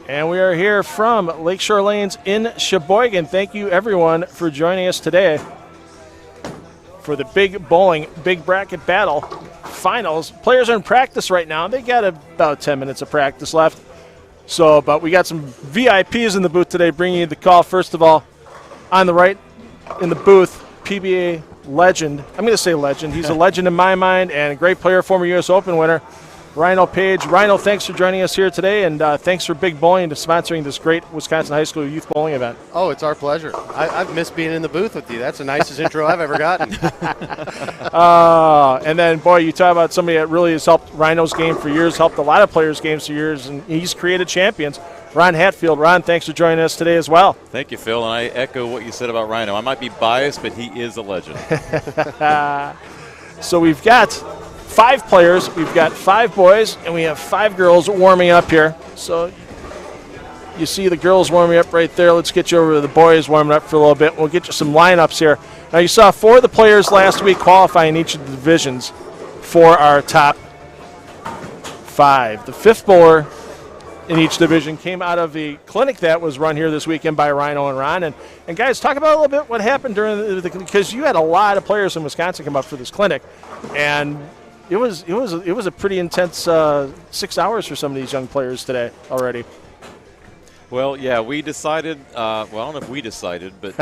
And we are here from Lakeshore Lanes in Sheboygan. Thank you, everyone, for joining us today for the big bowling, big bracket battle finals. Players are in practice right now. They got about 10 minutes of practice left. So, but we got some VIPs in the booth today bringing you the call. First of all, on the right in the booth, PBA legend. I'm going to say legend. He's a legend in my mind and a great player, former U.S. Open winner, Rhino Page. Rhino, thanks for joining us here today, and thanks for Big Bowling to sponsoring this great Wisconsin High School youth bowling event. Oh, it's our pleasure. I've missed being in the booth with you. That's the nicest intro I've ever gotten. And then, boy, you talk about somebody that really has helped Rhino's game for years, helped a lot of players' games for years, and he's created champions. Ron Hatfield. Ron, thanks for joining us today as well. Thank you, Phil, and I echo what you said about Rhino. I might be biased, but he is a legend. So we've got 5 players, we've got 5 boys, and we have 5 girls warming up here. So you see the girls warming up right there. Let's get you over to the boys warming up for a little bit. We'll get you some lineups here. Now you saw 4 of the players last week qualify in each of the divisions for our top 5. The 5th bowler in each division came out of the clinic that was run here this weekend by Rhino and Ron. And guys, talk about a little bit what happened during the because you had a lot of players in Wisconsin come up for this clinic, and it was a pretty intense 6 hours for some of these young players today already. Well, yeah, we decided, well, I don't know if we decided, but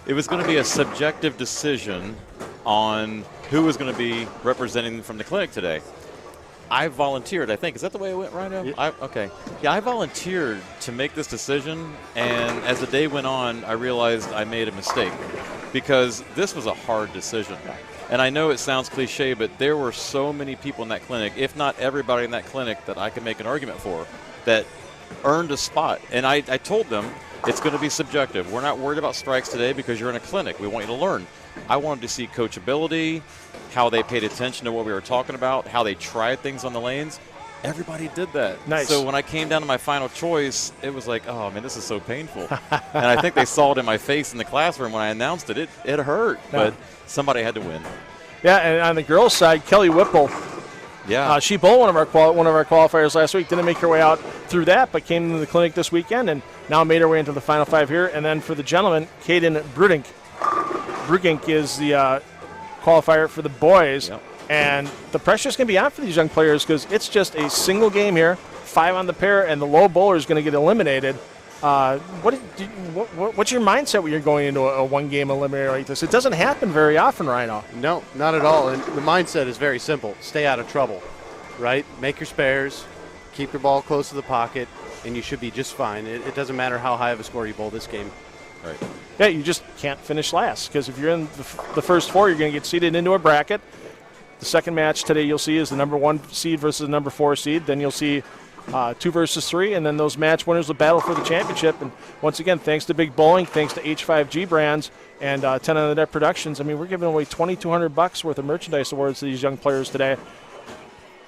it was going to be a subjective decision on who was going to be representing them from the clinic today. I volunteered, I think. Is that the way it went, Rhino? Yeah. Okay. Yeah, I volunteered to make this decision, and as the day went on, I realized I made a mistake because this was a hard decision. And I know it sounds cliche, but there were so many people in that clinic, if not everybody in that clinic, that I could make an argument for that earned a spot. And I told them it's going to be subjective. We're not worried about strikes today because you're in a clinic. We want you to learn. I wanted to see coachability, how they paid attention to what we were talking about, how they tried things on the lanes. Everybody did that. Nice. So when I came down to my final choice, it was like, oh, man, this is so painful. And I think they saw it in my face in the classroom when I announced it. It hurt, but somebody had to win. Yeah, and on the girls' side, Kelly Whipple. Yeah. She bowled one of our qualifiers last week. Didn't make her way out through that, but came into the clinic this weekend and now made her way into the final 5 here. And then for the gentlemen, Caden Brugink. Brugink is the qualifier for the boys. Yep. And the pressure's going to be on for these young players because it's just a single game here, 5 on the pair, and the low bowler is going to get eliminated. What's your mindset when you're going into a one-game eliminator like this? It doesn't happen very often, Rhino. No, not at all. And the mindset is very simple. Stay out of trouble, right? Make your spares, keep your ball close to the pocket, and you should be just fine. It doesn't matter how high of a score you bowl this game. Right. Yeah, you just can't finish last because if you're in the first 4, you're going to get seeded into a bracket. The second match today you'll see is the number 1 seed versus the number 4 seed. Then you'll see 2 versus 3, and then those match winners will battle for the championship. And once again, thanks to Big Bowling, thanks to H5G Brands and 10 on the Net Productions. I mean, we're giving away $2,200 worth of merchandise awards to these young players today.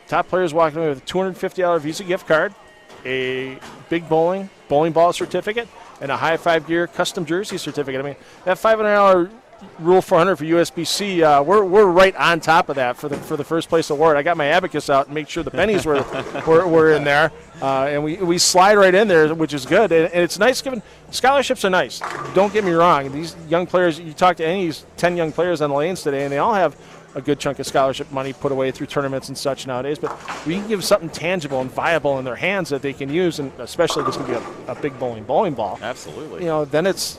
Top players walking away with a $250 Visa gift card, a Big Bowling ball certificate, and a High Five Gear custom jersey certificate. I mean, that $500 Rule 400 for USBC, we're right on top of that for the first place award. I got my abacus out and make sure the pennies were in there, and we slide right in there, which is good. And it's nice giving scholarships are nice. Don't get me wrong. These young players, you talk to any of these 10 young players on the lanes today, and they all have a good chunk of scholarship money put away through tournaments and such nowadays, but we can give something tangible and viable in their hands that they can use, and especially this can be a big bowling ball. Absolutely. Then it's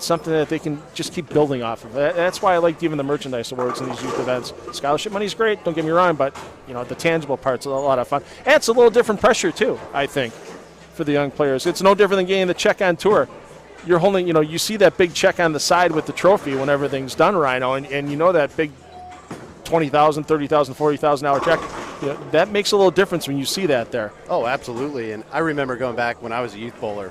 something that they can just keep building off of. That's why I like giving the merchandise awards in these youth events. Scholarship money's great, don't get me wrong, but the tangible part's a lot of fun. And it's a little different pressure too, I think, for the young players. It's no different than getting the check on tour. You're holding, you see that big check on the side with the trophy when everything's done, Rhino, and you know that big $20,000, $30,000, $40,000 check. That makes a little difference when you see that there. Oh, absolutely. And I remember going back when I was a youth bowler,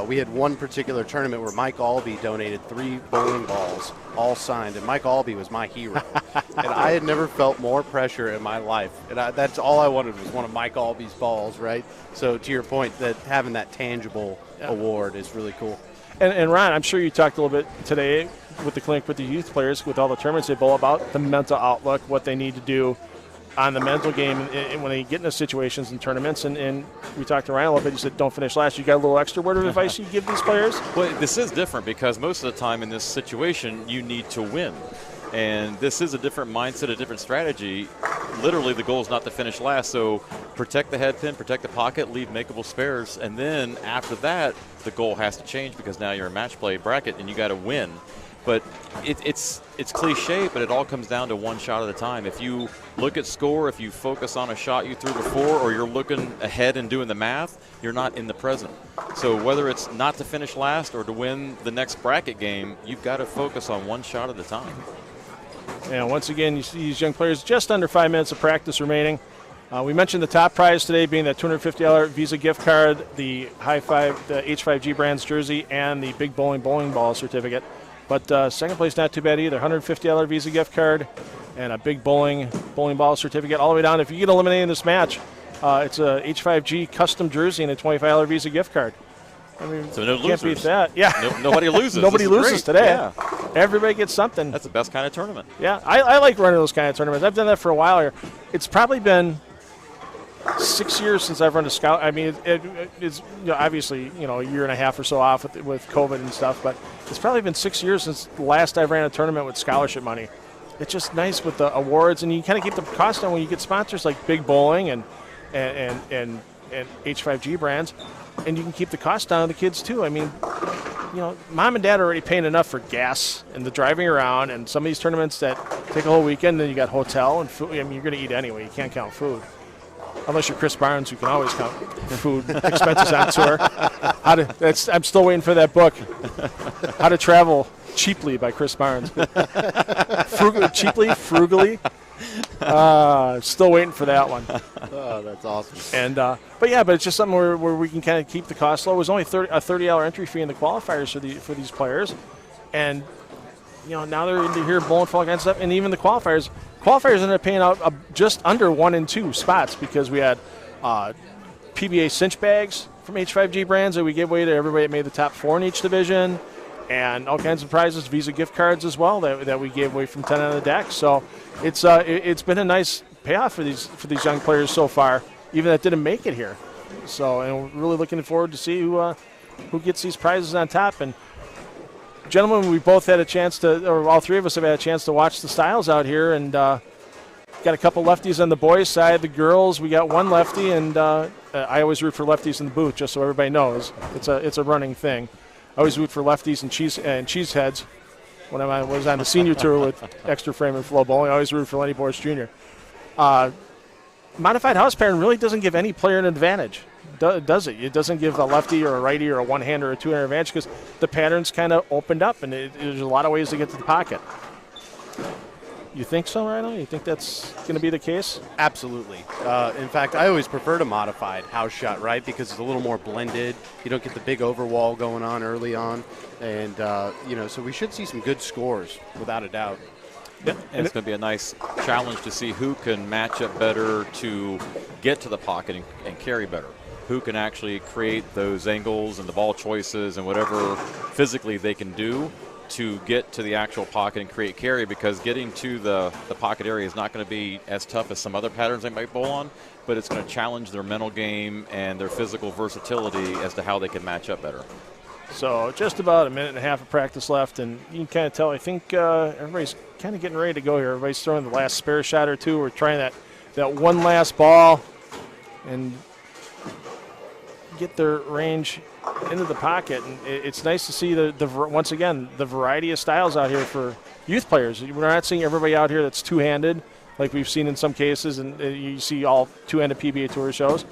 we had one particular tournament where Mike Albee donated 3 bowling balls, all signed, and Mike Albee was my hero. And I had never felt more pressure in my life. And that's all I wanted was one of Mike Albee's balls, right? So to your point, that having that tangible award is really cool. And Ron, I'm sure you talked a little bit today with the clinic with the youth players, with all the tournaments they bowl about the mental outlook, what they need to do on the mental game when they get into situations in tournaments. And we talked to Rhino a little bit. He said, don't finish last. You got a little extra word of advice you give these players? Well, this is different because most of the time in this situation, you need to win. And this is a different mindset, a different strategy. Literally, the goal is not to finish last. So protect the head pin, protect the pocket, leave makeable spares. And then after that, the goal has to change because now you're a match play bracket and you got to win. But it's cliche, but it all comes down to one shot at a time. If you look at score, if you focus on a shot you threw before, or you're looking ahead and doing the math, you're not in the present. So whether it's not to finish last or to win the next bracket game, you've got to focus on one shot at a time. And once again, you see these young players, just under 5 minutes of practice remaining. We mentioned the top prize today being that $250 Visa gift card, the the H5G Brands jersey, and the Big Bowling ball certificate. But second place, not too bad either. $150 Visa gift card and a Big bowling ball certificate all the way down. If you get eliminated in this match, it's a H5G custom jersey and a $25 Visa gift card. I mean, so no you can't losers. beat that. Yeah. Nobody loses. Nobody loses today. Yeah. Everybody gets something. That's the best kind of tournament. Yeah, I like running those kind of tournaments. I've done that for a while here. It's probably been 6 years since I've run a scout. I mean, it's obviously a year and a half or so off with COVID and stuff, but it's probably been 6 years since the last I ran a tournament with scholarship money. It's just nice with the awards, and you kind of keep the cost down when you get sponsors like Big Bowling and H5G Brands, and you can keep the cost down on the kids too. I mean, mom and dad are already paying enough for gas and the driving around, and some of these tournaments that take a whole weekend, then you got hotel and food. I mean, you're going to eat anyway. You can't count food. Unless you're Chris Barnes, who can always count food expenses on tour. I'm still waiting for that book, How to Travel Cheaply by Chris Barnes. Frugally. Still waiting for that one. Oh, that's awesome. And but it's just something where we can kind of keep the cost low. It was only a $30 entry fee in the qualifiers for these players, and now they're into here bowling for all kinds of stuff, and even the qualifiers ended up paying out just under 1 and 2 spots because we had PBA cinch bags from H5G Brands that we gave away to everybody that made the top 4 in each division, and all kinds of prizes, Visa gift cards as well that we gave away from 10 on the deck. So it's been a nice payoff for these young players so far, even that didn't make it here. So, and we're really looking forward to see who gets these prizes on top. And gentlemen, we both had a chance to, or all three of us have had a chance to watch the styles out here, and got a couple lefties on the boys' side. The girls, we got one lefty, and I always root for lefties in the booth, just so everybody knows. It's a running thing. I always root for lefties and cheeseheads. When I was on the senior tour with Extra Frame and Flow Bowling, I always root for Lenny Boris Jr. Modified house pattern really doesn't give any player an advantage, does it? It doesn't give a lefty or a righty or a one-hander or a two-hander advantage because the pattern's kind of opened up, and there's a lot of ways to get to the pocket. You think so, Rhino? You think that's going to be the case? Absolutely. In fact, I always prefer to modified house shot, right, because it's a little more blended. You don't get the big overwall going on early on. And, so we should see some good scores, without a doubt. Yeah, and it's going to be a nice challenge to see who can match up better to get to the pocket and carry better. Who can actually create those angles and the ball choices and whatever physically they can do to get to the actual pocket and create carry, because getting to the pocket area is not going to be as tough as some other patterns they might bowl on, but it's going to challenge their mental game and their physical versatility as to how they can match up better. So just about a minute and a half of practice left, and you can kind of tell, I think everybody's kind of getting ready to go here. Everybody's throwing the last spare shot or two. We're trying that one last ball and get their range into the pocket. And it's nice to see once again the variety of styles out here for youth players. We're not seeing everybody out here that's two-handed like we've seen in some cases, and you see all two-handed PBA Tour shows.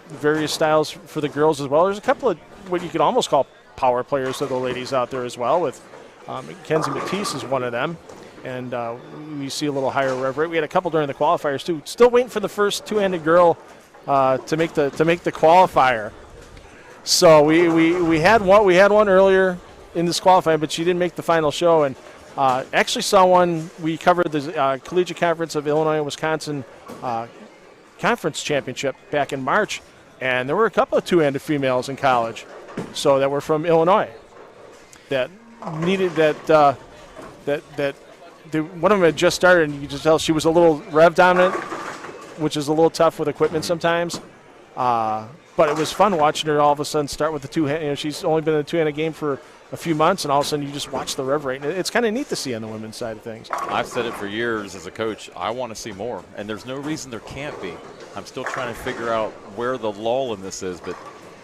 Various styles for the girls as well. There's a couple of what you could almost call power players to the ladies out there as well, with Mackenzie Matisse is one of them, and we see a little higher rev rate. We had a couple during the qualifiers too. Still waiting for the first two-handed girl to make the qualifier. So we had one earlier in this qualifying, but she didn't make the final show. And actually saw one. We covered the Collegiate Conference of Illinois and Wisconsin Conference Championship back in March, and there were a couple of two-handed females in college, so that were from Illinois that needed that one of them had just started, and you could just tell she was a little rev dominant, which is a little tough with equipment sometimes. But it was fun watching her all of a sudden start with the two-hand. She's only been in the two-handed game for a few months, and all of a sudden you just watch the rev rate. And it's kind of neat to see on the women's side of things. I've said it for years as a coach. I want to see more, and there's no reason there can't be. I'm still trying to figure out where the lull in this is, but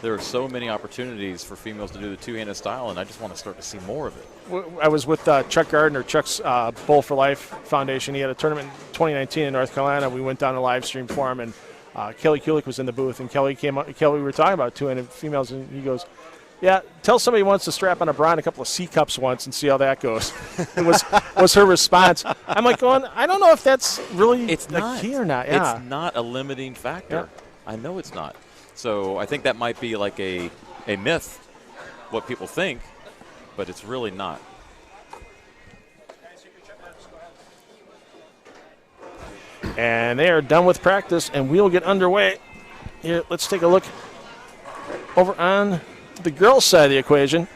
there are so many opportunities for females to do the two-handed style, and I just want to start to see more of it. I was with Chuck Gardner, Chuck's Bowl for Life Foundation. He had a tournament in 2019 in North Carolina. We went down a live stream for him, and Kelly Kulik was in the booth, and Kelly came up. Kelly, we were talking about two-handed females, and he goes, "Yeah, tell somebody wants to strap on a bra and a couple of C cups once and see how that goes." It was her response. I'm like going, I don't know if that's really the key or not. Yeah. It's not a limiting factor. Yeah. I know it's not. So I think that might be like a myth, what people think, but it's really not. And they are done with practice, and we'll get underway. Here, let's take a look over on the girls' side of the equation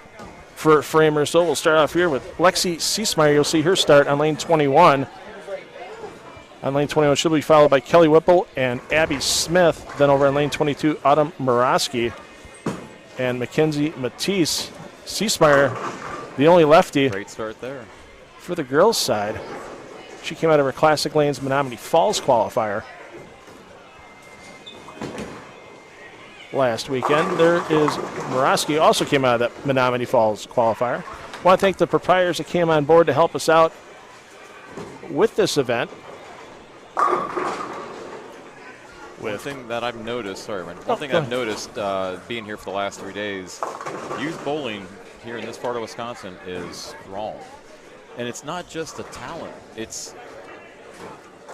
for Framer. So we'll start off here with Lexi Seesmeyer. You'll see her start on lane 21. On lane 21, she'll be followed by Kelly Whipple and Abby Smith. Then over on lane 22, Autumn Murawski and Mackenzie Matisse. Seesmeyer, the only lefty. Great start there. For the girls' side, she came out of her Classic Lanes Menominee Falls qualifier last weekend. There is Murawski, also came out of that Menominee Falls qualifier. I want to thank the proprietors that came on board to help us out with this event. One thing that I've noticed, I've noticed being here for the last 3 days, youth bowling here in this part of Wisconsin is strong. And it's not just the talent, it's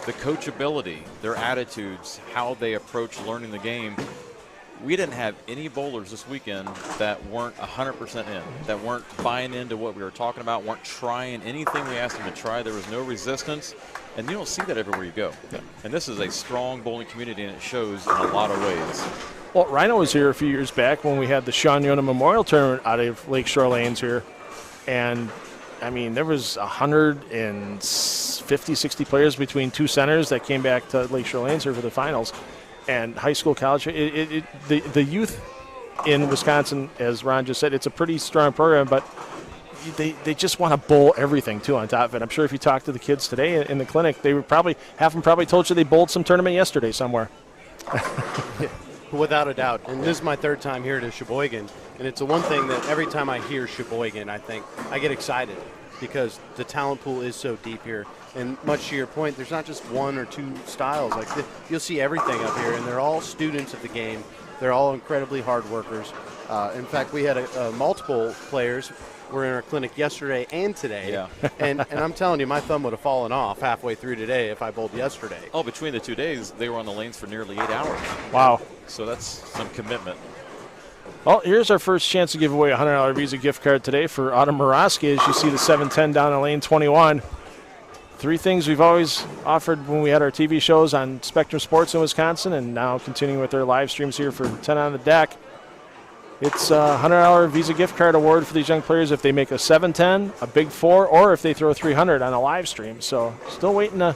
the coachability, their attitudes, how they approach learning the game. We didn't have any bowlers this weekend that weren't 100% in, that weren't buying into what we were talking about, weren't trying anything we asked them to try. There was no resistance, and you don't see that everywhere you go. Yeah. And this is a strong bowling community, and it shows in a lot of ways. Well, Rhino was here a few years back when we had the Sean Yona Memorial Tournament out of Lakeshore Lanes here, and I mean, there was 150, 60 players between two centers that came back to Lakeshore Lanes here for the finals. And high school, college, the youth in Wisconsin, as Ron just said, it's a pretty strong program, but they just want to bowl everything, too, on top of it. I'm sure if you talk to the kids today in the clinic, they would probably, half of them probably told you they bowled some tournament yesterday somewhere. Without a doubt. And this is my third time here to Sheboygan. And it's the one thing that every time I hear Sheboygan, I think I get excited because the talent pool is so deep here. And much to your point, there's not just one or two styles. Like you'll see everything up here, and they're all students of the game. They're all incredibly hard workers. In fact, we had multiple players were in our clinic yesterday and today. Yeah. and I'm telling you, my thumb would have fallen off halfway through today if I bowled yesterday. Oh, between the 2 days, they were on the lanes for nearly 8 hours. Wow. So that's some commitment. Well, here's our first chance to give away a $100 Visa gift card today for Autumn Murawski. As you see the 710 down on lane 21. 3 things we've always offered when we had our TV shows on Spectrum Sports in Wisconsin, and now continuing with their live streams here for 10 on the deck. It's a $100 Visa gift card award for these young players if they make a 710, a big 4, or if they throw 300 on a live stream. So still waiting to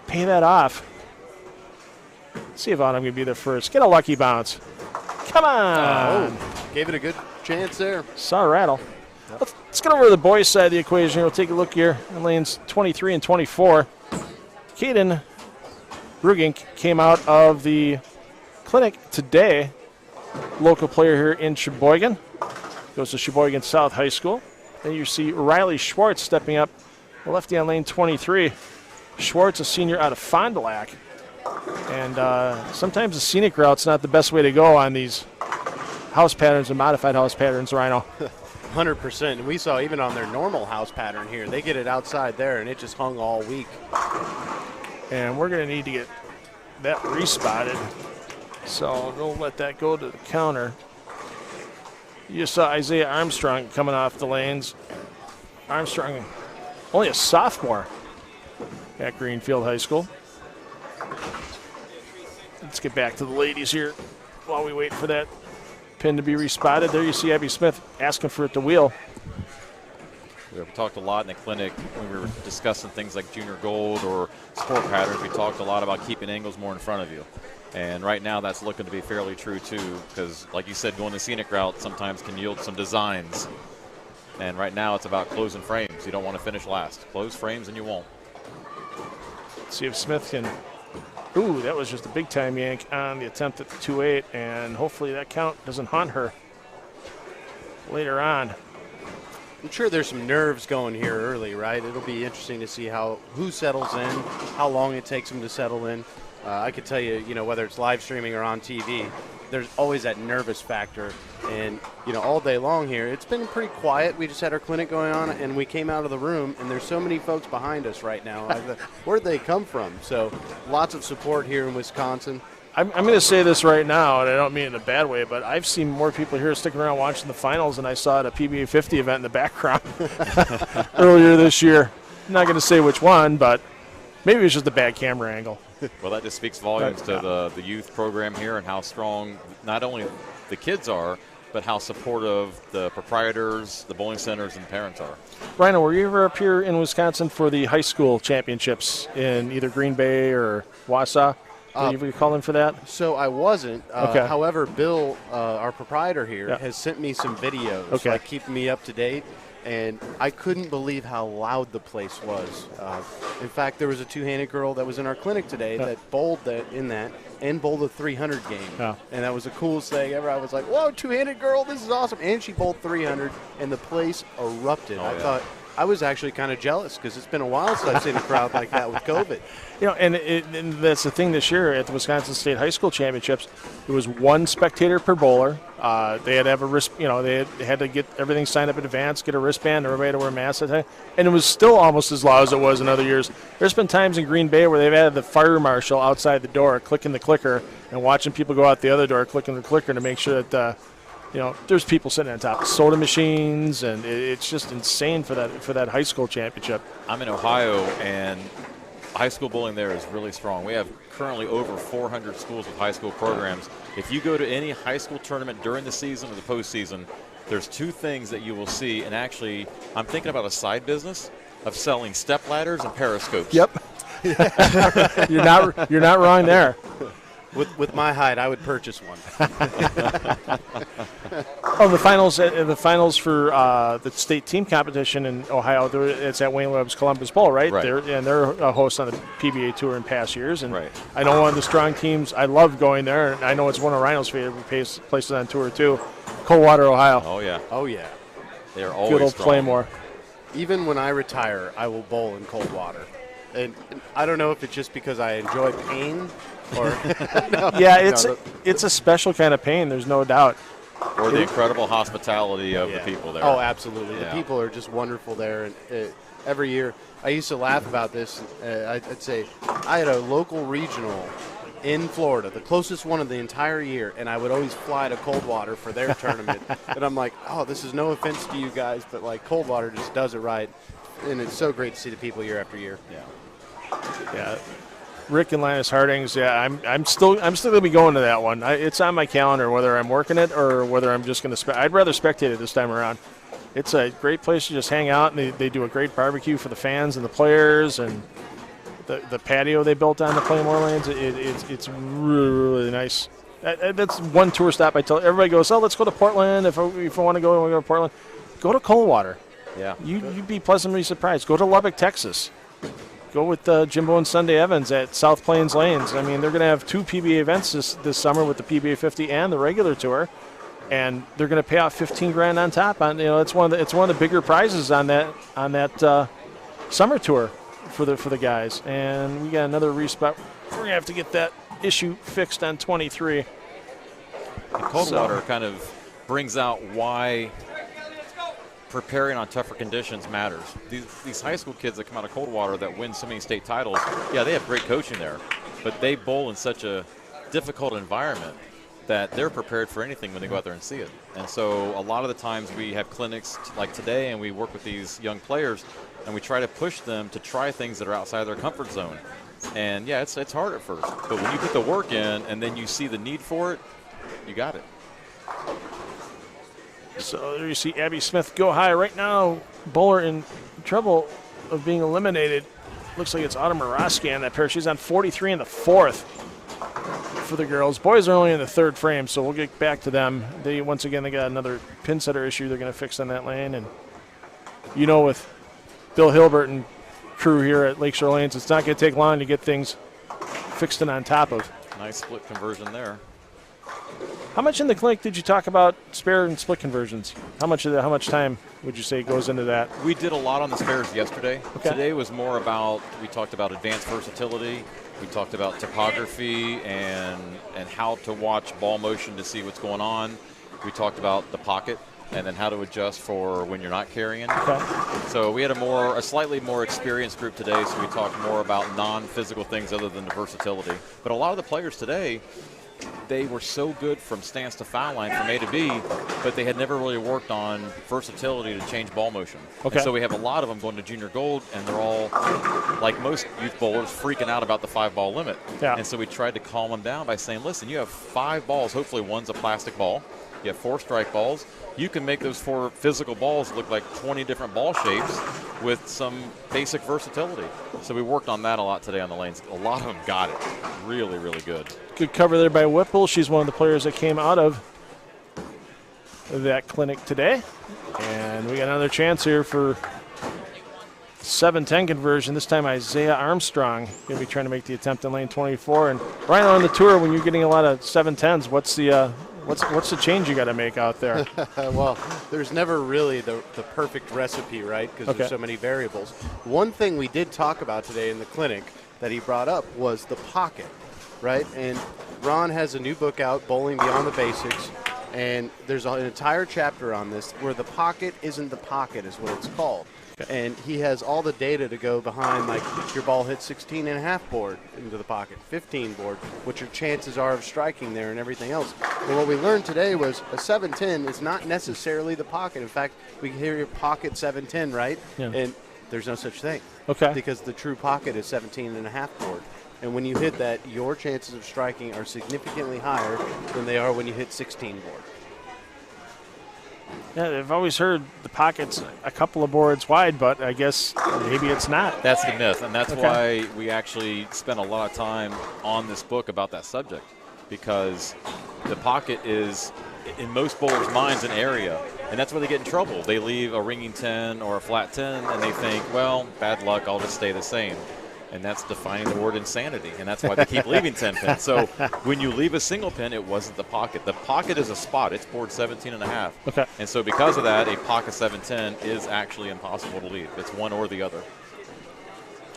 pay that off. Let's see if Autumn can be there first. Get a lucky bounce. Come on. Gave it a good chance there. Saw a rattle. Let's get over to the boys' side of the equation. We'll take a look here in lanes 23 and 24. Caden Brugink came out of the clinic today. Local player here in Sheboygan. Goes to Sheboygan South High School. Then you see Riley Schwartz stepping up, the lefty on lane 23. Schwartz, a senior out of Fond du Lac. And sometimes the scenic route's not the best way to go on these house patterns and modified house patterns, Rhino. 100%. And we saw even on their normal house pattern here, they get it outside there, and it just hung all week. And we're going to need to get that respotted. So we'll let that go to the counter. You saw Isaiah Armstrong coming off the lanes. Armstrong, only a sophomore at Greenfield High School. Let's get back to the ladies here while we wait for that pin to be respotted. There you see Abby Smith asking for it to wheel. We talked a lot in the clinic when we were discussing things like junior gold or sport patterns. We talked a lot about keeping angles more in front of you. And right now that's looking to be fairly true too, because like you said, going the scenic route sometimes can yield some designs. And right now it's about closing frames. You don't want to finish last. Close frames and you won't. Let's see if Smith can. Ooh, that was just a big time yank on the attempt at the 2-8, and hopefully that count doesn't haunt her later on. I'm sure there's some nerves going here early, right? It'll be interesting to see who settles in, how long it takes them to settle in. I could tell you, whether it's live streaming or on TV, there's always that nervous factor. And, all day long here, it's been pretty quiet. We just had our clinic going on, and we came out of the room, and there's so many folks behind us right now. Where'd they come from? So lots of support here in Wisconsin. I'm going to say this right now, and I don't mean it in a bad way, but I've seen more people here sticking around watching the finals than I saw at a PBA 50 event in the background earlier this year. I'm not going to say which one, but maybe it's just a bad camera angle. Well, that just speaks volumes to the youth program here and how strong not only the kids are, but how supportive the proprietors, the bowling centers, and parents are. Rhino, were you ever up here in Wisconsin for the high school championships in either Green Bay or Wausau? Did you call in for that? So I wasn't. Okay. However, Bill, our proprietor here, has sent me some videos, like keeping me up to date. And I couldn't believe how loud the place was. In fact, there was a two-handed girl that was in our clinic today that bowled and bowled a 300 game. Yeah. And that was the coolest thing ever. I was like, whoa, two-handed girl, this is awesome. And she bowled 300, and the place erupted. I thought I was actually kind of jealous because it's been a while since I've seen a crowd like that with COVID. And that's the thing this year at the Wisconsin State High School Championships. It was one spectator per bowler. They had to have a wrist, they had to get everything signed up in advance, get a wristband, everybody had to wear masks at the time. And it was still almost as loud as it was in other years. There's been times in Green Bay where they've had the fire marshal outside the door clicking the clicker and watching people go out the other door clicking the clicker to make sure that there's people sitting on top of soda machines, and it's just insane for that high school championship. I'm in Ohio, and high school bowling there is really strong. We have currently over 400 schools with high school programs. If you go to any high school tournament during the season or the postseason, there's two things that you will see, and actually I'm thinking about a side business of selling step ladders and periscopes. Yep. You're not wrong there. With my height, I would purchase one. The finals for the state team competition in Ohio, it's at Wayne Webb's Columbus Bowl, right? They're a host on the PBA Tour in past years. And I know one of the strong teams, I love going there, and I know it's one of Rhino's favorite places on tour too, Coldwater, Ohio. Oh, yeah. They're always good old strong. Playmore. Even when I retire, I will bowl in Coldwater. And I don't know if it's just because I enjoy pain or it's a special kind of pain, there's no doubt. Or the incredible hospitality of the people there. Oh, absolutely. Yeah. The people are just wonderful there. And every year, I used to laugh about this. I'd say I had a local regional in Florida, the closest one of the entire year, and I would always fly to Coldwater for their tournament. And I'm like, oh, this is no offense to you guys, but like Coldwater just does it right. And it's so great to see the people year after year. Yeah. Rick and Linus Hardings, I'm still gonna be going to that one. It's on my calendar, whether I'm working it or whether I'm just gonna. I'd rather spectate it this time around. It's a great place to just hang out, and they do a great barbecue for the fans and the players, and the patio they built on the Playmore lanes. It's really, really nice. That's one tour stop I tell everybody goes. Oh, let's go to Portland. If I want to go to Portland, go to Coldwater. Yeah, you'd be pleasantly surprised. Go to Lubbock, Texas. Go with Jimbo and Sunday Evans at South Plains Lanes. I mean, they're going to have two PBA events this summer with the PBA 50 and the regular tour, and they're going to pay out $15,000 on top. It's one of the bigger prizes on that summer tour for the guys. And we got another respot. We're going to have to get that issue fixed on 23. And Coldwater kind of brings out why preparing on tougher conditions matters. These high school kids that come out of Coldwater that win so many state titles, they have great coaching there, but they bowl in such a difficult environment that they're prepared for anything when they go out there and see it. And so a lot of the times we have clinics like today, and we work with these young players, and we try to push them to try things that are outside their comfort zone. And it's hard at first, but when you put the work in and then you see the need for it, you got it. So there you see Abby Smith go high. Right now, bowler in trouble of being eliminated. Looks like it's Autumn Morosky on that pair. She's on 43 in the fourth for the girls. Boys are only in the third frame, so we'll get back to them. They got another pin setter issue they're going to fix on that lane. And with Bill Hilbert and crew here at Lakeshore Lanes, it's not going to take long to get things fixed and on top of. Nice split conversion there. How much in the clinic did you talk about spare and split conversions? How much time would you say goes into that? We did a lot on the spares yesterday. Okay. Today was more about, we talked about advanced versatility. We talked about topography and how to watch ball motion to see what's going on. We talked about the pocket and then how to adjust for when you're not carrying. Okay. So we had a slightly more experienced group today, so we talked more about non-physical things other than the versatility. But a lot of the players today, they were so good from stance to foul line from A to B, but they had never really worked on versatility to change ball motion. Okay. And so we have a lot of them going to junior gold, and they're all, like most youth bowlers, freaking out about the 5-ball limit. Yeah. And so we tried to calm them down by saying, listen, you have 5 balls. Hopefully one's a plastic ball. You have 4 strike balls. You can make those 4 physical balls look like 20 different ball shapes with some basic versatility. So we worked on that a lot today on the lanes. A lot of them got it. Really, really good. Good cover there by Whipple. She's one of the players that came out of that clinic today. And we got another chance here for 7-10 conversion. This time Isaiah Armstrong going to be trying to make the attempt in lane 24. And Rhino, on the tour, when you're getting a lot of 7-10s, what's the change you got to make out there? Well, there's never really the perfect recipe, right? Because there's so many variables. One thing we did talk about today in the clinic that he brought up was the pocket, right? And Ron has a new book out, Bowling Beyond the Basics, and there's an entire chapter on this where the pocket isn't the pocket is what it's called. Okay. And he has all the data to go behind, like your ball hits 16 and a half board into the pocket, 15 board, what your chances are of striking there and everything else. And what we learned today was a 7-10 is not necessarily the pocket. In fact, we hear your pocket 7-10, right? Yeah. And there's no such thing. Okay. Because the true pocket is 17 and a half board. And when you hit that, your chances of striking are significantly higher than they are when you hit 16 board. Yeah, I've always heard the pocket's a couple of boards wide, but I guess maybe it's not. That's the myth, and that's why we actually spent a lot of time on this book about that subject, because the pocket is, in most bowlers' minds, an area, and that's where they get in trouble. They leave a ringing 10 or a flat 10, and they think, well, bad luck, I'll just stay the same. And that's defining the word insanity, and that's why they keep leaving 10 pins. So when you leave a single pin, it wasn't the pocket. The pocket is a spot. It's board 17 and a half. Okay. And so because of that, a pocket 7-10 is actually impossible to leave. It's one or the other.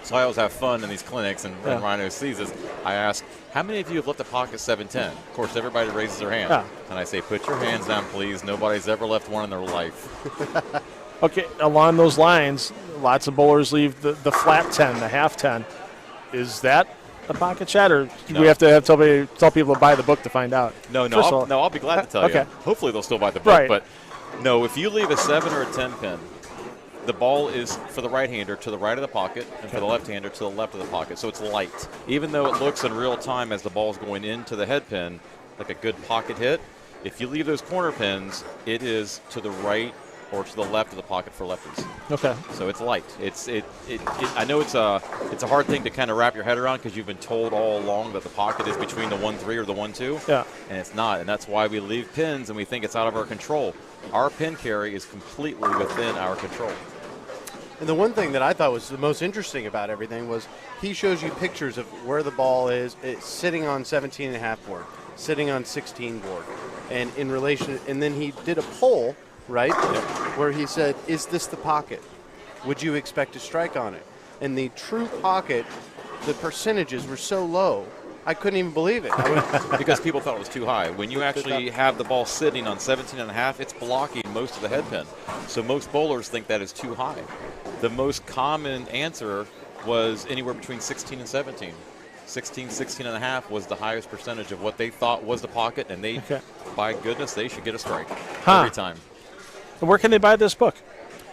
So I always have fun in these clinics, and Rhino sees this. I ask, how many of you have left a pocket 7-10? Of course, everybody raises their hand. Yeah. And I say, put your hands down, please. Nobody's ever left one in their life. Okay, along those lines, lots of bowlers leave the flat 10, the half 10. Is that a pocket shot, or do we have to tell people to buy the book to find out? No, I'll be glad to tell you. Hopefully they'll still buy the book. Right. But no, if you leave a 7 or a 10 pin, the ball is for the right-hander to the right of the pocket and for the left-hander to the left of the pocket. So it's light. Even though it looks in real time as the ball is going into the head pin like a good pocket hit, if you leave those corner pins, it is to the right or to the left of the pocket for lefties. Okay. So it's light. I know it's a hard thing to kind of wrap your head around because you've been told all along that the pocket is between the 1-3 or the 1-2. Yeah. And it's not, and that's why we leave pins and we think it's out of our control. Our pin carry is completely within our control. And the one thing that I thought was the most interesting about everything was he shows you pictures of where the ball is. It's sitting on 17.5 board, sitting on 16 board, and in relation. And then he did a poll, right, where he said, "Is this the pocket? Would you expect to strike on it?" And the true pocket, the percentages were so low, I couldn't even believe it. Because people thought it was too high. When you actually have the ball sitting on 17.5, it's blocking most of the head pin. So most bowlers think that is too high. The most common answer was anywhere between 16 and 17. 16.5 was the highest percentage of what they thought was the pocket, and they, by goodness, they should get a strike every time. And where can they buy this book?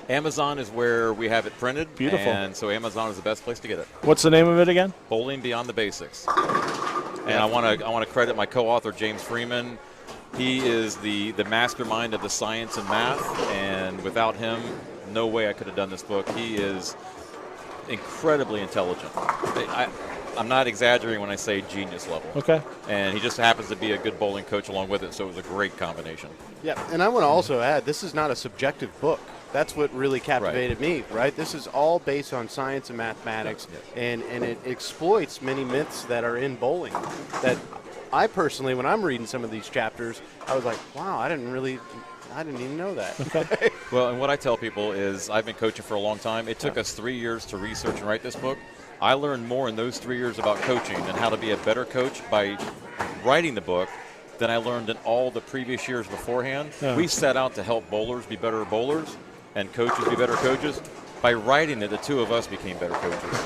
Amazon is where we have it printed. Beautiful. And so Amazon is the best place to get it. What's the name of it again? Bowling Beyond the Basics. And I want to credit my co-author, James Freeman. He is the mastermind of the science and math, and without him, no way I could have done this book. He is incredibly intelligent. I'm not exaggerating when I say genius level. Okay. And he just happens to be a good bowling coach along with it, so it was a great combination. Yeah, and I want to also add, this is not a subjective book. That's what really captivated me, right? This is all based on science and mathematics, and it exploits many myths that are in bowling that I personally, when I'm reading some of these chapters, I was like, wow, I didn't even know that. Okay. Well, and what I tell people is I've been coaching for a long time. It took us 3 years to research and write this book. I learned more in those 3 years about coaching and how to be a better coach by writing the book than I learned in all the previous years beforehand. Yeah. We set out to help bowlers be better bowlers and coaches be better coaches. By writing it, the two of us became better coaches.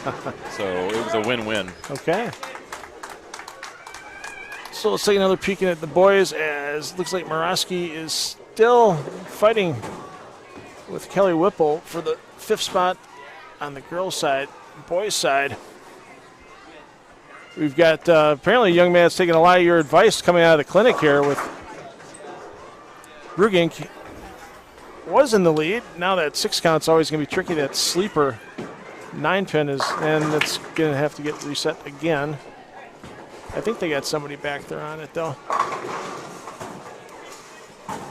So it was a win-win. Okay. So let's take another peek at the boys, as looks like Morosky is still fighting with Kelly Whipple for the 5th spot on the girls' side. Boys' side, we've got apparently a young man's taking a lot of your advice coming out of the clinic here with Rugink was in the lead. Now that 6 count's always going to be tricky. That sleeper 9-pin is, and it's going to have to get reset again. I think they got somebody back there on it, though.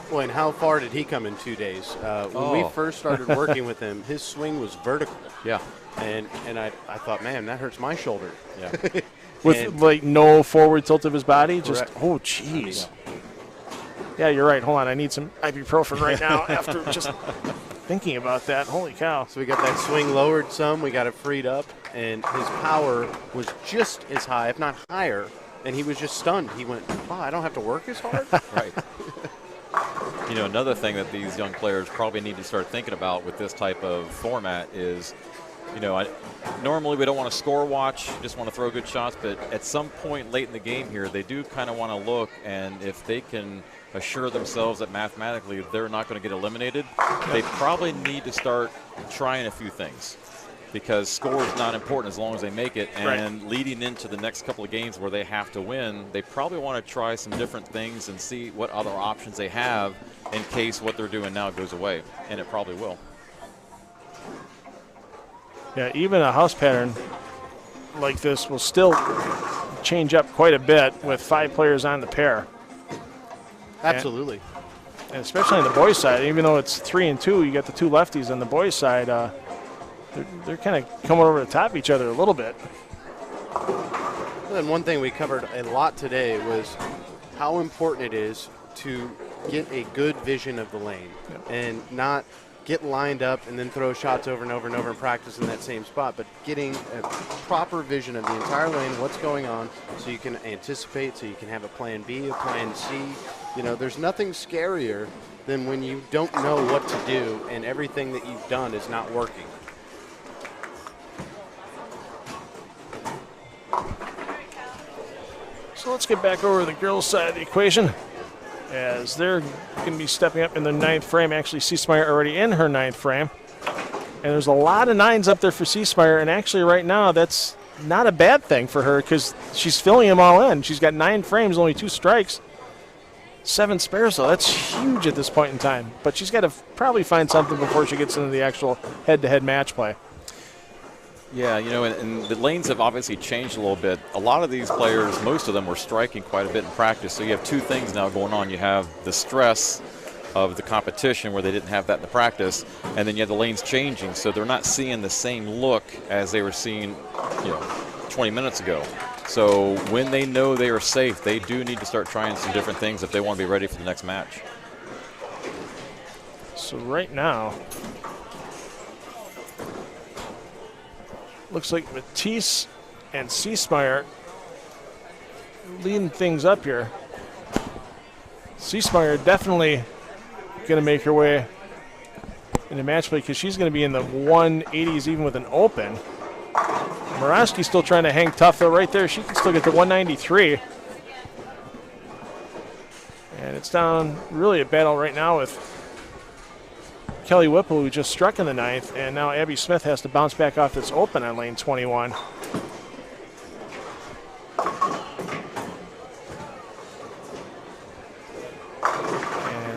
Boy, and how far did he come in 2 days? When we first started working with him, his swing was vertical. Yeah. And I thought, man, that hurts my shoulder. Yeah. With like no forward tilt of his body, just Correct. oh jeez. Yeah, you're right. Hold on, I need some ibuprofen right now after just thinking about that. Holy cow! So we got that swing lowered some, we got it freed up, and his power was just as high, if not higher, and he was just stunned. He went, wow, I don't have to work as hard? Right. You know, another thing that these young players probably need to start thinking about with this type of format is, you know, normally we don't want to score watch, just want to throw good shots, but at some point late in the game here, they do kind of want to look, and if they can assure themselves that mathematically they're not going to get eliminated, they probably need to start trying a few things, because score is not important as long as they make it, and leading into the next couple of games where they have to win, they probably want to try some different things and see what other options they have in case what they're doing now goes away, and it probably will. Yeah, even a house pattern like this will still change up quite a bit with 5 players on the pair. Absolutely. And especially on the boys' side, even though it's 3 and 2, you got the 2 lefties on the boys' side. They're kind of coming over the top of each other a little bit. And one thing we covered a lot today was how important it is to get a good vision of the lane and not get lined up and then throw shots over and over and over and practice in that same spot, but getting a proper vision of the entire lane, what's going on, so you can anticipate, so you can have a plan B, a plan C. You know, there's nothing scarier than when you don't know what to do and everything that you've done is not working. So let's get back over to the girls' side of the equation, as they're going to be stepping up in the 9th frame. Actually, Seesmeyer already in her 9th frame. And there's a lot of 9s up there for Seesmeyer, and actually right now that's not a bad thing for her because she's filling them all in. She's got 9 frames, only 2 strikes, 7 spares, so that's huge at this point in time. But she's got to probably find something before she gets into the actual head-to-head match play. Yeah, you know, and the lanes have obviously changed a little bit. A lot of these players, most of them were striking quite a bit in practice. So you have 2 things now going on. You have the stress of the competition where they didn't have that in the practice, and then you have the lanes changing, so they're not seeing the same look as they were seeing, 20 minutes ago. So when they know they are safe, they do need to start trying some different things if they want to be ready for the next match. So right now, looks like Matisse and Seesmeyer leading things up here. Seesmeyer definitely going to make her way into match play because she's going to be in the 180s even with an open. Morosky's still trying to hang tough though right there. She can still get to 193. And it's down really a battle right now with Kelly Whipple, who just struck in the 9th, and now Abby Smith has to bounce back off this open on lane 21.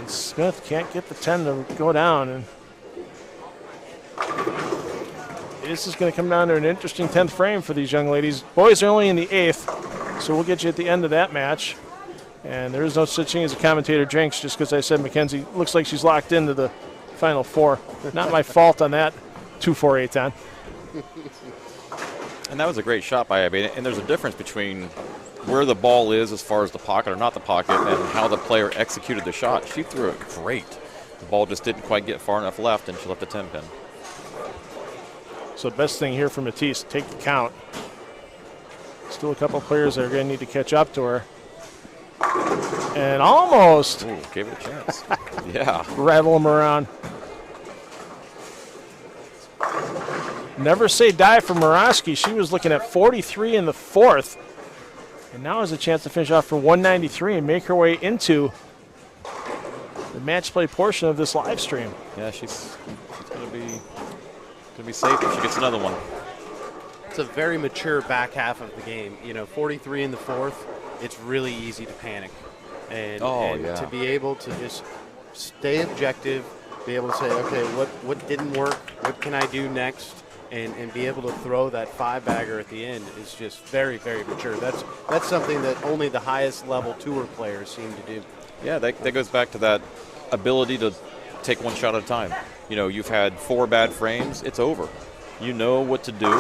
And Smith can't get the 10 to go down. And this is going to come down to an interesting 10th frame for these young ladies. Boys are only in the 8th, so we'll get you at the end of that match. And there is no such thing as a commentator jinx just because I said Mackenzie looks like she's locked into the final 4. Not my fault on that 2-4-8 10. And that was a great shot by Abby. And there's a difference between where the ball is as far as the pocket or not the pocket and how the player executed the shot. She threw it great. The ball just didn't quite get far enough left, and she left the 10 pin. So the best thing here for Matisse, take the count. Still a couple players that are going to need to catch up to her. And almost. Ooh, gave it a chance. Yeah. Rattle them around. Never say die for Murawski. She was looking at 43 in the 4th. And now has a chance to finish off for 193 and make her way into the match play portion of this live stream. Yeah, she's going to be safe if she gets another one. It's a very mature back half of the game. 43 in the 4th, it's really easy to panic. And to be able to just stay objective, be able to say, okay, what didn't work, what can I do next, and be able to throw that 5-bagger at the end is just very, very mature. That's something that only the highest level tour players seem to do. Yeah, that goes back to that ability to take one shot at a time. You've had 4 bad frames, it's over. You know what to do.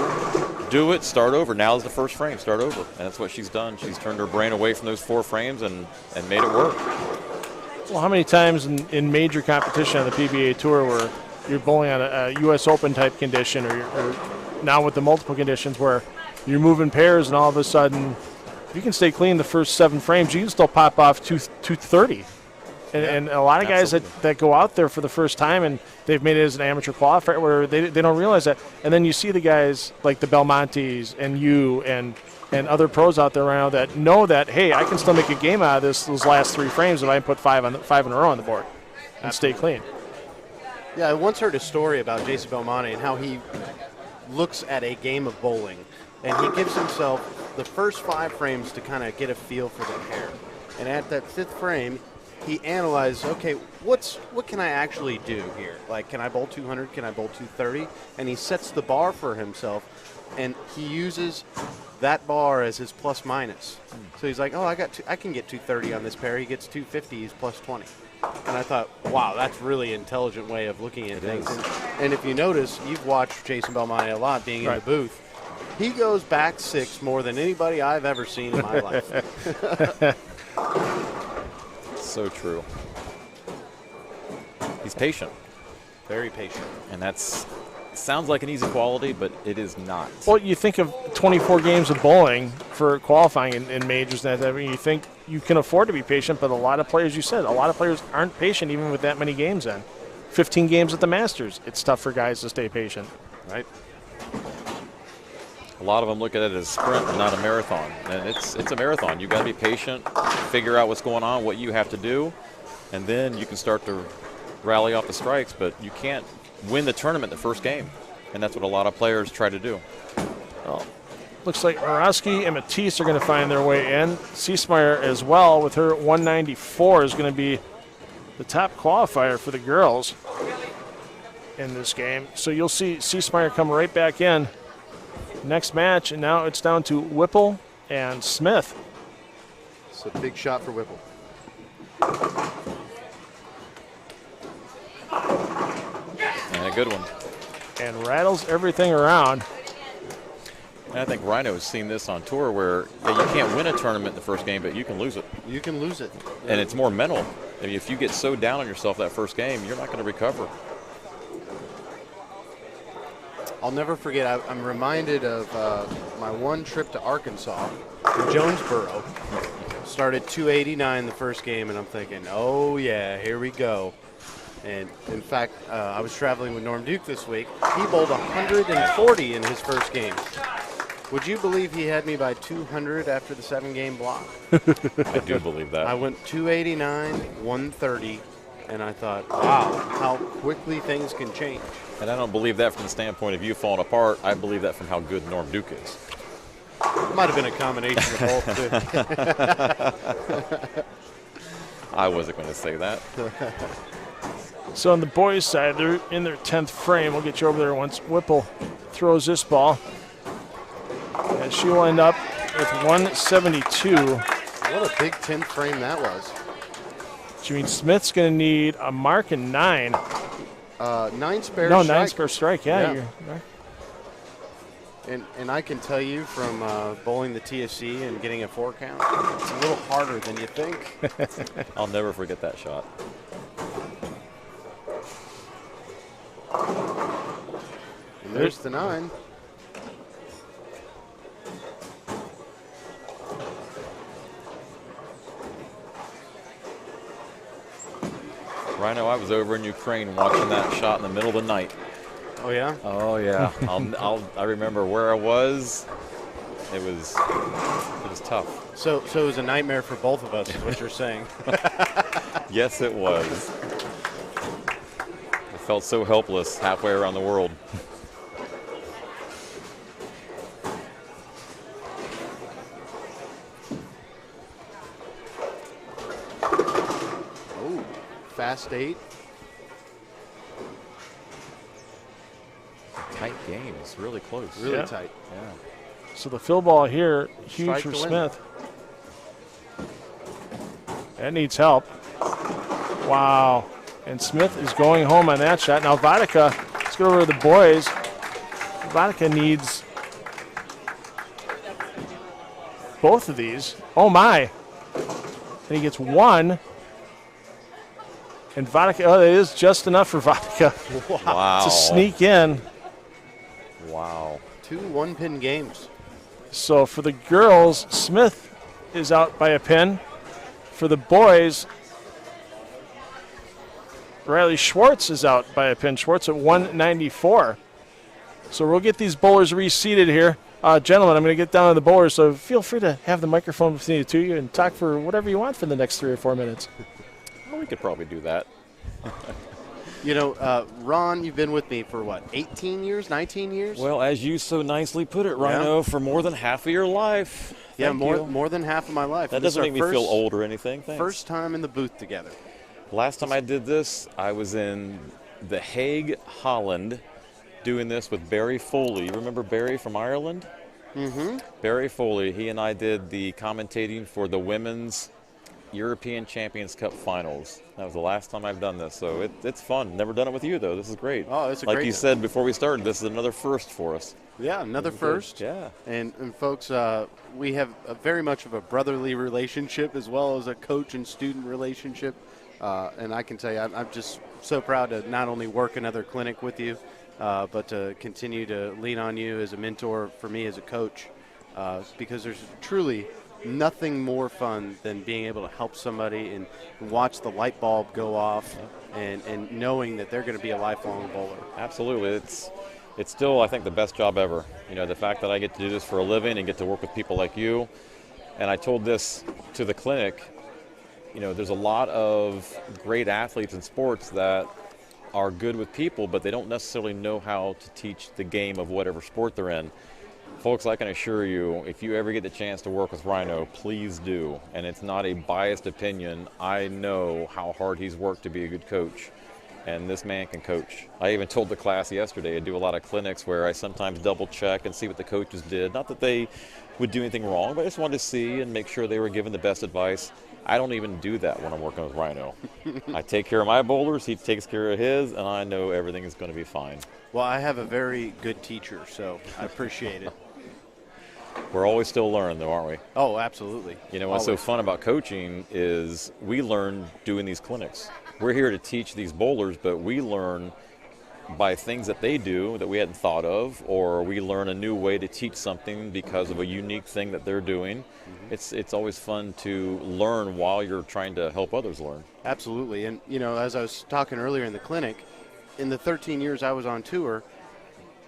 Do it, start over. Now's the first frame, start over. And that's what she's done. She's turned her brain away from those 4 frames and made it work. Well, how many times in major competition on the PBA Tour where you're bowling on a U.S. Open type condition or now with the multiple conditions where you're moving pairs and all of a sudden if you can stay clean the first 7 frames, you can still pop off 230. And a lot of guys that go out there for the first time and they've made it as an amateur qualifier where they don't realize that. And then you see the guys like the Belmontes and you and other pros out there around that know that, hey, I can still make a game out of those last 3 frames if I put 5 in a row on the board and stay clean. Yeah, I once heard a story about Jason Belmonte and how he looks at a game of bowling, and he gives himself the first 5 frames to kind of get a feel for the pair. And at that 5th frame, he analyzes, okay, what can I actually do here? Like, can I bowl 200? Can I bowl 230? And he sets the bar for himself, and he uses that bar as his plus minus. So he's like, oh, I can get 230 on this pair. He gets 250, he's plus 20. And I thought, wow, that's really intelligent way of looking at things. And if you notice, you've watched Jason Belmonte a lot being in the booth. He goes back 6 more than anybody I've ever seen in my life. So true. He's patient. Very patient. And sounds like an easy quality, but it is not. Well, you think of 24 games of bowling for qualifying in majors, and I mean, you think you can afford to be patient, but a lot of players, you said, a lot of players aren't patient even with that many games in. 15 games at the Masters. It's tough for guys to stay patient. Right. A lot of them look at it as a sprint and not a marathon. And it's a marathon. You've got to be patient, figure out what's going on, what you have to do, and then you can start to rally off the strikes, but you can't win the tournament the first game. And that's what a lot of players try to do. Well, looks like Murawski and Matisse are going to find their way in. Seesmeyer as well with her 194 is going to be the top qualifier for the girls in this game. So you'll see Seesmeyer come right back in next match, and now it's down to Whipple and Smith. It's a big shot for Whipple. And a good one. And rattles everything around. And I think Rhino has seen this on tour where you can't win a tournament in the first game, but you can lose it. You can lose it. And it's more mental. I mean, if you get so down on yourself that first game, you're not going to recover. I'll never forget, I'm reminded of my one trip to Arkansas, to Jonesboro. Started 289 the first game, and I'm thinking, oh, yeah, here we go. And, in fact, I was traveling with Norm Duke this week. He bowled 140 in his first game. Would you believe he had me by 200 after the 7-game block? I do believe that. I went 289, 130, and I thought, wow, how quickly things can change. And I don't believe that from the standpoint of you falling apart. I believe that from how good Norm Duke is. It might have been a combination of both, too. I wasn't going to say that. So on the boys' side, they're in their 10th frame. We'll get you over there once Whipple throws this ball. And she will end up with 172. What a big 10th frame that was. Which means Smith's going to need a mark in 9. 9 spare No, strike. 9 spare strike, yeah. You're right. And I can tell you from bowling the TSC and getting a 4 count, it's a little harder than you think. I'll never forget that shot. And there's the 9. Rhino, I was over in Ukraine watching that shot in the middle of the night. Oh, yeah? Oh, yeah. I remember where I was. It was tough. So it was a nightmare for both of us, is what you're saying. Yes, it was. I felt so helpless halfway around the world. Oh, fast 8. Tight game. It's really close. Really Yeah. tight. Yeah. So the fill ball here, huge Strike for to win. Smith. That needs help. Wow. And Smith is going home on that shot. Now Vodka, let's go over to the boys. Vodka needs both of these. Oh, my. And he gets 1. And Vodka, oh, that is just enough for Vodka Wow. to sneak in. Wow. 2 one-pin games. So for the girls, Smith is out by a pin. For the boys, Riley Schwartz is out by a pin. Schwartz at 194. So we'll get these bowlers reseated here. Gentlemen, I'm going to get down to the bowlers, so feel free to have the microphone between the two of you and talk for whatever you want for the next 3 or 4 minutes. Well, we could probably do that. You know, Ron, you've been with me for what, 18 years, 19 years? Well, as you so nicely put it, Rhino, for more than half of your life. yeah, Thank you. more than half of my life. That And this doesn't is make our me feel old or anything. Thanks. First time in the booth together. Last time I did this, I was in The Hague, Holland, doing this with Barry Foley. You remember Barry from Ireland? Mm-hmm. Barry Foley, he and I did the commentating for the Women's European Champions Cup Finals. That was the last time I've done this, so it's fun. Never done it with you, though. This is great. Oh, it's a like great you time. said before we started, this is another first for us. Yeah, another first. Yeah. And folks, we have a very much of a brotherly relationship as well as a coach and student relationship. And I can tell you, I'm just so proud to not only work another clinic with you, but to continue to lean on you as a mentor for me as a coach, because there's truly nothing more fun than being able to help somebody and watch the light bulb go off and knowing that they're going to be a lifelong bowler. Absolutely. It's still, I think, the best job ever. You know, the fact that I get to do this for a living and get to work with people like you. And I told this to the clinic, you know, there's a lot of great athletes in sports that are good with people, but they don't necessarily know how to teach the game of whatever sport they're in. Folks, I can assure you, if you ever get the chance to work with Rhino, please do. And it's not a biased opinion. I know how hard he's worked to be a good coach, and this man can coach. I even told the class yesterday, I do a lot of clinics where I sometimes double check and see what the coaches did. Not that they would do anything wrong, but I just wanted to see and make sure they were given the best advice. I don't even do that when I'm working with Rhino. I take care of my bowlers, he takes care of his, and I know everything is going to be fine. Well, I have a very good teacher, so I appreciate it. We're always still learning, though, aren't we? Oh, absolutely. You know, what's so Always. fun about coaching is we learn doing these clinics. We're here to teach these bowlers, but we learn by things that they do that we hadn't thought of, or we learn a new way to teach something because of a unique thing that they're doing. Mm-hmm. It's always fun to learn while you're trying to help others learn. Absolutely. And, you know, as I was talking earlier in the clinic, in the 13 years I was on tour,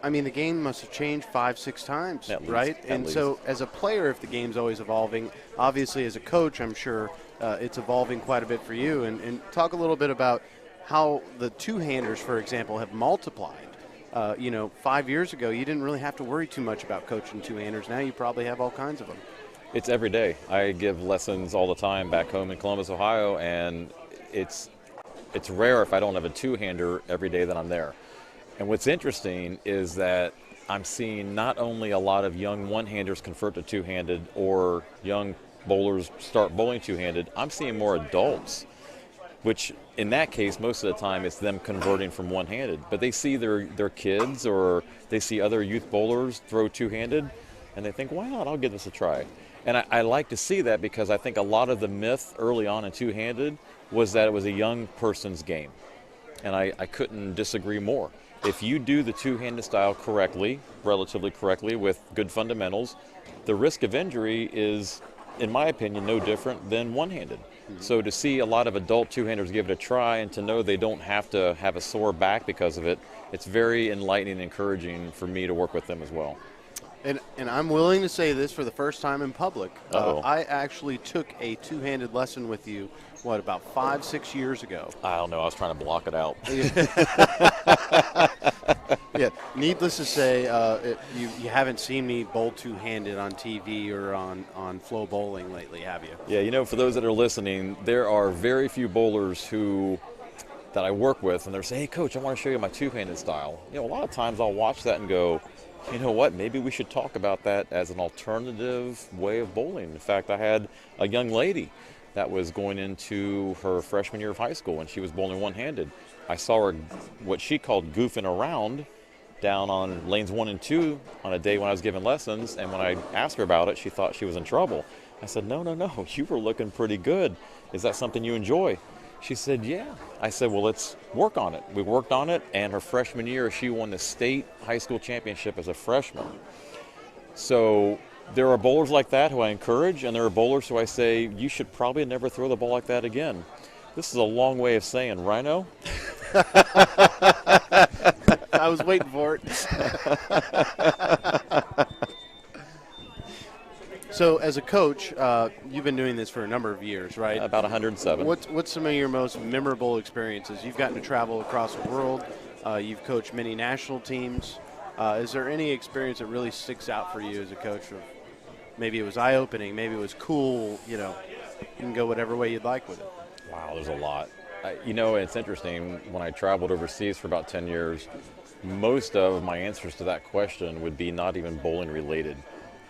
I mean, the game must have changed 5-6 times, At least, right? at And least. so as a player, if the game's always evolving, obviously as a coach, I'm sure it's evolving quite a bit for you. And talk a little bit about how the two-handers, for example, have multiplied. You know, 5 years ago, you didn't really have to worry too much about coaching two-handers. Now you probably have all kinds of them. It's every day. I give lessons all the time back home in Columbus, Ohio, and it's rare if I don't have a two-hander every day that I'm there. And what's interesting is that I'm seeing not only a lot of young one-handers convert to two-handed or young bowlers start bowling two-handed, I'm seeing more adults, which in that case, most of the time, it's them converting from one-handed. But they see their kids or they see other youth bowlers throw two-handed, and they think, why not? I'll give this a try. And I like to see that because I think a lot of the myth early on in two-handed was that it was a young person's game. And I couldn't disagree more. If you do the two-handed style correctly, relatively correctly, with good fundamentals, the risk of injury is, in my opinion, no different than one-handed. So to see a lot of adult two-handers give it a try and to know they don't have to have a sore back because of it, it's very enlightening and encouraging for me to work with them as well. And I'm willing to say this for the first time in public. Uh-oh. I actually took a two-handed lesson with you, about 5-6 years ago? I don't know. I was trying to block it out. Yeah. Needless to say, you haven't seen me bowl two-handed on TV or on Flow Bowling lately, have you? Yeah, for those that are listening, there are very few bowlers that I work with, and they're saying, hey, Coach, I want to show you my two-handed style. A lot of times I'll watch that and go, you know what, maybe we should talk about that as an alternative way of bowling. In fact, I had a young lady that was going into her freshman year of high school, and she was bowling one-handed. I saw her, what she called goofing around, down on lanes 1 and 2 on a day when I was giving lessons, and when I asked her about it, she thought she was in trouble. I said, no, you were looking pretty good. Is that something you enjoy? She said, yeah. I said, well, let's work on it. We worked on it, and her freshman year, she won the state high school championship as a freshman. So there are bowlers like that who I encourage, and there are bowlers who I say, you should probably never throw the ball like that again. This is a long way of saying, Rhino. I was waiting for it. So as a coach, you've been doing this for a number of years, right? About 107. What's some of your most memorable experiences? You've gotten to travel across the world. You've coached many national teams. Is there any experience that really sticks out for you as a coach? Maybe it was eye-opening, maybe it was cool, you can go whatever way you'd like with it. Wow, there's a lot. It's interesting, when I traveled overseas for about 10 years, most of my answers to that question would be not even bowling related.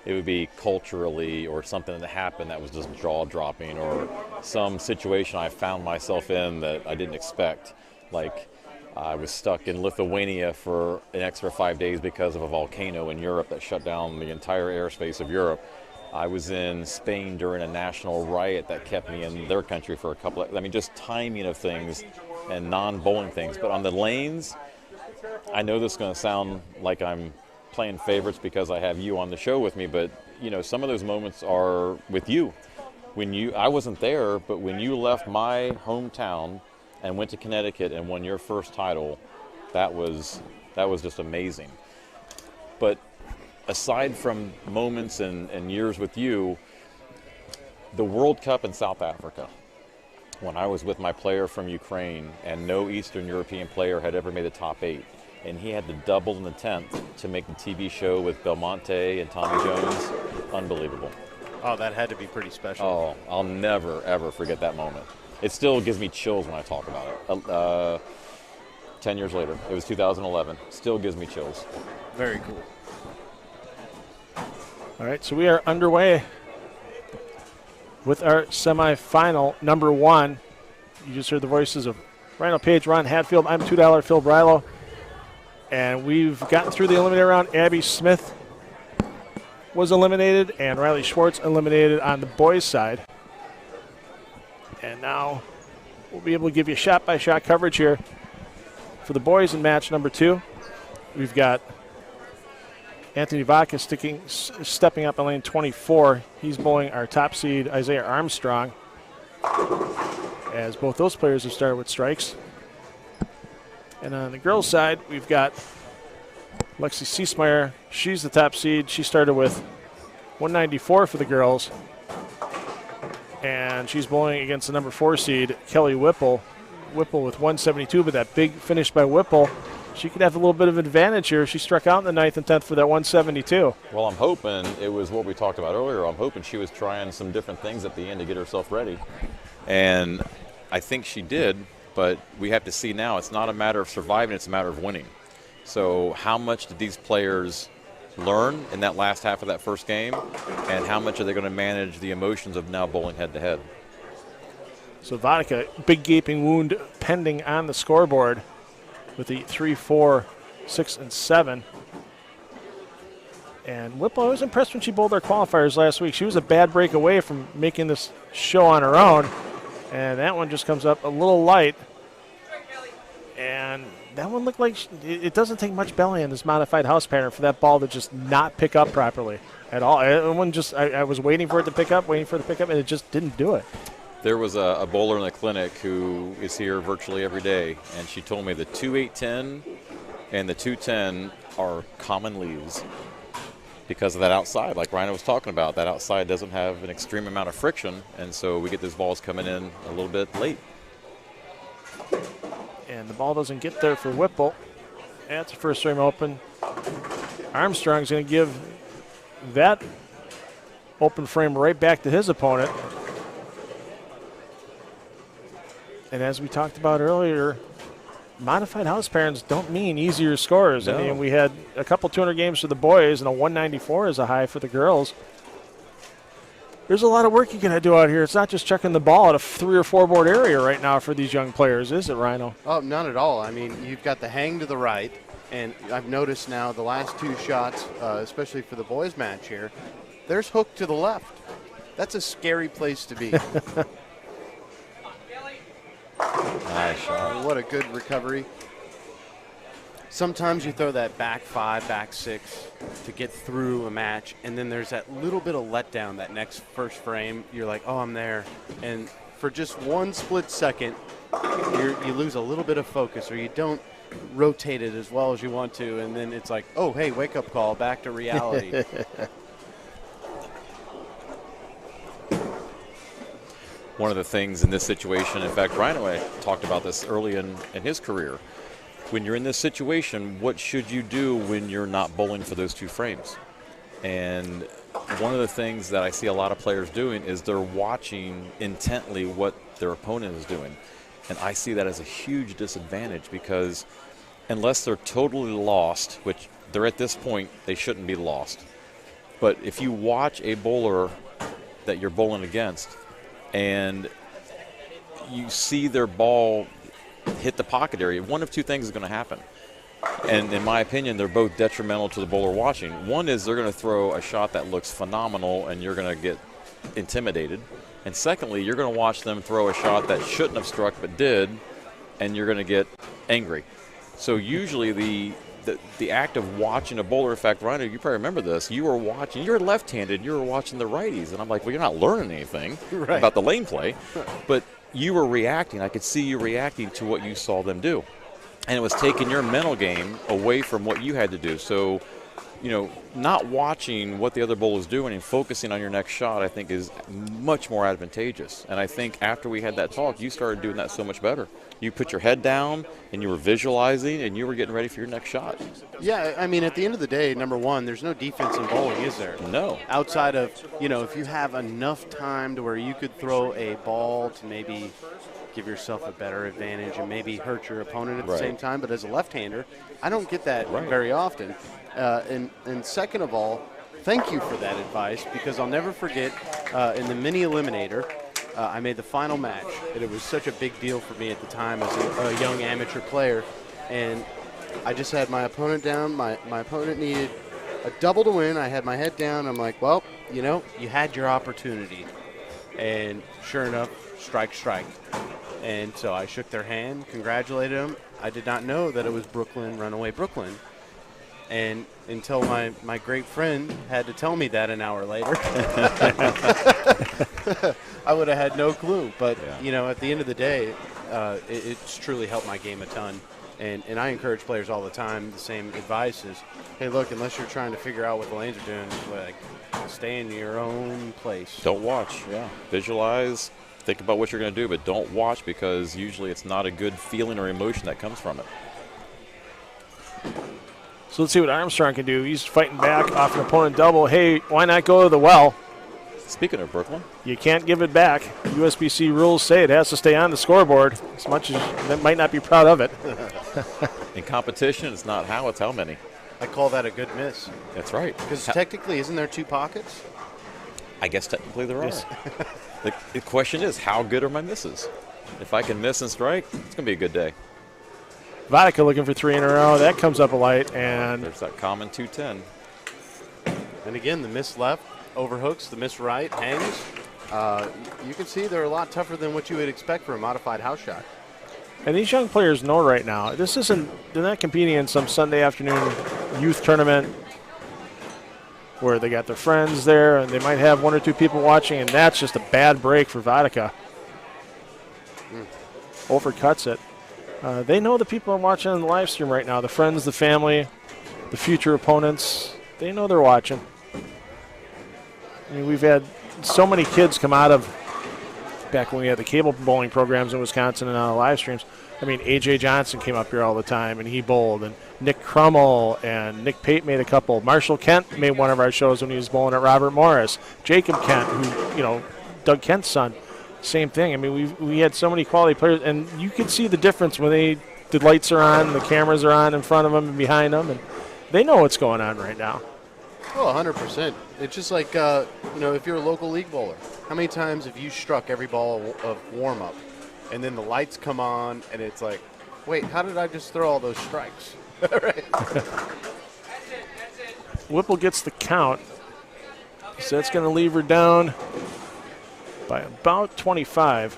It would be culturally or something that happened that was just jaw-dropping, or some situation I found myself in that I didn't expect. Like I was stuck in Lithuania for an extra 5 days because of a volcano in Europe that shut down the entire airspace of Europe. I was in Spain during a national riot that kept me in their country for just timing of things and non-bowling things. But on the lanes, I know this is going to sound like I'm playing favorites because I have you on the show with me, but some of those moments are with you. I wasn't there, but when you left my hometown and went to Connecticut and won your first title, that was just amazing. But aside from moments and years with you, the World Cup in South Africa, when I was with my player from Ukraine and no Eastern European player had ever made the top 8, and he had to double in the 10th to make the TV show with Belmonte and Tommy Jones. Unbelievable. Oh, that had to be pretty special. Oh, I'll never, ever forget that moment. It still gives me chills when I talk about it. 10 years later, it was 2011. Still gives me chills. Very cool. All right, so we are underway with our semifinal number 1. You just heard the voices of Rhino Page, Ron Hatfield. I'm $2 Phil Brylow. And we've gotten through the eliminator round. Abby Smith was eliminated, and Riley Schwartz eliminated on the boys' side. And now we'll be able to give you shot-by-shot coverage here for the boys in match number 2. We've got Anthony Vaca stepping up in lane 24. He's bowling our top seed, Isaiah Armstrong, as both those players have started with strikes. And on the girls' side, we've got Lexi Ciesmeyer. She's the top seed. She started with 194 for the girls. And she's bowling against the number 4 seed, Kelly Whipple. Whipple with 172, but that big finish by Whipple she could have a little bit of advantage here. She struck out in the 9th and 10th for that 172. Well, I'm hoping it was what we talked about earlier. I'm hoping she was trying some different things at the end to get herself ready. And I think she did, but we have to see now. It's not a matter of surviving, it's a matter of winning. So how much did these players learn in that last half of that first game, and how much are they going to manage the emotions of now bowling head-to-head? So Vodka, big gaping wound pending on the scoreboard with the 3, 4, 6, and 7. And Whipple, I was impressed when she bowled our qualifiers last week. She was a bad break away from making this show on her own, and that one just comes up a little light. And that one looked like it doesn't take much belly in this modified house pattern for that ball to just not pick up properly at all. I was waiting for it to pick up, and it just didn't do it. There was a bowler in the clinic who is here virtually every day, and she told me the 2-8-10 and the 2-10 are common leaves because of that outside, like Rhino was talking about. That outside doesn't have an extreme amount of friction, and so we get those balls coming in a little bit late. And the ball doesn't get there for Whipple. That's a first frame open. Armstrong's going to give that open frame right back to his opponent. And as we talked about earlier, modified house patterns don't mean easier scores. No. I mean, we had a couple 200 games for the boys and a 194 is a high for the girls. There's a lot of work you got to do out here. It's not just chucking the ball at a 3 or 4 board area right now for these young players, is it, Rhino? Oh, not at all. I mean, you've got the hang to the right, and I've noticed now the last 2 shots, especially for the boys match here, there's hook to the left. That's a scary place to be. Nice shot. What a good recovery. Sometimes you throw that back 5, back 6 to get through a match, and then there's that little bit of letdown that next first frame. You're like, oh, I'm there. And for just one split second, you lose a little bit of focus, or you don't rotate it as well as you want to, and then it's like, oh, hey, wake-up call, back to reality. One of the things in this situation, in fact, Rhino talked about this early in his career. When you're in this situation, what should you do when you're not bowling for those 2 frames? And one of the things that I see a lot of players doing is they're watching intently what their opponent is doing. And I see that as a huge disadvantage because unless they're totally lost, which they're at this point, they shouldn't be lost. But if you watch a bowler that you're bowling against and you see their ball hit the pocket area, one of 2 things is going to happen. And in my opinion, they're both detrimental to the bowler watching. One is they're going to throw a shot that looks phenomenal and you're going to get intimidated. And secondly, you're going to watch them throw a shot that shouldn't have struck but did, and you're going to get angry. So usually the act of watching a bowler, in fact, Rhino, you probably remember this, you were watching, you're left-handed, you were watching the righties. And I'm like, well, you're not learning anything about the lane play. But you were reacting. I could see you reacting to what you saw them do. And it was taking your mental game away from what you had to do. So, not watching what the other bowler is doing and focusing on your next shot, I think, is much more advantageous. And I think after we had that talk, you started doing that so much better. You put your head down and you were visualizing and you were getting ready for your next shot. Yeah, I mean, at the end of the day, number one, there's no defense in bowling, is there? No. Outside of, if you have enough time to where you could throw a ball to maybe give yourself a better advantage and maybe hurt your opponent at the same time. But as a left-hander, I don't get that very often. And second of all, thank you for that advice, because I'll never forget in the mini eliminator, I made the final match, and it was such a big deal for me at the time as a young amateur player. And I just had my opponent down. My opponent needed a double to win. I had my head down. I'm like, well, you had your opportunity. And sure enough, strike. And so I shook their hand, congratulated them. I did not know that it was Brooklyn, Runaway Brooklyn. And until my great friend had to tell me that an hour later, I would have had no clue. But, at the end of the day, it's truly helped my game a ton. And I encourage players all the time, the same advice is, hey, look, unless you're trying to figure out what the lanes are doing, stay in your own place. Don't watch, Visualize, think about what you're going to do, but don't watch, because usually it's not a good feeling or emotion that comes from it. So let's see what Armstrong can do. He's fighting back off an opponent double. Hey, why not go to the well? Speaking of Brooklyn, You can't give it back. USBC rules say it has to stay on the scoreboard, as much as they might not be proud of it. in competition, it's not how, it's how many. I call that a good miss. That's right. Because technically, isn't there 2 pockets? I guess technically there are. Yes. The question is, how good are my misses? If I can miss and strike, it's going to be a good day. Vodka looking for 3 in a row. That comes up a light, and There's that common 210. And again, the miss left overhooks, the miss right hangs. You can see they're a lot tougher than what you would expect for a modified house shot. and these young players know right now, this isn't, they're not competing in some Sunday afternoon youth tournament where they got their friends there and they might have 1 or 2 people watching, and that's just a bad break for Vodka. Overcuts it. They know the people are watching on the live stream right now, the friends, the family, the future opponents. They know they're watching. I mean, we've had so many kids come out of, back when we had the cable bowling programs in Wisconsin and on the live streams. I mean, A.J. Johnson came up here all the time, and he bowled. And Nick Crummell and Nick Pate made a couple. Marshall Kent made one of our shows when he was bowling at Robert Morris. Jacob Kent, who, you know, Doug Kent's son, same thing. I mean, we had so many quality players, and you could see the difference when the lights are on, the cameras are on in front of them and behind them, and they know what's going on right now. Oh, 100%. It's just like, if you're a local league bowler, how many times have you struck every ball of warm-up, and then the lights come on, and it's like, wait, how did I just throw all those strikes? Right. Whipple gets the count, so that's going to leave her down by about 25.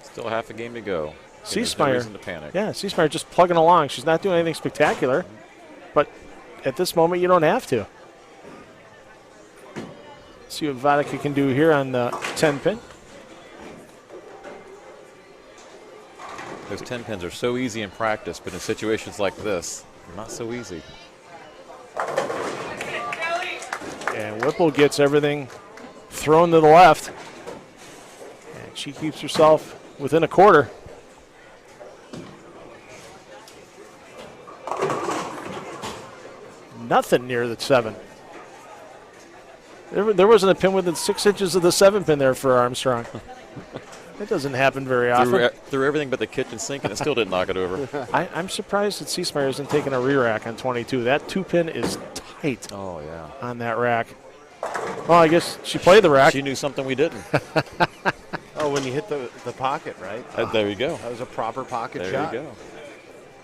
Still half a game to go. Ciesmeyer, No reason to panic. yeah, Ciesmeyer just plugging along. She's not doing anything spectacular, but at this moment you don't have to. See what Vodka can do here on the 10 pin. Those 10 pins are so easy in practice, but in situations like this, not so easy. And Whipple gets everything thrown to the left. And she keeps herself within a quarter. Nothing near the 7. There wasn't a pin within 6 inches of the 7 pin there for Armstrong. That doesn't happen very often. Threw everything but the kitchen sink, and it still didn't knock it over. I'm surprised that Ciesmeyer isn't taking a re-rack on 22. That 2 pin is tight Oh, yeah. on that rack. Well, I guess she played the rack. She knew something we didn't. Oh, when you hit the pocket, right? There you go. That was a proper pocket There shot. you go.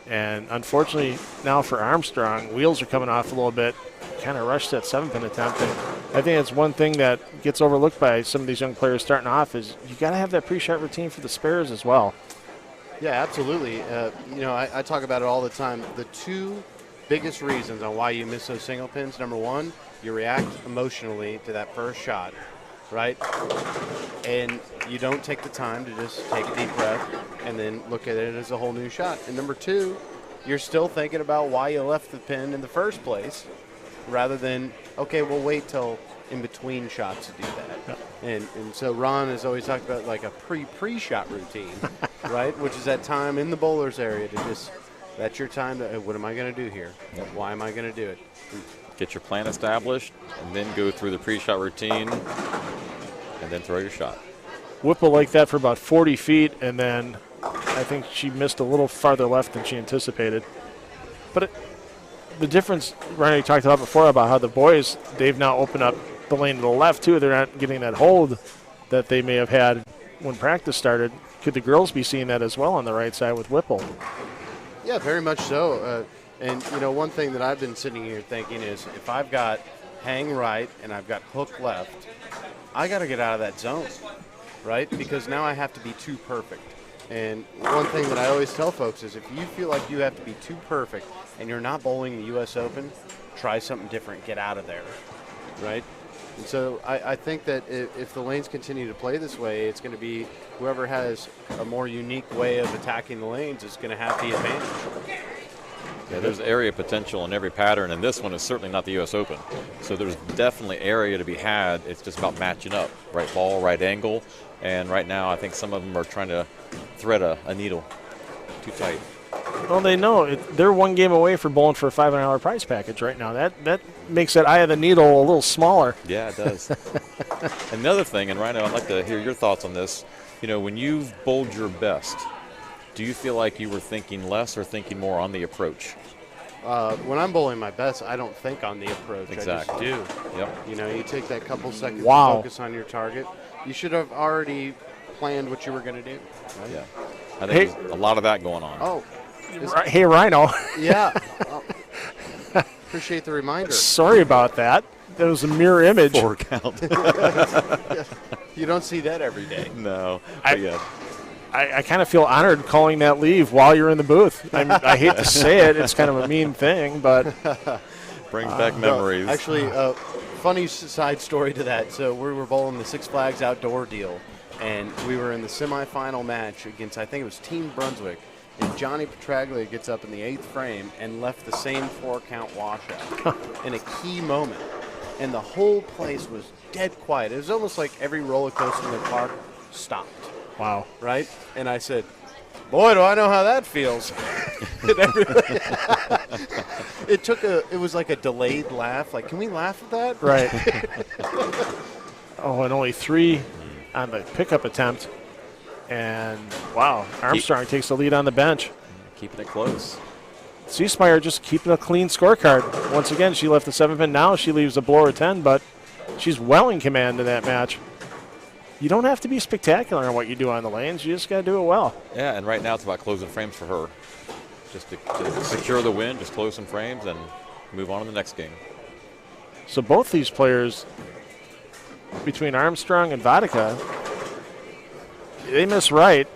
And unfortunately, now for Armstrong, wheels are coming off a little bit. Kind of rushed that 7-pin attempt. And I think that's one thing that gets overlooked by some of these young players starting off is you got to have that pre-shot routine for the spares as well. Yeah, absolutely. I talk about it all the time. The 2 biggest reasons on why you miss those single pins, number 1, you react emotionally to that first shot, right? And you don't take the time to just take a deep breath and then look at it as a whole new shot. And number 2, you're still thinking about why you left the pin in the first place rather than, okay, we'll wait till in between shots to do that. Yeah. And so Ron has always talked about like a pre-shot routine, right? Which is that time in the bowler's area to just, that's your time to, what am I going to do here? Why am I going to do it? Get your plan established, and then go through the pre-shot routine, and then throw your shot. Whipple like that for about 40 feet, and then I think she missed a little farther left than she anticipated. But the difference, Rhino, you talked about before about how the boys, they've now opened up the lane to the left, too. They're not getting that hold that they may have had when practice started. Could the girls be seeing that as well on the right side with Whipple? Yeah, very much so. And, one thing that I've been sitting here thinking is if I've got hang right and I've got hook left, I got to get out of that zone, right? Because now I have to be too perfect. And one thing that I always tell folks is if you feel like you have to be too perfect and you're not bowling the U.S. Open, try something different. Get out of there, right? And so I think that if the lanes continue to play this way, it's going to be whoever has a more unique way of attacking the lanes is going to have the advantage. Yeah, there's area potential in every pattern, and this one is certainly not the U.S. Open. So there's definitely area to be had. It's just about matching up. Right ball, right angle. And right now I think some of them are trying to thread a needle too tight. Well, they know they're one game away for bowling for a $500 prize package right now. That makes that eye of the needle a little smaller. Yeah, it does. And the other thing, and Rhino, I'd like to hear your thoughts on this. When you've bowled your best, do you feel like you were thinking less or thinking more on the approach? When I'm bowling my best, I don't think on the approach. Exactly. I just do. Yep. You take that couple seconds to Wow. focus on your target. You should have already planned what you were going to do. Right? Yeah. I think there's a lot of that going on. Oh. Hey, Rhino. Yeah. Appreciate the reminder. Sorry about that. That was a mirror image. 4 count. You don't see that every day. No. I kind of feel honored calling that leave while you're in the booth. I hate to say it. It's kind of a mean thing, but brings back memories. No, actually, funny side story to that. So we were bowling the Six Flags outdoor deal, and we were in the semifinal match against, I think it was Team Brunswick, and Johnny Petraglia gets up in the 8th frame and left the same 4-count washout in a key moment. And the whole place was dead quiet. It was almost like every roller coaster in the park stopped. wow. Right? And I said, boy, do I know how that feels. It was like a delayed laugh. Like, can we laugh at that? Right. And only 3 on the pickup attempt. And, wow, Armstrong takes the lead on the bench. Keeping it close. Seaspire just keeping a clean scorecard. Once again, she left the 7-pin. Now she leaves a blower 10, but she's well in command in that match. You don't have to be spectacular in what you do on the lanes. You just got to do it well. Yeah, and right now it's about closing frames for her. Just to secure the win, just close some frames and move on to the next game. So both these players, between Armstrong and Vodka, they miss right.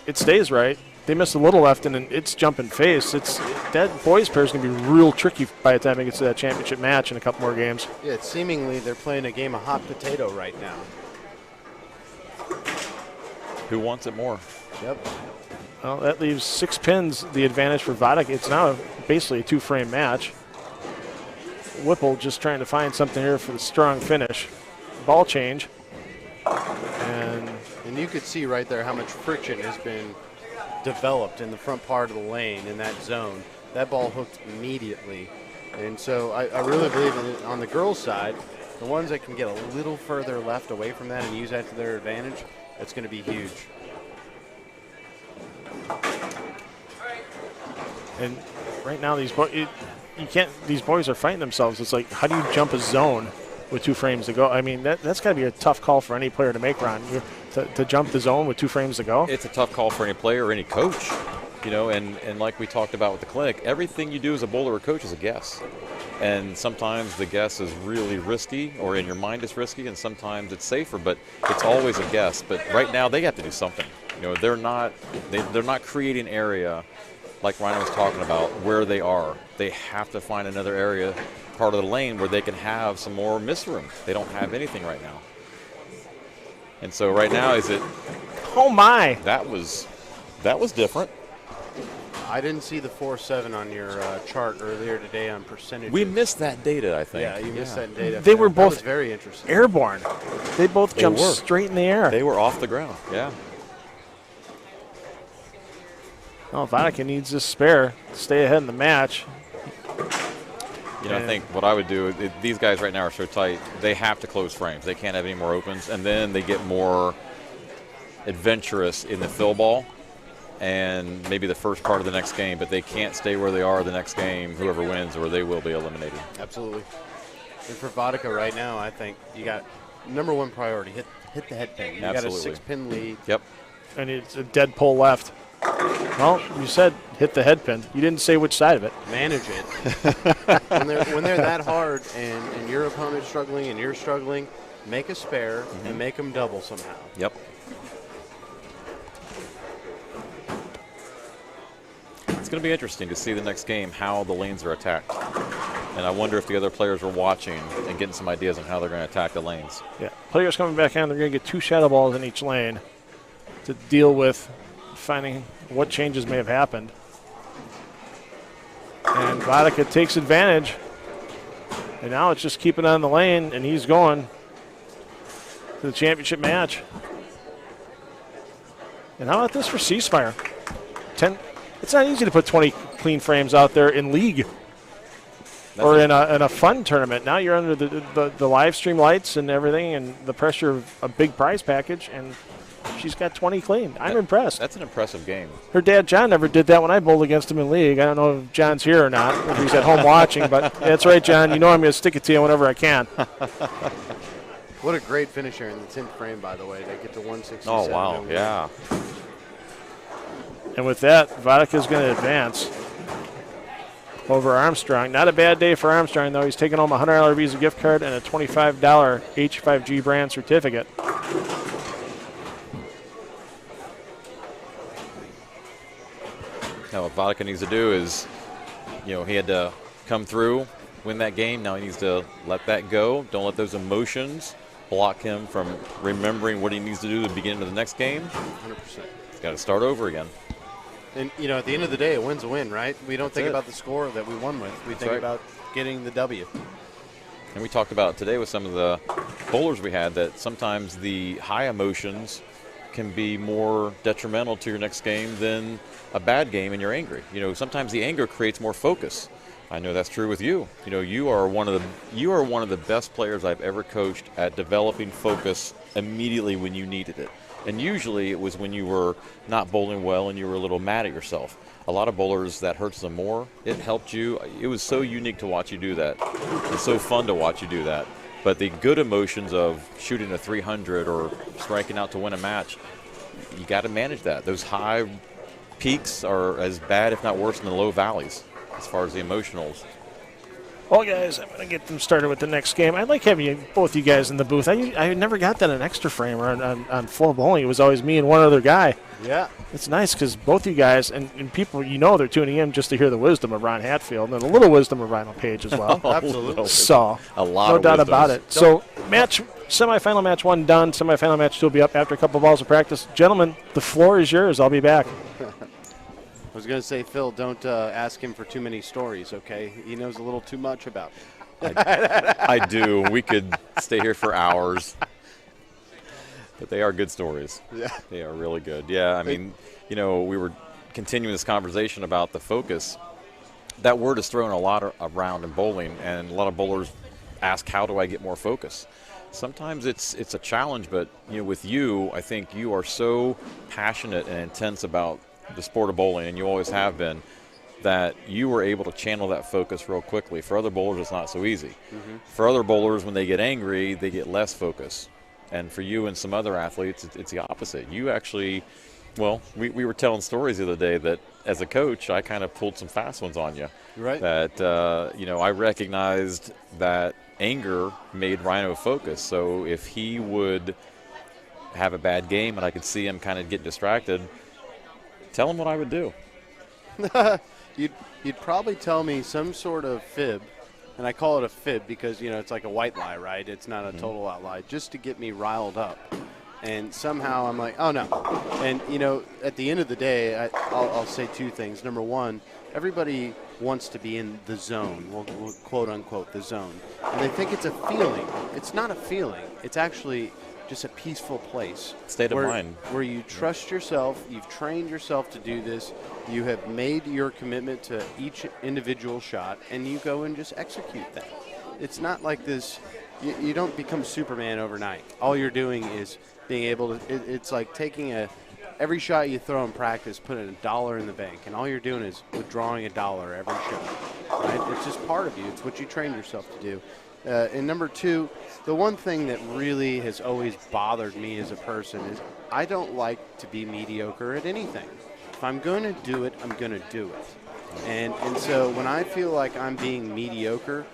It stays right. They miss a little left, and it's jumping face. That boys pair is going to be real tricky by the time it gets to that championship match in a couple more games. Yeah, seemingly they're playing a game of hot potato right now. Who wants it more? Yep. Well, that leaves 6 pins, the advantage for Vodka. It's now basically a 2-frame match. Whipple just trying to find something here for the strong finish. Ball change. And you could see right there how much friction has been developed in the front part of the lane in that zone. That ball hooked immediately. And so I really believe on the girls' side, the ones that can get a little further left away from that and use that to their advantage, that's going to be huge. And right now, these boys are fighting themselves. It's like, how do you jump a zone with 2 frames to go? I mean, that's got to be a tough call for any player to make, Ron, to jump the zone with 2 frames to go. It's a tough call for any player or any coach, and like we talked about with the clinic, everything you do as a bowler or coach is a guess. And sometimes the guess is really risky, or in your mind it's risky, and sometimes it's safer, but it's always a guess. But right now they have to do something. They're not creating area like Rhino was talking about where they are. They have to find another area, part of the lane, where they can have some more miss room. They don't have anything right now. And so right now oh my, that was different. I didn't see the 4-7 on your chart earlier today on percentage. We missed that data, I think. Yeah, you missed that data. They were both that was very interesting. airborne. They both jumped were. straight in the air. They were off the ground, yeah. Oh, Vodka needs this spare to stay ahead in the match. I think what I would do, these guys right now are so tight, they have to close frames. They can't have any more opens, and then they get more adventurous in the fill ball and maybe the first part of the next game, but they can't stay where they are the next game, whoever wins, or they will be eliminated. Absolutely. And for Vodka right now, I think you got number 1 priority, hit the head pin. You got a 6-pin lead. Yep. And it's a dead pull left. Well, you said hit the head pin. You didn't say which side of it. Manage it. when they're that hard and your opponent's struggling and you're struggling, make a spare and make them double somehow. Yep. It's going to be interesting to see the next game how the lanes are attacked. And I wonder if the other players were watching and getting some ideas on how they're going to attack the lanes. Yeah, players coming back in, they're going to get 2 shadow balls in each lane to deal with finding what changes may have happened. And Vodka takes advantage. And now it's just keeping on the lane, and he's going to the championship match. And how about this for Seaspire? It's not easy to put 20 clean frames out there in league or in a fun tournament. Now you're under the live stream lights and everything and the pressure of a big prize package, and she's got 20 clean. I'm impressed. That's an impressive game. Her dad, John, never did that when I bowled against him in league. I don't know if John's here or not, if he's at home watching, but that's right, John. You know I'm going to stick it to you whenever I can. What a great finisher in the 10th frame, by the way. They get to 167. Oh, wow, yeah. And with that, Vodka's going to advance over Armstrong. Not a bad day for Armstrong, though. He's taking home a $100 Visa gift card and a $25 H5G brand certificate. Now, what Vodka needs to do is, he had to come through, win that game. Now he needs to let that go. Don't let those emotions block him from remembering what he needs to do to begin into the next game. 100%. He's got to start over again. And, at the end of the day, a win's a win, right? We don't think about the score that we won with. We think about getting the W. And we talked about today with some of the bowlers we had that sometimes the high emotions can be more detrimental to your next game than a bad game and you're angry. Sometimes the anger creates more focus. I know that's true with you. You are one of the best players I've ever coached at developing focus immediately when you needed it. And usually it was when you were not bowling well and you were a little mad at yourself. A lot of bowlers, that hurts them more. It helped you. It was so unique to watch you do that. It's so fun to watch you do that. But the good emotions of shooting a 300 or striking out to win a match, you got to manage that. Those high peaks are as bad, if not worse, than the low valleys as far as the emotionals. Well, guys, I'm going to get them started with the next game. I like having both you guys in the booth. I never got that on extra frame or on floor bowling. It was always me and one other guy. Yeah. It's nice because both you guys and people, they're tuning in just to hear the wisdom of Ron Hatfield and a little wisdom of Rhino Page as well. Absolutely. So, a lot no of doubt wisdoms. about it. So, semifinal match 1 done. Semifinal match 2 will be up after a couple balls of practice. Gentlemen, the floor is yours. I'll be back. I was going to say, Phil, don't ask him for too many stories, okay? He knows a little too much about it. I do. We could stay here for hours. But they are good stories. Yeah. They are really good. Yeah, I mean, we were continuing this conversation about the focus. That word is thrown a lot around in bowling, and a lot of bowlers ask, how do I get more focus? Sometimes it's a challenge, but, with you, I think you are so passionate and intense about the sport of bowling, and you always have been, that you were able to channel that focus real quickly. For other bowlers, it's not so easy. Mm-hmm. For other bowlers, when they get angry, they get less focus. And for you and some other athletes, it's the opposite. You actually, we were telling stories the other day that as a coach, I kind of pulled some fast ones on you. Right. That, I recognized that anger made Rhino focus. So if he would have a bad game and I could see him kind of get distracted, tell him what I would do. You'd probably tell me some sort of fib, and I call it a fib because, it's like a white lie, right? It's not a total out lie, just to get me riled up. And somehow I'm like, oh, no. And, at the end of the day, I'll say two things. Number one, everybody wants to be in the zone, we'll quote, unquote, the zone. And they think it's a feeling. It's not a feeling. It's actually just a peaceful place. State of mind. Where you trust yourself, you've trained yourself to do this, you have made your commitment to each individual shot, and you go and just execute that. It's not like this, you don't become Superman overnight. All you're doing is being able to, it's like taking every shot you throw in practice, putting $1 in the bank, and all you're doing is withdrawing $1 every shot, right? It's just part of you. It's what you trained yourself to do. And number two, the one thing that really has always bothered me as a person is I don't like to be mediocre at anything. If I'm going to do it, I'm going to do it. And so when I feel like I'm being mediocre,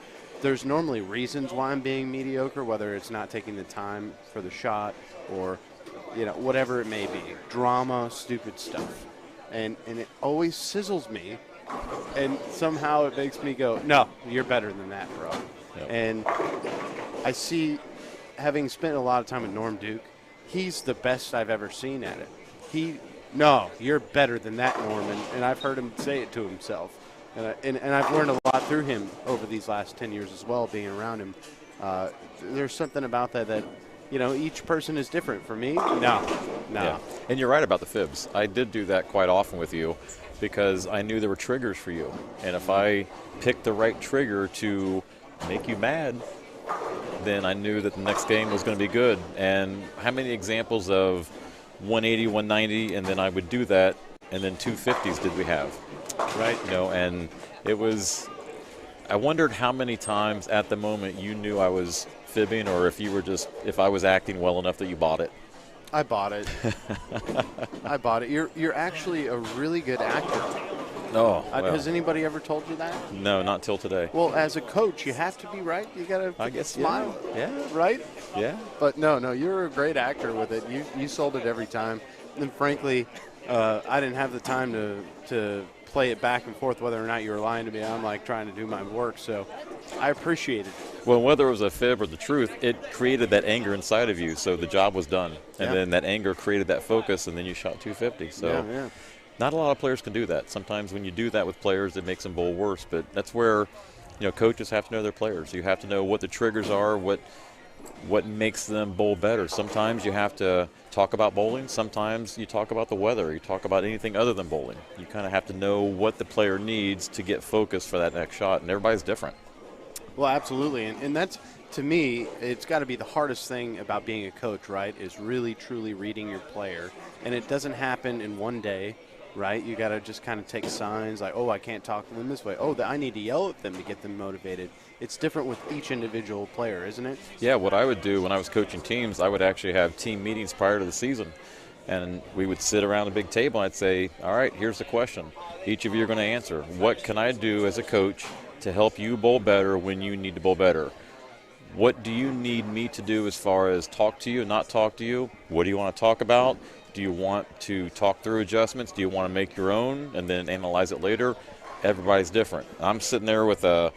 there's normally reasons why I'm being mediocre, whether it's not taking the time for the shot or, whatever it may be. Drama, stupid stuff. And it always sizzles me, and somehow it makes me go, no, you're better than that, bro. Yep. And I see, having spent a lot of time with Norm Duke, he's the best I've ever seen at it. No, you're better than that, Norm, and I've heard him say it to himself. And I've learned a lot through him over these last 10 years as well, being around him. There's something about that, each person is different. For me, no. Yeah. And you're right about the fibs. I did do that quite often with you because I knew there were triggers for you. And if I picked the right trigger to make you mad, then I knew that the next game was going to be good. And how many examples of 180, 190, and then I would do that, and then 250s did we have? Right. And it was, I wondered how many times at the moment you knew I was fibbing, or if I was acting well enough that you bought it. I bought it. I bought it. You're actually a really good actor. Oh, well. Has anybody ever told you that? No, not till today. Well, as a coach, you have to be right. You got to smile. Yeah. Right? Yeah. But no, you're a great actor with it. You sold it every time. And frankly, I didn't have the time to play it back and forth whether or not you were lying to me. I'm like trying to do my work, so I appreciated it. Well, whether it was a fib or the truth, it created that anger inside of you, so the job was done. And then that anger created that focus, and then you shot 250. So not a lot of players can do that. Sometimes when you do that with players, it makes them bowl worse. But that's where, coaches have to know their players. You have to know what the triggers are, what makes them bowl better. Sometimes you have to talk about bowling. Sometimes you talk about the weather. You talk about anything other than bowling. You kind of have to know what the player needs to get focused for that next shot, and everybody's different. Well, absolutely. And that's, to me, it's got to be the hardest thing about being a coach, right, is really, truly reading your player. And it doesn't happen in one day, right? You got to just kind of take signs like, I can't talk to them this way. I need to yell at them to get them motivated. It's different with each individual player, isn't it? Yeah, what I would do when I was coaching teams, I would actually have team meetings prior to the season. And we would sit around a big table and I'd say, all right, here's the question. Each of you are going to answer. What can I do as a coach to help you bowl better when you need to bowl better? What do you need me to do as far as talk to you, not talk to you? What do you want to talk about? Do you want to talk through adjustments? Do you want to make your own and then analyze it later? Everybody's different. I'm sitting there with a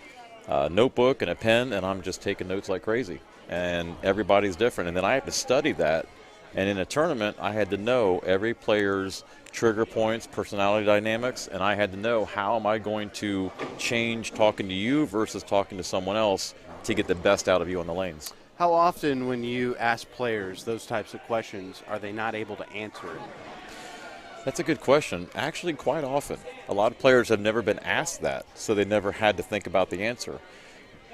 notebook and a pen, and I'm just taking notes like crazy. And everybody's different. And then I have to study that. And in a tournament, I had to know every player's trigger points, personality dynamics, and I had to know how am I going to change talking to you versus talking to someone else to get the best out of you on the lanes. How often when you ask players those types of questions, are they not able to answer it? That's a good question. Actually, quite often. A lot of players have never been asked that, so they never had to think about the answer.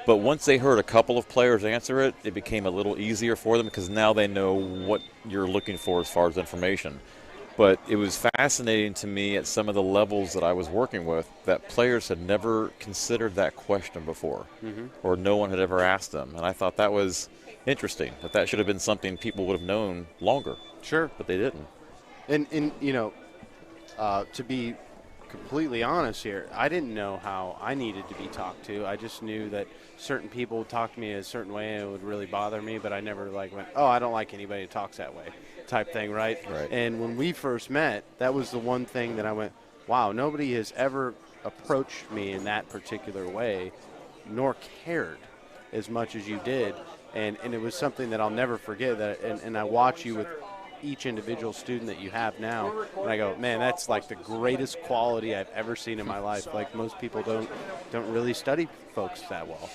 But once they heard a couple of players answer it, it became a little easier for them because now they know what you're looking for as far as information. But it was fascinating to me at some of the levels that I was working with that players had never considered that question before, or no one had ever asked them. And I thought that was interesting, that should have been something people would have known longer. Sure. But they didn't. And to be completely honest here, I didn't know how I needed to be talked to. I just knew that certain people would talk to me a certain way and it would really bother me, but I never went, I don't like anybody who talks that way type thing, right? And when we first met, that was the one thing that I went, wow, nobody has ever approached me in that particular way, nor cared as much as you did. And it was something that I'll never forget. And I watch you with each individual student that you have now, and I go, man, that's like the greatest quality I've ever seen in my life. Like most people don't really study folks that well.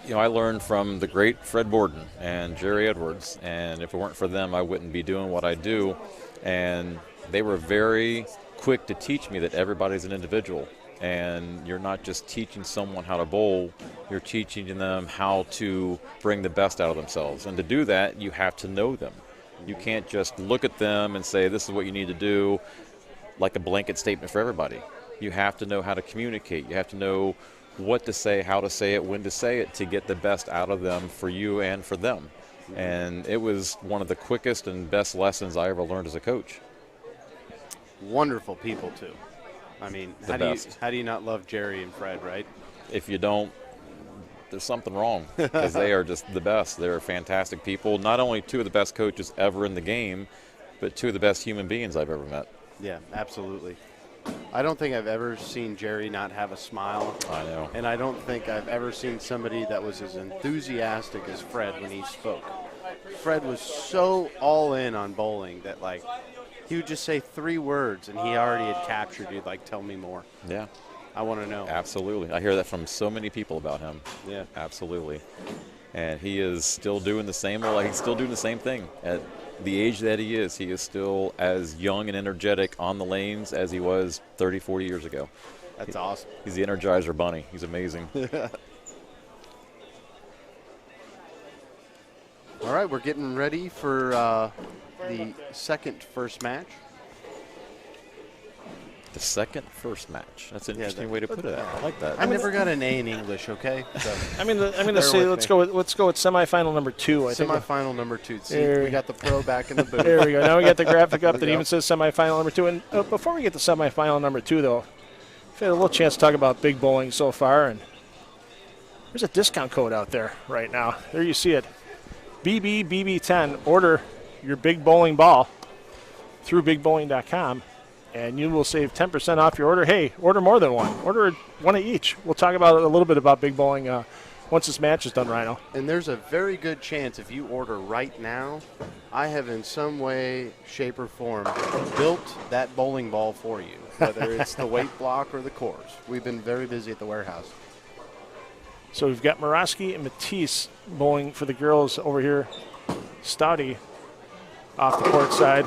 I learned from the great Fred Borden and Jerry Edwards, and if it weren't for them, I wouldn't be doing what I do. And they were very quick to teach me that everybody's an individual, and you're not just teaching someone how to bowl, you're teaching them how to bring the best out of themselves. And to do that, you have to know them. You can't just look at them and say, this is what you need to do, like a blanket statement for everybody. You have to know how to communicate. You have to know what to say, how to say it, when to say it to get the best out of them for you and for them. And it was one of the quickest and best lessons I ever learned as a coach. Wonderful people, too. I mean, how do you not love Jerry and Fred, right? If you don't, there's something wrong because they are just the best. They're fantastic people. Not only two of the best coaches ever in the game, but two of the best human beings I've ever met. Yeah, absolutely. I don't think I've ever seen Jerry not have a smile. I know. And I don't think I've ever seen somebody that was as enthusiastic as Fred when he spoke. Fred was so all in on bowling that, he would just say 3 words and he already had captured you, tell me more. Yeah. I want to know. Absolutely. I hear that from so many people about him. Yeah. Absolutely. And he is still doing the same. Well, he's still doing the same thing at the age that he is. He is still as young and energetic on the lanes as he was 30, 40 years ago. That's awesome. He's the Energizer Bunny. He's amazing. All right, we're getting ready for the second first match. The second first match. That's an interesting way to put it. I like that. I never got an A in English, okay? So I'm gonna say let's go with semifinal number 2. I think semifinal number 2. See, we got the pro back in the booth. there we go. Now we got the graphic up that even says semifinal number 2. And before we get to semifinal number 2, though, we've had a little chance to talk about big bowling so far, and there's a discount code out there right now. There you see it. BBBB10. Order your big bowling ball through bigbowling.com. And you will save 10% off your order. Hey, order more than one. Order one of each. We'll talk about a little bit about big bowling once this match is done, Rhino. And there's a very good chance if you order right now, I have in some way, shape, or form built that bowling ball for you, whether it's the weight block or the course. We've been very busy at the warehouse. So we've got Morosky and Matisse bowling for the girls over here. Stouty off the court side.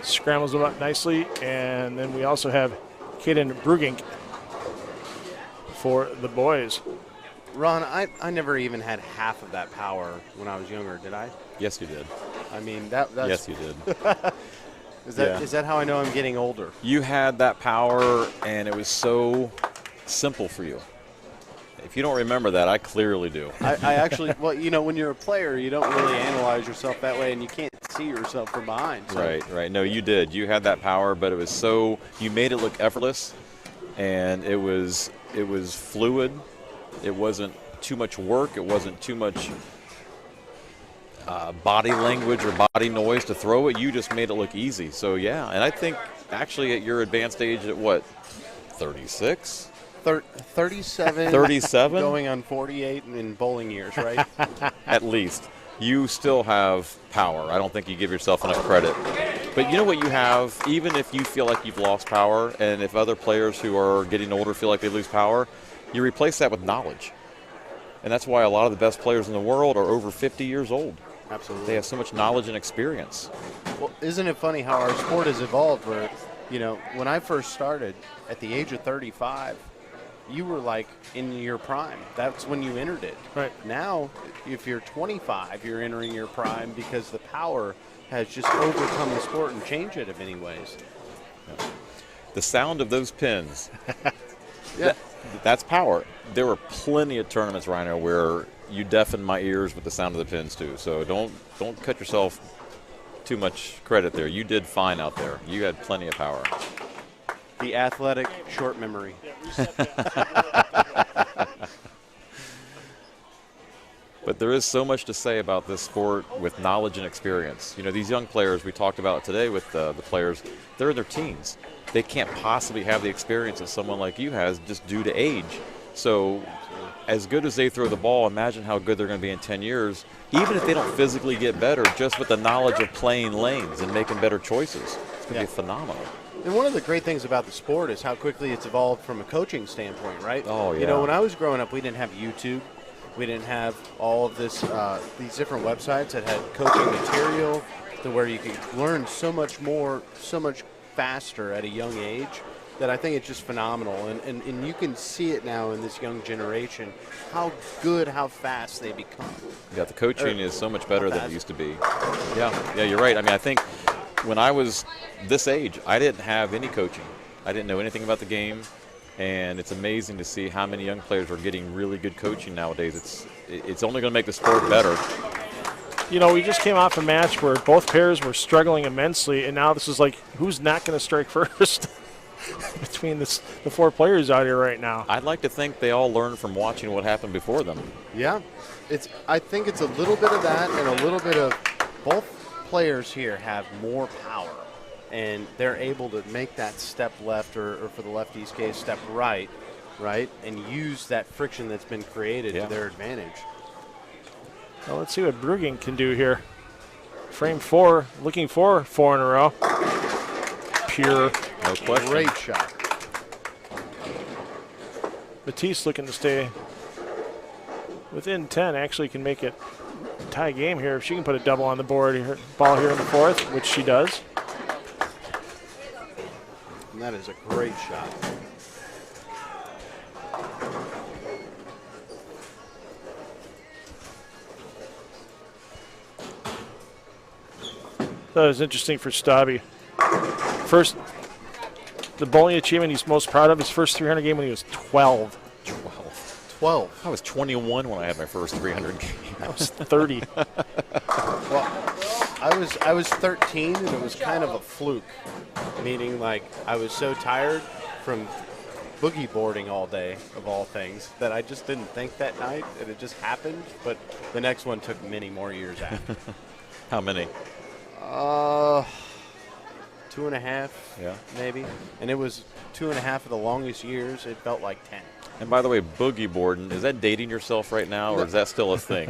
Scrambles them up nicely, and then we also have Kaden Brugink for the boys. Ron, I never even had half of that power when I was younger, did I? Yes, you did. I mean, that's... Yes, you did. Is that how I know I'm getting older? You had that power, and it was so simple for you. If you don't remember that, I clearly do. I actually, well, you know, when you're a player, you don't really analyze yourself that way, and you can't see yourself from behind. So. Right. No, you did. You had that power, but it was so, you made it look effortless, and it was fluid. It wasn't too much work. It wasn't too much body language or body noise to throw it. You just made it look easy. So, yeah, and I think actually at your advanced age at what, 36? 37. 37? Going on 48 in bowling years, right? At least. You still have power. I don't think you give yourself enough credit. But you know what you have, even if you feel like you've lost power, and if other players who are getting older feel like they lose power, you replace that with knowledge. And that's why a lot of the best players in the world are over 50 years old. Absolutely. They have so much knowledge and experience. Well, isn't it funny how our sport has evolved where, you know, when I first started at the age of 35, you were like in your prime. That's when you entered it. Right. Now, if you're 25, you're entering your prime because the power has just overcome the sport and changed it in many ways. The sound of those pins, Yeah. that's power. There were plenty of tournaments, Rhino, where you deafened my ears with the sound of the pins too. So don't cut yourself too much credit there. You did fine out there. You had plenty of power. The athletic short memory. But there is so much to say about this sport with knowledge and experience. You know, these young players, we talked about today with the players, they're in their teens. They can't possibly have the experience that someone like you has just due to age. So as good as they throw the ball, imagine how good they're going to be in 10 years, even if they don't physically get better, just with the knowledge of playing lanes and making better choices. It's going to be phenomenal. And one of the great things about the sport is how quickly it's evolved from a coaching standpoint, right? Oh, yeah. You know, when I was growing up, we didn't have YouTube. We didn't have all of this, these different websites that had coaching material to where you could learn so much more, so much faster at a young age that I think it's just phenomenal. And you can see it now in this young generation, how good, how fast they become. Yeah, the coaching is so much better than it used to be. Yeah, you're right. I mean, I think when I was this age, I didn't have any coaching. I didn't know anything about the game, and it's amazing to see how many young players are getting really good coaching nowadays. It's only going to make the sport better. You know, we just came off a match where both pairs were struggling immensely, and now this is like, who's not going to strike first between the four players out here right now? I'd like to think they all learned from watching what happened before them. Yeah, I think it's a little bit of that and a little bit of both players here have more power, and they're able to make that step left or for the lefties' case, step right, and use that friction that's been created to their advantage. Well, let's see what Brugink can do here. Frame 4, looking for 4 in a row. Pure. No question. Great shot. Matisse looking to stay within 10 actually can make it tie game here if she can put a double on the board here, ball here in the fourth, which she does. And that is a great shot. That was interesting for Stabby. First, the bowling achievement he's most proud of, his first 300 game when he was 12. 12. I was 21 when I had my first 300 game. I was 30. Well, I was 13, and it was kind of a fluke, meaning like I was so tired from boogie boarding all day, of all things, that I just didn't think that night, and it just happened. But the next one took many more years after. How many? 2.5, Yeah. maybe. And it was 2.5 of the longest years. It felt like 10. And by the way, boogie boarding, is that dating yourself right now, or is that still a thing?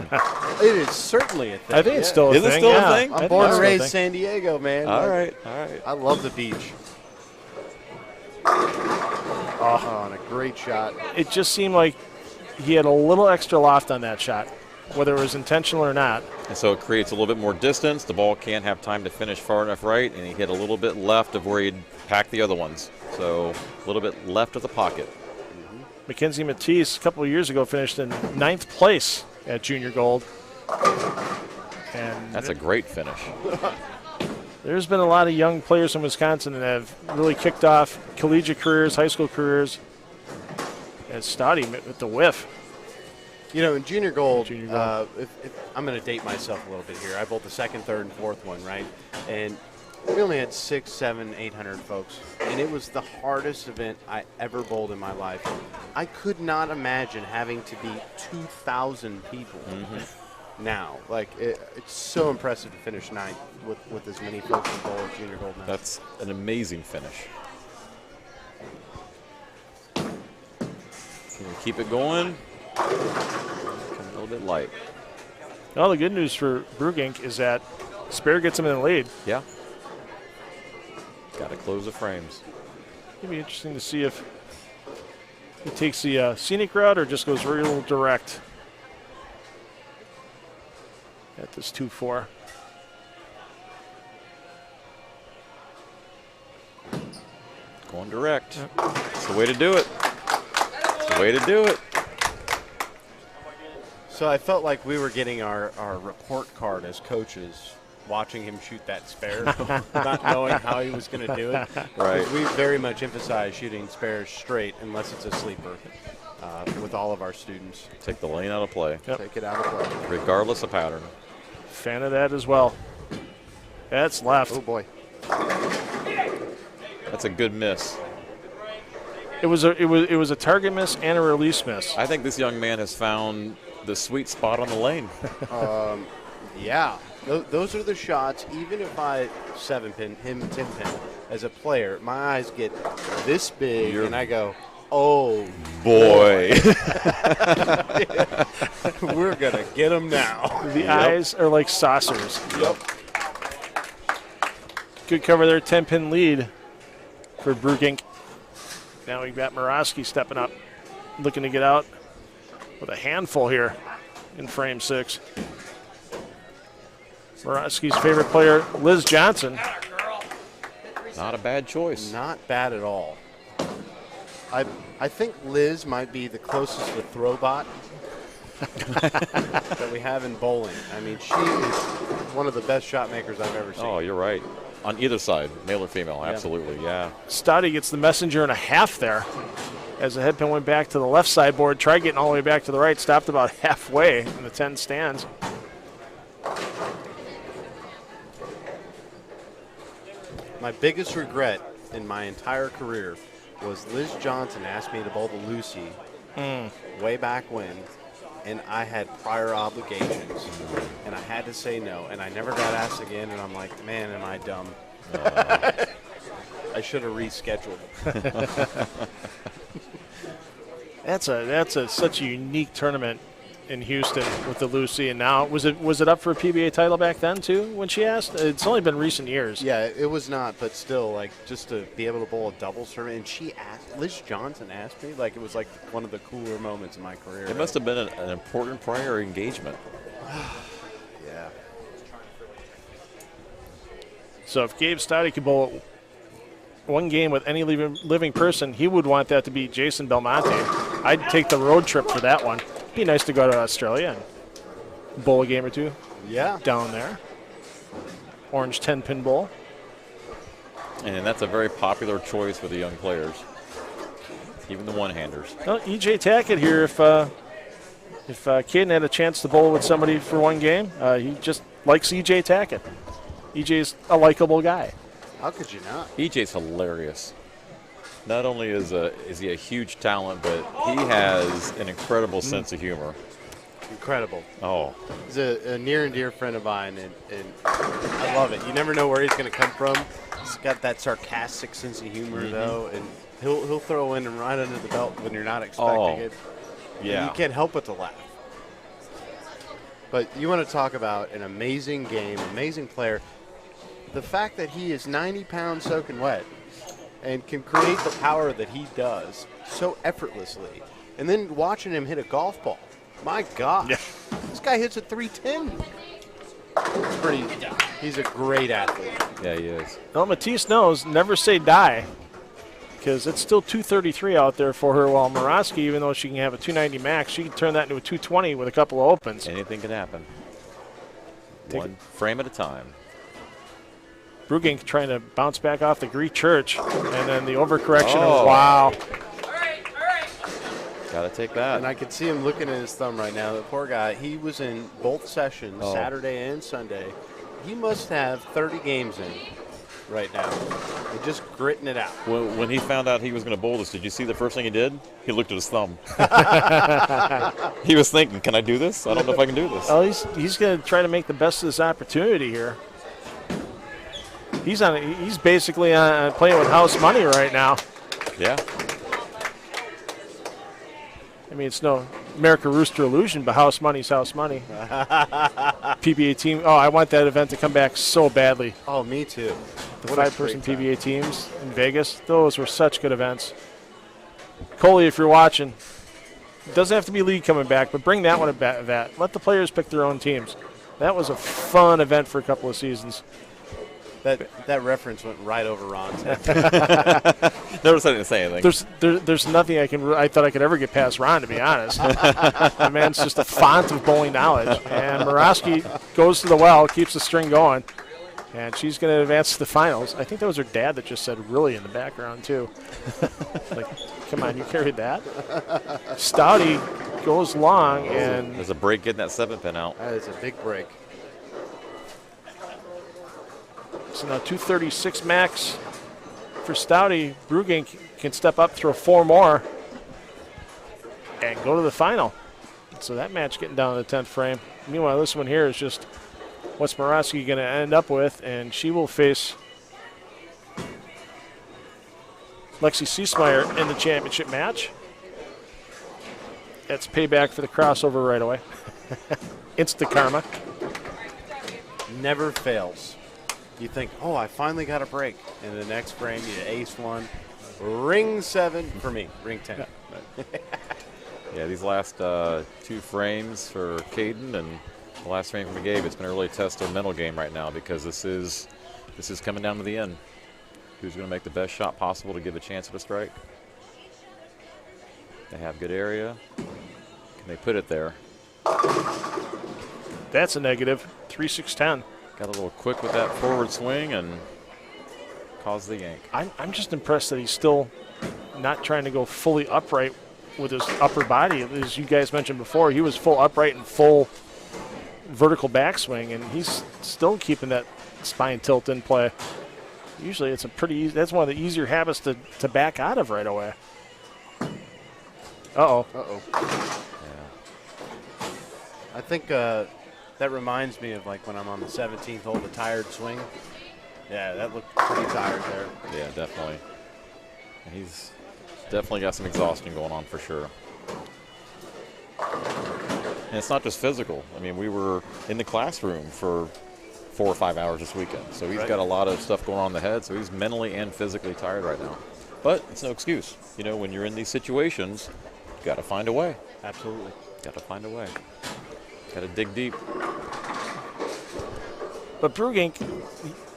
It is certainly a thing. I think it's still a Is thing. it still a yeah. thing? I I'm think born it's and still a raised thing. San Diego, man. All Like, right. I love the beach. Oh, and a great shot. It just seemed like he had a little extra loft on that shot, whether it was intentional or not. And so it creates a little bit more distance. The ball can't have time to finish far enough right, and he hit a little bit left of where he'd packed the other ones. So a little bit left of the pocket. Mackenzie Matisse, a couple of years ago, finished in 9th place at Junior Gold. And That's a great finish. there's been a lot of young players in Wisconsin that have really kicked off collegiate careers, high school careers. As Stoddy with the whiff. You know, in Junior Gold, Junior Gold. if I'm going to date myself a little bit here. I bowled the second, third, and fourth one, right? And we only had 600, 700, 800 folks. And it was the hardest event I ever bowled in my life. I could not imagine having to beat 2,000 people now. Like, it's so impressive to finish ninth with as many folks in bowl at Junior Gold now. That's an amazing finish. Can we keep it going? Come a little bit light. Well, the good news for Brugink is that Spare gets him in the lead. Yeah. Got to close the frames. It'd be interesting to see if he takes the scenic route or just goes real direct at this 2-4. Going direct. It's the way to do it. It's the way to do it. So I felt like we were getting our report card as coaches, watching him shoot that spare, not knowing how he was going to do it. Right. We very much emphasize shooting spares straight unless it's a sleeper with all of our students. Take the lane out of play, Yep. Take it out of play. regardless of pattern. Fan of that as well. That's left. Oh, boy. That's a good miss. It was a target miss and a release miss. I think this young man has found the sweet spot on the lane. Yeah. Those are the shots. Even if I 7-pin, him 10-pin, as a player, my eyes get this big, and I go, oh, Boy. we're going to get him now. The eyes are like saucers. Yep. Good cover there, 10-pin lead for Brugink. Now we got Morosky stepping up, looking to get out with a handful here in frame 6. Morosky's favorite player, Liz Johnson. Not a bad choice. Not bad at all. I think Liz might be the closest to Throwbot that we have in bowling. I mean, she is one of the best shot makers I've ever seen. Oh, you're right. On either side, male or female, absolutely, yeah. Stoddy gets the messenger and a half there as the head pin went back to the left sideboard, tried getting all the way back to the right, stopped about halfway in the 10 stands. My biggest regret in my entire career was Liz Johnson asked me to bowl the Lucy way back when, and I had prior obligations, and I had to say no, and I never got asked again, and I'm like, man, am I dumb? I should have rescheduled. That's such a unique tournament in Houston with the Lucy, and now was it up for a PBA title back then too when she asked? It's only been recent years. Yeah, it was not, but still, like, just to be able to bowl a doubles tournament. And she asked, Liz Johnson asked me, like, it was like one of the cooler moments in my career. It must have been an important prior engagement. Yeah. So if Gabe Stouty could bowl one game with any living person, he would want that to be Jason Belmonte. I'd take the road trip for that one. Be nice to go to Australia and bowl a game or two. Yeah. Down there. Orange 10-pin bowl. And that's a very popular choice for the young players, even the one-handers. Well, E.J. Tackett here, if Caden had a chance to bowl with somebody for one game, he just likes E.J. Tackett. E.J.'s a likable guy. How could you not? EJ's hilarious. Not only is he a huge talent, but he has an incredible sense of humor. Incredible. Oh. He's a near and dear friend of mine, and I love it. You never know where he's going to come from. He's got that sarcastic sense of humor, though, and he'll throw in and right under the belt when you're not expecting it. Yeah. And you can't help but to laugh. But you want to talk about an amazing game, amazing player. The fact that he is 90 pounds soaking wet and can create the power that he does so effortlessly. And then watching him hit a golf ball. My gosh. Yeah. This guy hits a 310. He's a great athlete. Yeah, he is. Well, Matisse knows never say die, because it's still 233 out there for her, while Morosky, even though she can have a 290 max, she can turn that into a 220 with a couple of opens. Anything can happen. One frame at a time. Brugink trying to bounce back off the Greek church, and then the overcorrection. Wow. Got to take that. And I can see him looking at his thumb right now. The poor guy, he was in both sessions, Saturday and Sunday. He must have 30 games in right now. And just gritting it out. When he found out he was going to bowl this, did you see the first thing he did? He looked at his thumb. He was thinking, can I do this? I don't know if I can do this. Oh, he's going to try to make the best of this opportunity here. He's basically playing with house money right now. Yeah. I mean, it's no America Rooster illusion, but house money's house money. PBA team. Oh, I want that event to come back so badly. Oh, me too. The 5-person PBA teams in Vegas, those were such good events. Coley, if you're watching, it doesn't have to be league coming back, but bring that one back. Let the players pick their own teams. That was a fun event for a couple of seasons. That reference went right over Ron's head. Notice I didn't say anything. There's nothing I thought I could ever get past Ron, to be honest. The man's just a font of bowling knowledge. And Morosky goes to the well, keeps the string going, and she's going to advance to the finals. I think that was her dad that just said "really" in the background too. Like, come on, you carried that. Stouty goes long, and there's a break getting that 7-pin out. That is a big break. So now 236 max for Stouty. Brugink can step up, throw 4 more, and go to the final. So that match getting down to the 10th frame. Meanwhile, this one here is just what's Morosky going to end up with, and she will face Lexi Seesmeyer in the championship match. That's payback for the crossover right away. Instant karma. Never fails. You think, oh, I finally got a break. And the next frame, you ace one. Ring 7 for me. Ring 10. Yeah, these last 2 frames for Caden and the last frame from Gabe, it's been a really test their mental game right now, because this is coming down to the end. Who's going to make the best shot possible to give a chance at a strike? They have good area. Can they put it there? That's a negative. 3-6-10. Got a little quick with that forward swing and caused the yank. I'm just impressed that he's still not trying to go fully upright with his upper body. As you guys mentioned before, he was full upright and full vertical backswing, and he's still keeping that spine tilt in play. Usually it's a pretty easy, that's one of the easier habits to back out of right away. Uh-oh. Uh-oh. Yeah. I think that reminds me of like when I'm on the 17th hole, the tired swing. Yeah, that looked pretty tired there. Yeah, definitely. And he's definitely got some exhaustion going on for sure. And it's not just physical. I mean, we were in the classroom for 4 or 5 hours this weekend. So he's got a lot of stuff going on in the head, so he's mentally and physically tired right now. But it's no excuse. You know, when you're in these situations, you got to find a way. Absolutely. Got to find a way. Got to dig deep. But Brugink,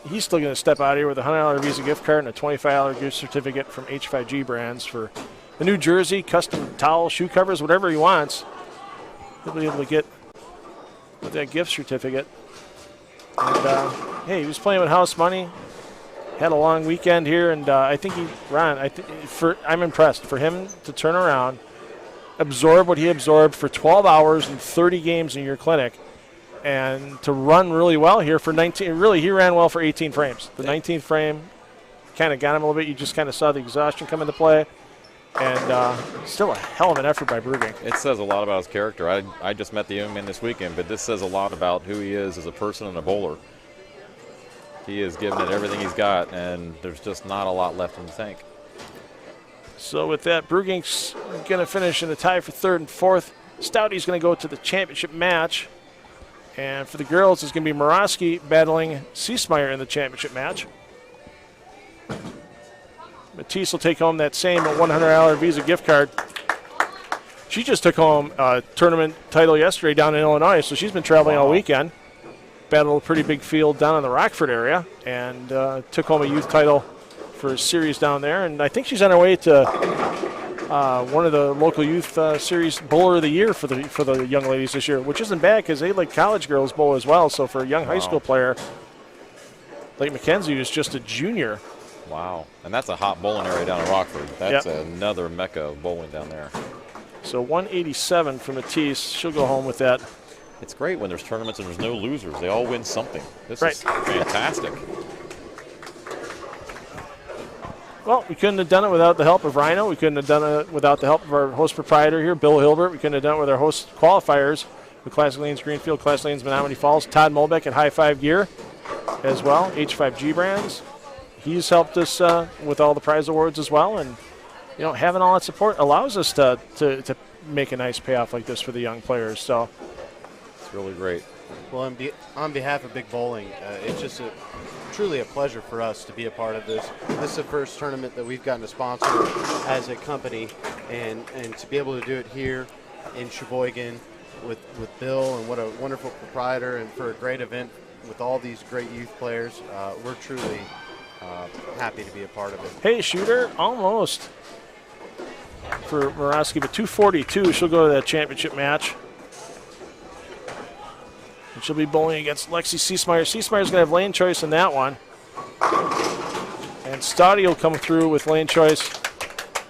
he's still going to step out here with a $100 Visa gift card and a $25 gift certificate from H5G Brands for a new jersey, custom towel, shoe covers, whatever he wants. He'll be able to get with that gift certificate. And, hey, he was playing with house money, had a long weekend here, and I think I'm impressed. For him to turn around, absorb what he absorbed for 12 hours and 30 games in your clinic, and to run really well here for 19. Really, he ran well for 18 frames. The 19th frame kind of got him a little bit. You just kind of saw the exhaustion come into play. And still a hell of an effort by Brugink. It says a lot about his character. I just met the young man this weekend, but this says a lot about who he is as a person and a bowler. He is giving it everything he's got, and there's just not a lot left in the tank. So with that, Brugink's going to finish in a tie for third and fourth. Stouty's going to go to the championship match. And for the girls, it's going to be Morosky battling Seesmeyer in the championship match. Matisse will take home that same $100 Visa gift card. She just took home a tournament title yesterday down in Illinois, so she's been traveling all weekend. Battled a pretty big field down in the Rockford area, and took home a youth title for a series down there. And I think she's on her way to one of the local youth series bowler of the year for the young ladies this year, which isn't bad because they like college girls bowl as well. So for a young high school player like Mackenzie, who's just a junior. Wow. And that's a hot bowling area down in Rockford. That's another mecca of bowling down there. So 187 for Matisse. She'll go home with that. It's great when there's tournaments and there's no losers. They all win something. This is fantastic. Well, we couldn't have done it without the help of Rhino. We couldn't have done it without the help of our host proprietor here, Bill Hilbert. We couldn't have done it with our host qualifiers, the Classic Lanes Greenfield, Classic Lanes Menominee Falls, Todd Molbeck at High Five Gear as well, H5G Brands. He's helped us with all the prize awards as well, and having all that support allows us to make a nice payoff like this for the young players. So it's really great. Well, on behalf of Big Bowling, it's just truly a pleasure for us to be a part of this. This is the first tournament that we've gotten to sponsor as a company, and to be able to do it here in Sheboygan with Bill, and what a wonderful proprietor, and for a great event with all these great youth players, we're truly happy to be a part of it. Hey, shooter, almost for Morosky, but 242. She'll go to that championship match. And she'll be bowling against Lexi Seesmeyer. Seesmeyer's going to have lane choice in that one. And Stouty will come through with lane choice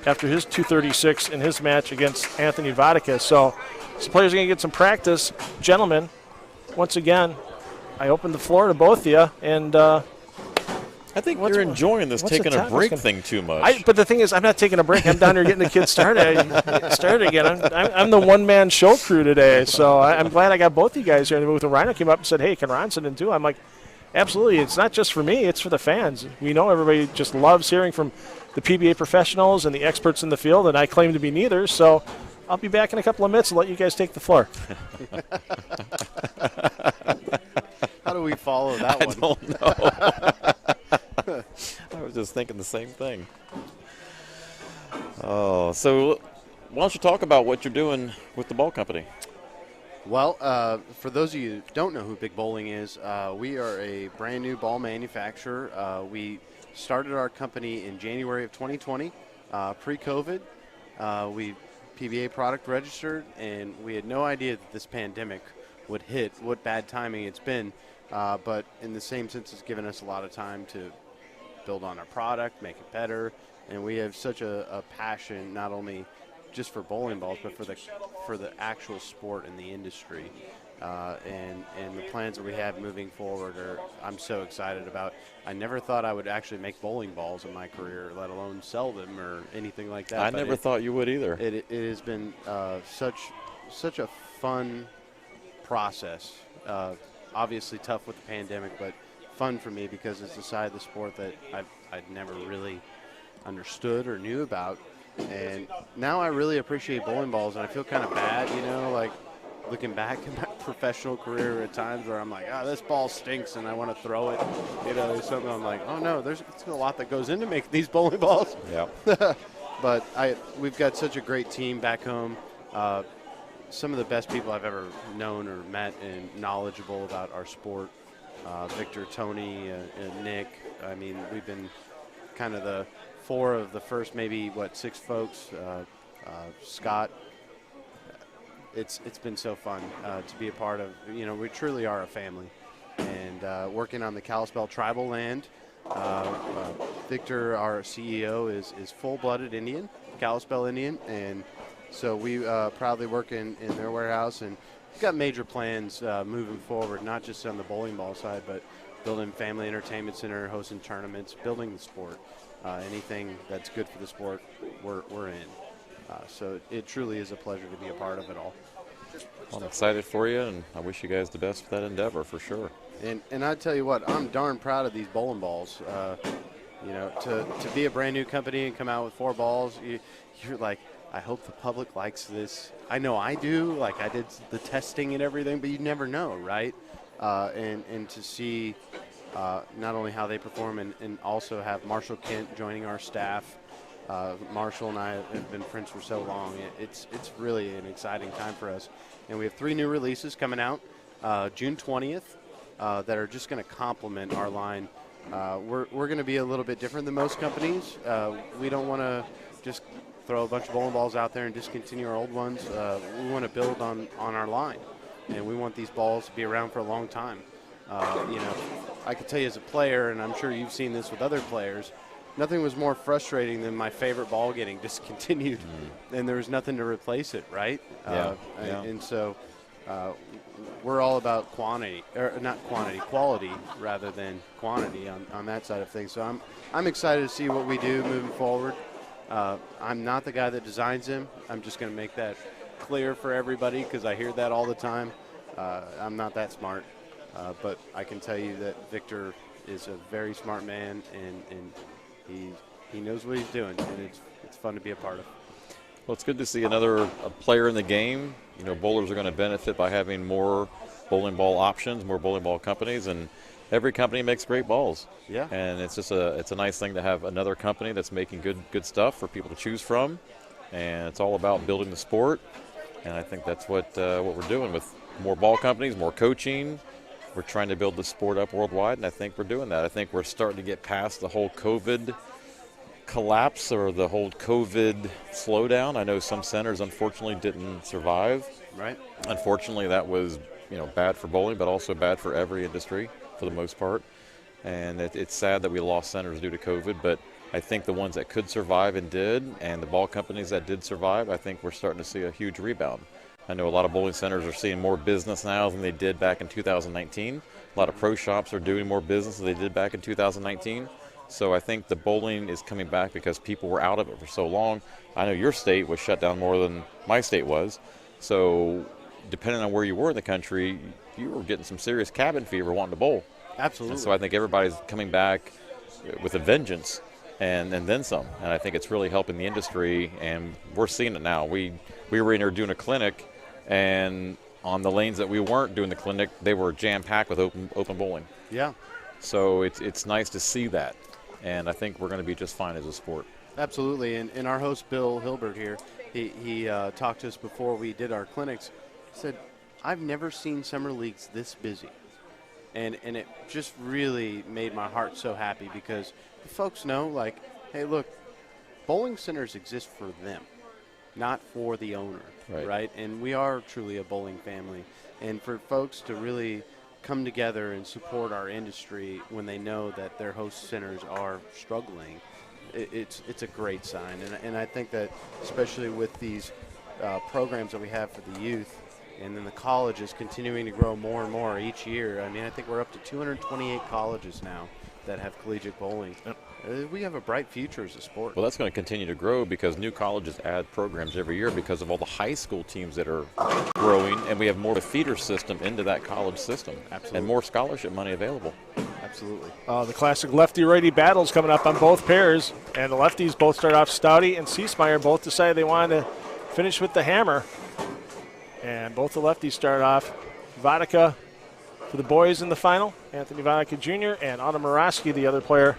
after his 236 in his match against Anthony Vodka. So some players are going to get some practice. Gentlemen, once again, I open the floor to both of you, and I think you're enjoying this taking a break thing too much. But the thing is, I'm not taking a break. I'm down here getting the kids started again. I'm the one-man show crew today, so I'm glad I got both of you guys here. And when Rhino came up and said, hey, can Ron sit in too? I'm like, absolutely. It's not just for me. It's for the fans. We know everybody just loves hearing from the PBA professionals and the experts in the field, and I claim to be neither, so I'll be back in a couple of minutes and let you guys take the floor. How do we follow that one? I don't know. I was just thinking the same thing. Oh, so why don't you talk about what you're doing with the ball company? Well, for those of you who don't know who Big Bowling is, we are a brand new ball manufacturer. We started our company in January of 2020, pre-COVID. We PBA product registered, and we had no idea that this pandemic would hit. What bad timing it's been, but in the same sense, it's given us a lot of time to build on our product, make it better, and we have such a passion, not only just for bowling balls, but for the actual sport and the industry, and the plans that we have moving forward I'm so excited about. I never thought I would actually make bowling balls in my career, let alone sell them or anything like that. I never thought you would either. It has been such a fun process. Obviously tough with the pandemic, but fun for me because it's a side of the sport that I'd never really understood or knew about. And now I really appreciate bowling balls, and I feel kind of bad, like looking back in my professional career at times where I'm like, this ball stinks and I want to throw it. There's something I'm like, oh no, there's a lot that goes into making these bowling balls. Yeah. But we've got such a great team back home. Some of the best people I've ever known or met and knowledgeable about our sport. Victor, Tony, and Nick. I mean, we've been kind of the 4 of the first maybe, 6 folks. Scott. It's been so fun to be a part of. We truly are a family. And working on the Kalispell tribal land, Victor, our CEO, is full-blooded Indian, Kalispell Indian, and so we proudly work in their warehouse, and we've got major plans moving forward, not just on the bowling ball side, but building family entertainment center, hosting tournaments, building the sport. Anything that's good for the sport, we're in. So it truly is a pleasure to be a part of it all. Well, I'm excited for you, and I wish you guys the best for that endeavor, for sure. And I tell you what, I'm darn proud of these bowling balls. To be a brand new company and come out with 4 balls, you're like, I hope the public likes this. I know I do. Like, I did the testing and everything, but you never know, right? And to see not only how they perform and also have Marshall Kent joining our staff. Marshall and I have been friends for so long. It's really an exciting time for us. And we have 3 new releases coming out June 20th that are just going to complement our line. We're going to be a little bit different than most companies. We don't want to just throw a bunch of bowling balls out there and discontinue our old ones. We want to build on our line, and we want these balls to be around for a long time. I can tell you as a player, and I'm sure you've seen this with other players, nothing was more frustrating than my favorite ball getting discontinued, and there was nothing to replace it, right? Yeah. And so we're all about quality rather than quantity on that side of things. So I'm excited to see what we do moving forward. I'm not the guy that designs them. I'm just going to make that clear for everybody because I hear that all the time. I'm not that smart, but I can tell you that Victor is a very smart man, and he knows what he's doing, and it's fun to be a part of. Well, it's good to see another player in the game. Bowlers are going to benefit by having more bowling ball options, more bowling ball companies, and every company makes great balls. Yeah. And it's just a nice thing to have another company that's making good stuff for people to choose from, and it's all about building the sport. And I think that's what we're doing with more ball companies, more coaching. We're trying to build the sport up worldwide, and I think we're doing that. I think we're starting to get past the whole COVID collapse or the whole COVID slowdown. I know some centers, unfortunately, didn't survive. Right. Unfortunately, that was bad for bowling, but also bad for every industry for the most part. And it's sad that we lost centers due to COVID, but I think the ones that could survive and did, and the ball companies that did survive, I think we're starting to see a huge rebound. I know a lot of bowling centers are seeing more business now than they did back in 2019. A lot of pro shops are doing more business than they did back in 2019. So I think the bowling is coming back because people were out of it for so long. I know your state was shut down more than my state was. So depending on where you were in the country, you were getting some serious cabin fever wanting to bowl. Absolutely. And so I think everybody's coming back with a vengeance and then some. And I think it's really helping the industry, and we're seeing it now. We were in there doing a clinic, and on the lanes that we weren't doing the clinic, they were jam-packed with open bowling. Yeah. So it's nice to see that, and I think we're going to be just fine as a sport. Absolutely, and our host Bill Hilbert here, he talked to us before we did our clinics. He said, I've never seen summer leagues this busy. And it just really made my heart so happy because the folks know, like, hey, look, bowling centers exist for them, not for the owner, right? And we are truly a bowling family. And for folks to really come together and support our industry when they know that their host centers are struggling, it's a great sign. And I think that especially with these programs that we have for the youth, and then the colleges continuing to grow more and more each year. I mean, I think we're up to 228 colleges now that have collegiate bowling. Yep. We have a bright future as a sport. Well, that's going to continue to grow because new colleges add programs every year because of all the high school teams that are growing, and we have more of a feeder system into that college system. Absolutely. And more scholarship money available. Absolutely. The classic lefty-righty battles coming up on both pairs, and the lefties both start off. Stouty and Seesmeyer both decided they wanted to finish with the hammer. And both the lefties start off. Vodka for the boys in the final. Anthony Vodka Jr. and Autumn Morosky, the other player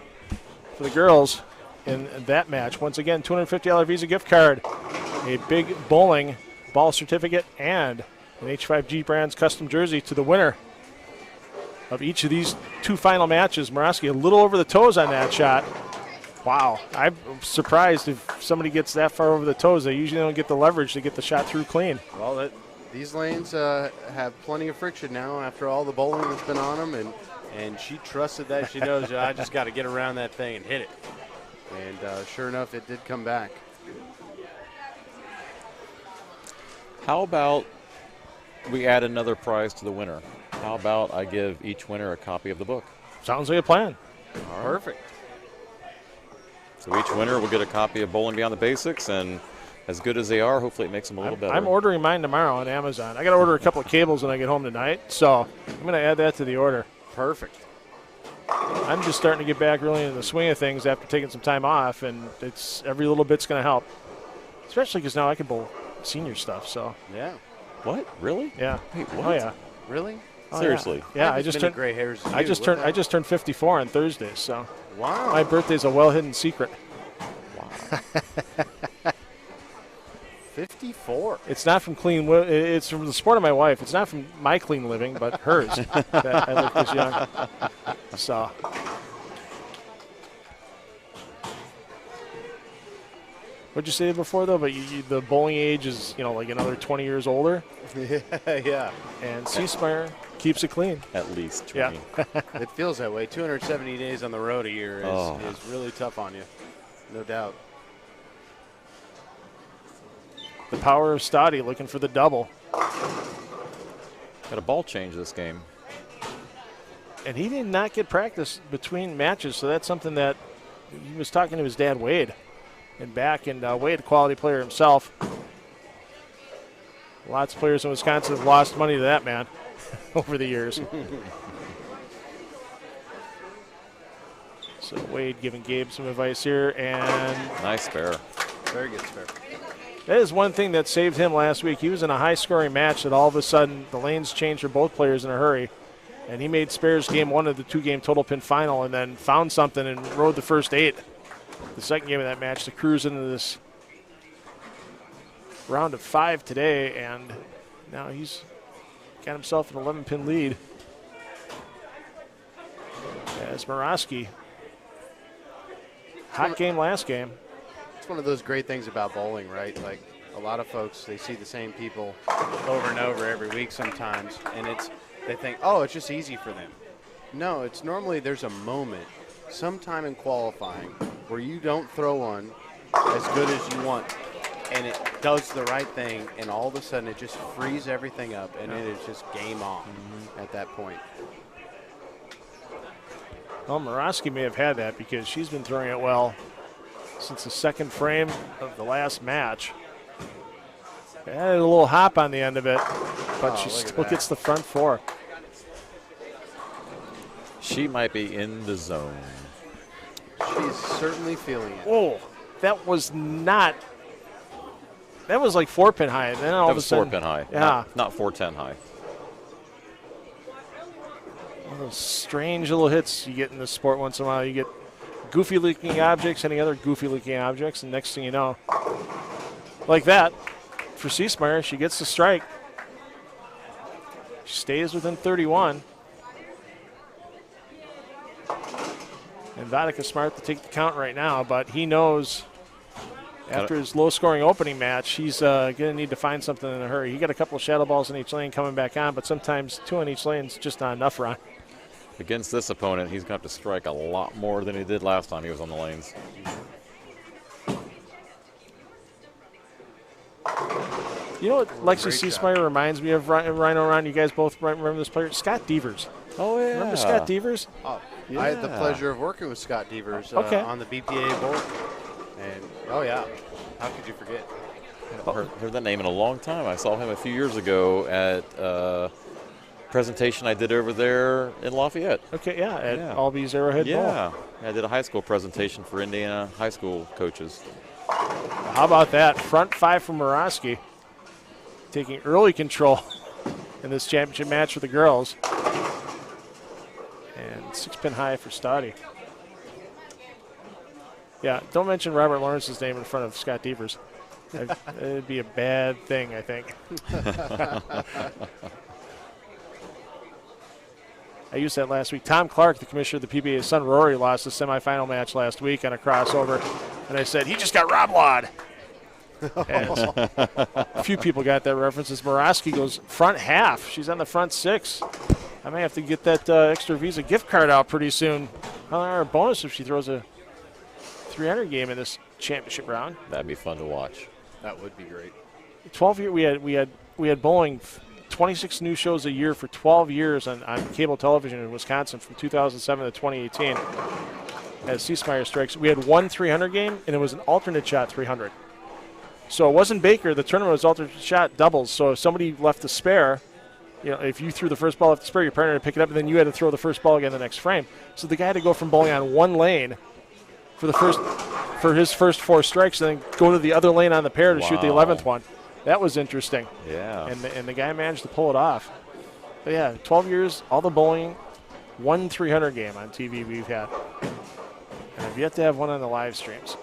for the girls in that match. Once again, $250 Visa gift card, a big bowling ball certificate, and an H5G Brands custom jersey to the winner of each of these 2 final matches. Morosky a little over the toes on that shot. Wow, I'm surprised if somebody gets that far over the toes. They usually don't get the leverage to get the shot through clean. Well, these lanes have plenty of friction now after all the bowling that's been on them, and she trusted that. She knows, I just got to get around that thing and hit it. And sure enough, it did come back. How about we add another prize to the winner? How about I give each winner a copy of the book? Sounds like a plan. Perfect. So each winner will get a copy of Bowling Beyond the Basics, and as good as they are, hopefully it makes them a little better. I'm ordering mine tomorrow on Amazon. I got to order a couple of cables when I get home tonight, so I'm going to add that to the order. Perfect. I'm just starting to get back really into the swing of things after taking some time off, and it's every little bit's going to help, especially because now I can bowl senior stuff. So Yeah. What? Really? yeah. Wait, what? Oh yeah. Really? Oh, Seriously? Yeah. I just turned gray hairs. I just turned 54 on Thursday, so Wow. my birthday's a well-hidden secret. Wow. 54. It's not from clean. It's from the sport of my wife. It's not from my clean living, but hers. That I look this young. So. What'd you say before though? But the bowling age is like another 20 years older. Yeah. And Seaspire keeps it clean. At least 20. Yeah. It feels that way. 270 days on the road a year Oh. is really tough on you. No doubt. The power of Stoddy looking for the double. Got a ball change this game. And he did not get practice between matches, so that's something that he was talking to his dad, Wade, and back. And Wade, a quality player himself. Lots of players in Wisconsin have lost money to that man over the years. So Wade giving Gabe some advice here, and Nice spare. Very good spare. that is one thing that saved him last week. He was in a high-scoring match that all of a sudden the lanes changed for both players in a hurry, and he made spares game 1 of the 2-game total pin final and then found something and rode the first 8. The second game of that match to cruise into this round of 5 today, and now he's got himself an 11-pin lead. As Morosky, hot game last game. It's one of those great things about bowling, right? Like a lot of folks, they see the same people over and over every week sometimes, and they think, oh, it's just easy for them. No, it's normally there's a moment, sometime in qualifying, where you don't throw one as good as you want, and it does the right thing, and all of a sudden it just frees everything up, and it is just game on at that point. Well, Morosky may have had that because she's been throwing it well since the second frame of the last match. Added a little hop on the end of it, but she still gets the front 4. She might be in the zone. She's certainly feeling it. Oh, that was not. That was like 4-pin high. And then all That of a was sudden, 4-pin high. Yeah. Not 410 high. One of those strange little hits you get in this sport once in a while. You get goofy looking objects hitting other goofy looking objects, and next thing you know, like that, for Seaspire, she gets the strike. She stays within 31. And Vodka smart to take the count right now, but he knows after his low-scoring opening match, he's going to need to find something in a hurry. He got a couple of shadow balls in each lane coming back on, but sometimes 2 on each lane is just not enough, Ron. Against this opponent, he's going to have to strike a lot more than he did last time he was on the lanes. You know what Lexi Seaspire reminds me of, Rhino Ron? You guys both remember this player? Scott Devers. Oh, yeah. Remember Scott Devers? Oh, I had the pleasure of working with Scott Devers on the BPA board. And, oh, yeah. How could you forget? Heard that name in a long time. I saw him a few years ago at a presentation I did over there in Lafayette. Okay, yeah, at Albies Arrowhead Bowl. Yeah, I did a high school presentation for Indiana high school coaches. How about that? Front 5 from Morosky. taking early control in this championship match with the girls. And 6-pin high for Stoddy. Yeah, don't mention Robert Lawrence's name in front of Scott Devers. It'd be a bad thing, I think. I used that last week. Tom Clark, the commissioner of the PBA, his son Rory lost the semifinal match last week on a crossover. And I said, he just got Rob Lawed. A few people got that reference as Morosky goes front half. She's on the front 6. I may have to get that extra Visa gift card out pretty soon. Our bonus if she throws a 300 game in this championship round. That'd be fun to watch. That would be great. 12 year we had bowling 26 new shows a year for 12 years on cable television in Wisconsin from 2007 to 2018. As Seesmeyer strikes, we had one 300 game and it was an alternate shot 300. So it wasn't Baker. The tournament was alternate shot doubles. So if somebody left a spare, if you threw the first ball off the spare, your partner would pick it up, and then you had to throw the first ball again the next frame. So the guy had to go from bowling on one lane for his first 4 strikes, and then go to the other lane on the pair to shoot the 11th one. That was interesting. Yeah. And the guy managed to pull it off. But yeah, 12 years, all the bowling, one 300 game on TV we've had. And I've yet to have one on the live streams.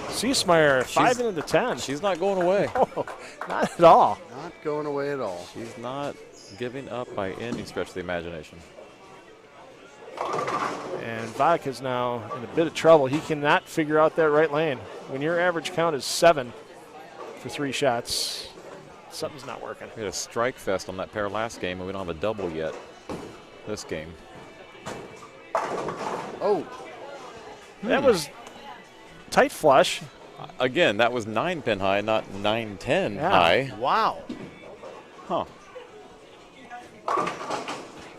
Seesmeyer, 5 into 10. She's not going away. No, not at all. Not going away at all. She's not giving up by any stretch of the imagination. And Vodka's now in a bit of trouble. He cannot figure out that right lane. When your average count is 7 for 3 shots, something's not working. We had a strike fest on that pair last game, and we don't have a double yet this game. Oh. That was tight flush. Again, that was 9-pin high, not 9-10 high. Wow. Huh.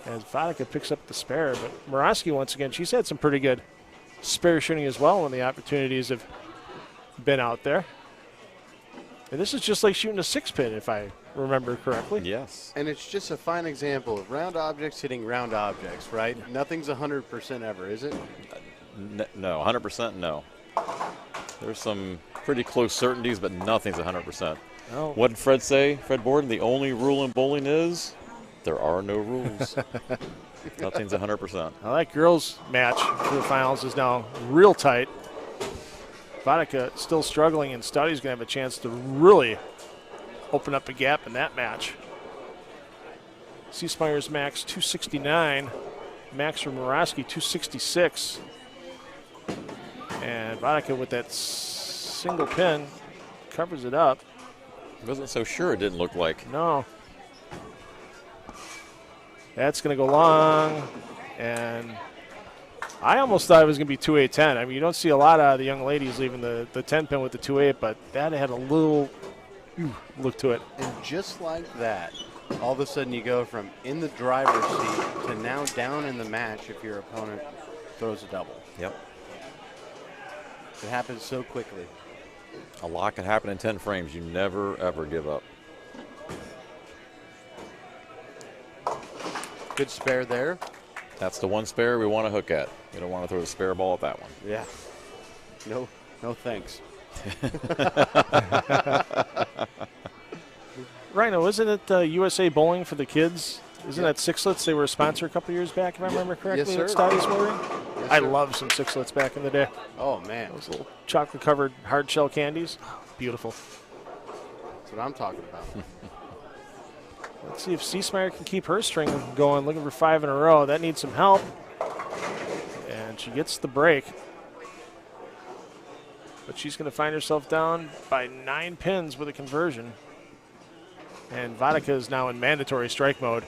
As Vodka picks up the spare, but Morosky, once again, she's had some pretty good spare shooting as well when the opportunities have been out there. And this is just like shooting a 6-pin, if I remember correctly. Yes. And it's just a fine example of round objects hitting round objects, right? Nothing's 100% ever, is it? No, 100% no. There's some pretty close certainties, but nothing's 100%. Oh. What did Fred say? Fred Borden, the only rule in bowling is there are no rules. Nothing's 100%. Well, that girls' match for the finals is now real tight. Vodka still struggling, and Stoddy's going to have a chance to really open up a gap in that match. Seesmeyer's max 269, max for Morosky 266. And Vodka with that single pin covers it up. Wasn't so sure, it didn't look like. No. That's going to go long, and I almost thought it was going to be 2-8-10. I mean, you don't see a lot of the young ladies leaving the 10-pin with the 2-8, but that had a little look to it. And just like that, all of a sudden you go from in the driver's seat to now down in the match if your opponent throws a double. Yep. It happens so quickly. A lot can happen in 10 frames. You never, ever give up. Good spare there. That's the one spare we want to hook at. We don't want to throw a spare ball at that one. Yeah. No thanks. Rhino, isn't it USA Bowling for the kids? Isn't that Sixlets? They were a sponsor a couple years back, if I remember correctly. Yes, sir. That Stoddy's wearing. Yes, I sir. loved some Sixlets back in the day. Oh, man. Those little chocolate-covered hard shell candies. Beautiful. That's what I'm talking about. Let's see if Seesmeyer can keep her string going. Looking for 5 in a row. That needs some help. And she gets the break. But she's going to find herself down by 9 pins with a conversion. And Vodka is now in mandatory strike mode.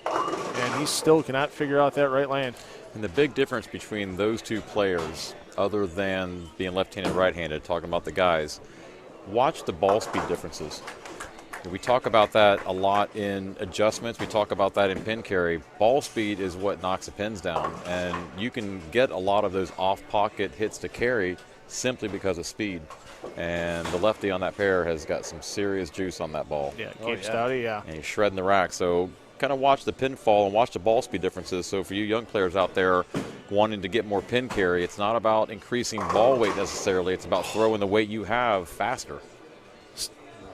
And he still cannot figure out that right lane. And the big difference between those two players, other than being left-handed, right-handed, talking about the guys, watch the ball speed differences. We talk about that a lot in adjustments. We talk about that in pin carry. Ball speed is what knocks the pins down, and you can get a lot of those off-pocket hits to carry simply because of speed. And the lefty on that pair has got some serious juice on that ball. Yeah, Gabe Stoddy, yeah. And he's shredding the rack. So kind of watch the pinfall and watch the ball speed differences. So for you young players out there wanting to get more pin carry, it's not about increasing ball weight necessarily. It's about throwing the weight you have faster.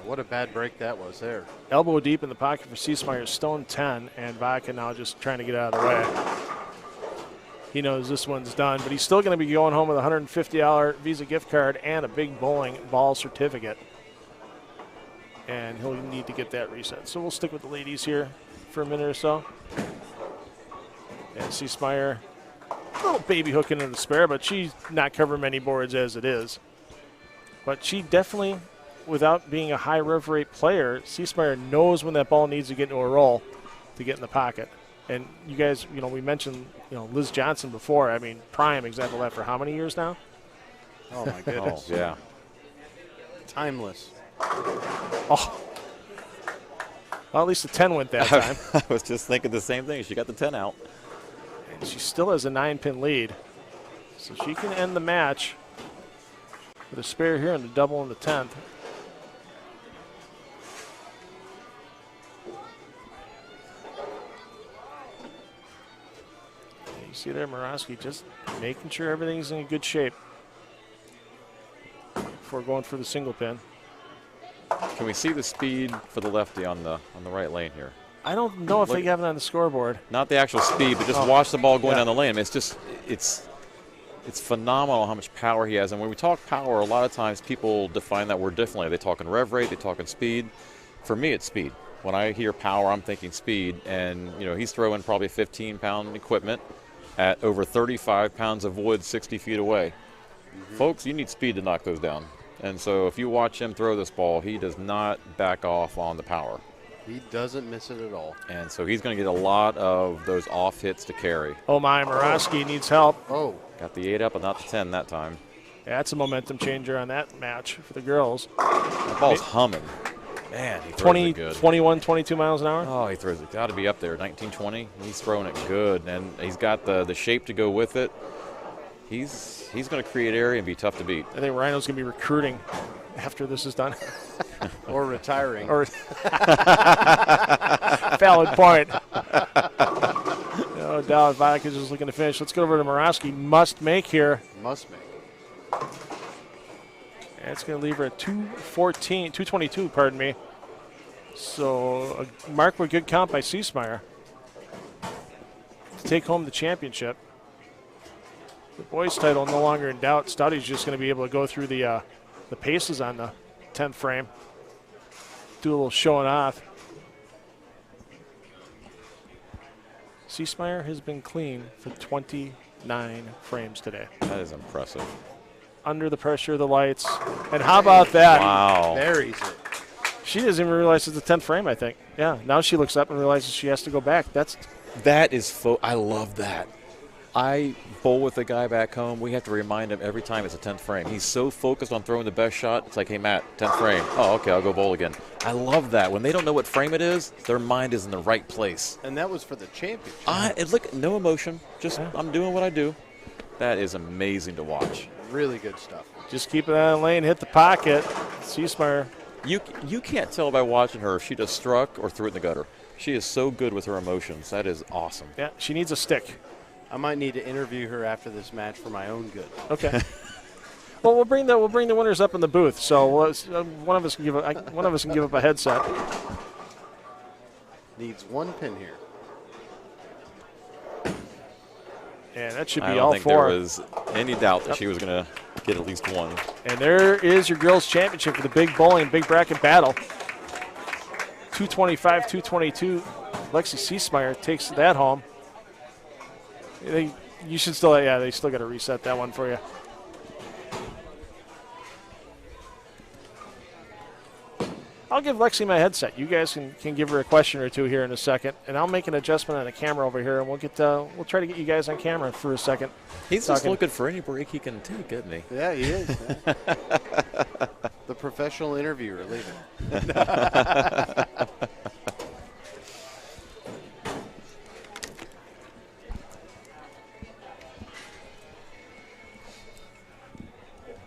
What a bad break that was there. Elbow deep in the pocket for Ciesmeyer, stone 10, and Vodka now just trying to get out of the way. He knows this one's done, but he's still going to be going home with a $150 Visa gift card and a big bowling ball certificate. And he'll need to get that reset. So we'll stick with the ladies here for a minute or so. And Ciesmeyer, a little baby hook into the spare, but she's not covering many boards as it is. But she definitely, without being a high rev rate player, Ciesmeyer knows when that ball needs to get into a roll to get in the pocket. And you guys, we mentioned, Liz Johnson before. I mean, prime example of that for how many years now? Oh, my goodness. Oh, yeah. Timeless. Oh. Well, at least the 10 went that time. I was just thinking the same thing. She got the 10 out. And she still has a 9-pin lead. So she can end the match with a spare here and a double in the 10th. You see there, Morosky just making sure everything's in good shape before going for the single pin. Can we see the speed for the lefty on the right lane here? I don't know if they have it on the scoreboard. Not the actual speed, but just watch the ball going down the lane. I mean, it's phenomenal how much power he has. And when we talk power, a lot of times people define that word differently. They talk in rev rate, they talk in speed. For me, it's speed. When I hear power, I'm thinking speed. And he's throwing probably 15-pound equipment at over 35 pounds of wood 60 feet away. Mm-hmm. Folks, you need speed to knock those down. And so if you watch him throw this ball, he does not back off on the power. He doesn't miss it at all. And so he's going to get a lot of those off hits to carry. Oh, my, Morosky needs help. Oh. Got the 8 up, but not the 10 that time. Yeah, that's a momentum changer on that match for the girls. The ball's humming. Man, he throws 20, it good. 21, 22 miles an hour? Oh, he throws it. Got to be up there, 19, 20. He's throwing it good, and he's got the shape to go with it. He's going to create area and be tough to beat. I think Rhino's going to be recruiting after this is done. Or retiring. Or valid point. No doubt Vodka's just looking to finish. Let's go over to Morosky. Must make here. Must make. And it's going to leave her at 222, pardon me. So a mark with good count by Ciesmeyer to take home the championship. The boys' title no longer in doubt. Stoudy's just going to be able to go through the paces on the 10th frame. Do a little showing off. Ciesmeyer has been clean for 29 frames today. That is impressive. Under the pressure of the lights. And how about that? Wow. There he's it. She doesn't even realize it's the 10th frame, I think. Yeah, now she looks up and realizes she has to go back. That is I love that. I bowl with a guy back home. We have to remind him every time it's a 10th frame. He's so focused on throwing the best shot. It's like, hey, Matt, 10th frame. Oh, okay, I'll go bowl again. I love that. When they don't know what frame it is, their mind is in the right place. And that was for the championship. And look, no emotion. Just I'm doing what I do. That is amazing to watch. Really good stuff. Just keep it on the lane, hit the pocket. Ciesmeyer. You can't tell by watching her if she just struck or threw it in the gutter. She is so good with her emotions. That is awesome. Yeah, she needs a stick. I might need to interview her after this match for my own good. Okay. Well, we'll bring the winners up in the booth. So one of us can give up a headset. Needs one pin here. And that should be I don't all think four. there was any doubt that she was going to get at least one. And there is your girls' championship for the big bowling, big bracket battle. 225, 222. Lexi Ciesmeyer takes that home. They still got to reset that one for you. I'll give Lexi my headset. You guys can give her a question or two here in a second, and I'll make an adjustment on the camera over here, and we'll try to get you guys on camera for a second. He's just looking for any break he can take, isn't he? Yeah, he is. The professional interviewer leaving.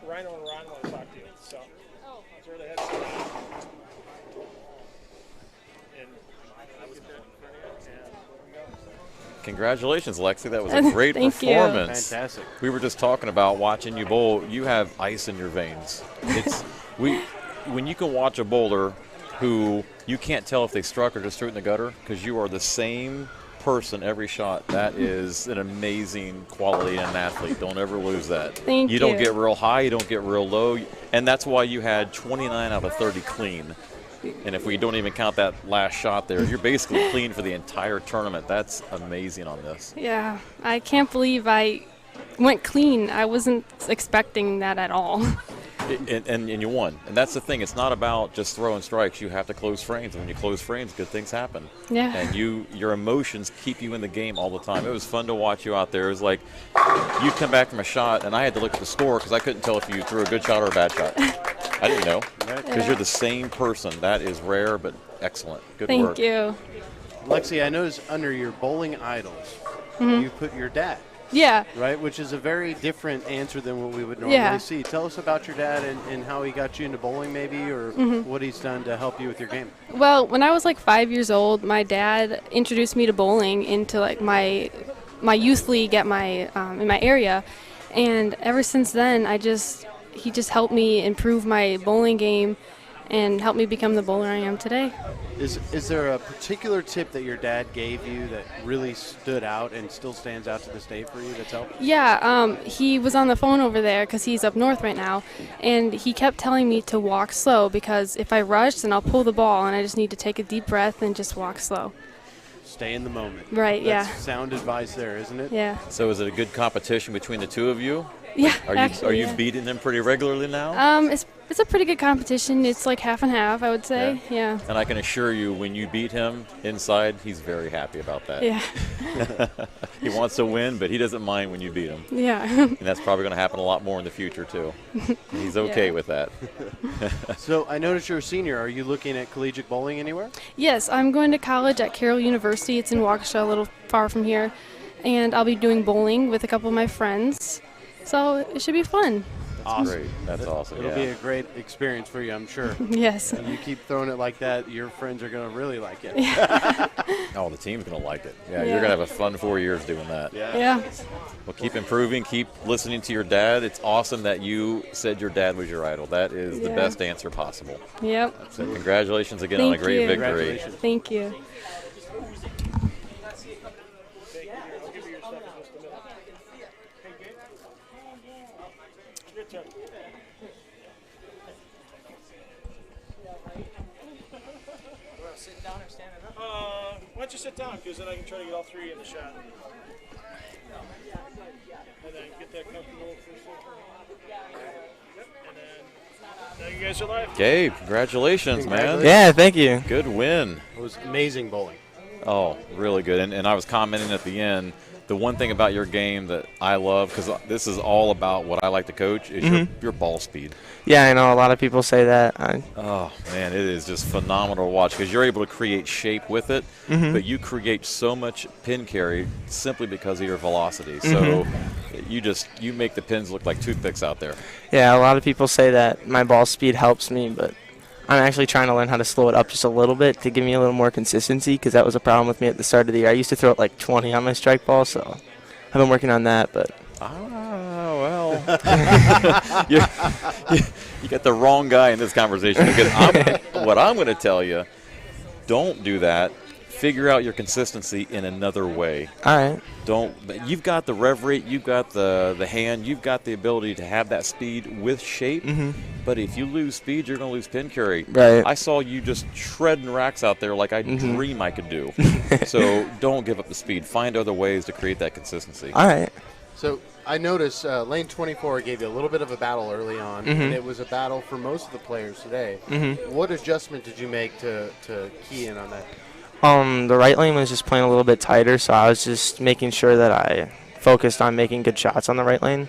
Rhino and Ron want to talk to you. So, throw the headset. Congratulations, Lexi. That was a great Thank you. performance. Fantastic. We were just talking about watching you bowl. You have ice in your veins. when you can watch a bowler who you can't tell if they struck or just threw it in the gutter because you are the same person every shot, that is an amazing quality in an athlete. Don't ever lose that. Thank you. You don't get real high, you don't get real low, and that's why you had 29 out of 30 clean. And if we don't even count that last shot there, you're basically clean for the entire tournament. That's amazing on this. Yeah, I can't believe I went clean. I wasn't expecting that at all. And you won. And that's the thing. It's not about just throwing strikes. You have to close frames. And when you close frames, good things happen. Yeah. And your emotions keep you in the game all the time. It was fun to watch you out there. It was like you'd come back from a shot, and I had to look at the score because I couldn't tell if you threw a good shot or a bad shot. I didn't know. Because you're the same person. That is rare, but excellent. Good work. Thank you. Lexi, I noticed under your bowling idols, you put your dad. Yeah. Right, which is a very different answer than what we would normally see. Tell us about your dad and how he got you into bowling maybe, or what he's done to help you with your game. Well, when I was like 5 years old, my dad introduced me to bowling into like my youth league at my in my area, and ever since then, he just helped me improve my bowling game and helped me become the bowler I am today. Is there a particular tip that your dad gave you that really stood out and still stands out to this day for you that's helped? Yeah, he was on the phone over there because he's up north right now, and he kept telling me to walk slow because if I rush, then I'll pull the ball, and I just need to take a deep breath and just walk slow. Stay in the moment. Right, That's sound advice there, isn't it? Yeah. So is it a good competition between the two of you? Yeah, Are you beating them pretty regularly now? It's a pretty good competition. It's like half and half, I would say. Yeah. And I can assure you, when you beat him inside, he's very happy about that. Yeah. He wants to win, but he doesn't mind when you beat him. Yeah. And that's probably going to happen a lot more in the future, too. He's okay with that. So I noticed you're a senior. Are you looking at collegiate bowling anywhere? Yes, I'm going to college at Carroll University. It's in Waukesha, a little far from here. And I'll be doing bowling with a couple of my friends. So it should be fun. Awesome. Great. That's awesome. It'll be a great experience for you, I'm sure. Yes. And you keep throwing it like that, your friends are going to really like it. Oh, the team's going to like it. Yeah, you're going to have a fun 4 years doing that. Yeah. Well, keep improving. Keep listening to your dad. It's awesome that you said your dad was your idol. That is the best answer possible. Yep. So congratulations again on a great victory. Thank you. Sitting down or standing up? Why don't you sit down, because then I can try to get all three in the shot. And then get that comfortable for a second. Yep. And then now you guys are live. Gabe, congratulations, man. Yeah, thank you. Good win. It was amazing bowling. Oh, really good. And I was commenting at the end, the one thing about your game that I love, because this is all about what I like to coach, is your ball speed. Yeah, I know a lot of people say that. Oh, man, it is just phenomenal to watch because you're able to create shape with it, but you create so much pin carry simply because of your velocity. So you make the pins look like toothpicks out there. Yeah, a lot of people say that my ball speed helps me, but I'm actually trying to learn how to slow it up just a little bit to give me a little more consistency, because that was a problem with me at the start of the year. I used to throw it like 20 on my strike ball, so I've been working on that. But well, you got the wrong guy in this conversation, because what I'm going to tell you, don't do that. Figure out your consistency in another way. All right. You've got the rev rate, you've got the hand, you've got the ability to have that speed with shape. But if you lose speed, you're going to lose pin carry. Right. I saw you just shredding racks out there like I dream I could do. So don't give up the speed. Find other ways to create that consistency. All right. So I noticed lane 24 gave you a little bit of a battle early on, and it was a battle for most of the players today. What adjustment did you make to key in on that? The right lane was just playing a little bit tighter, so I was just making sure that I focused on making good shots on the right lane.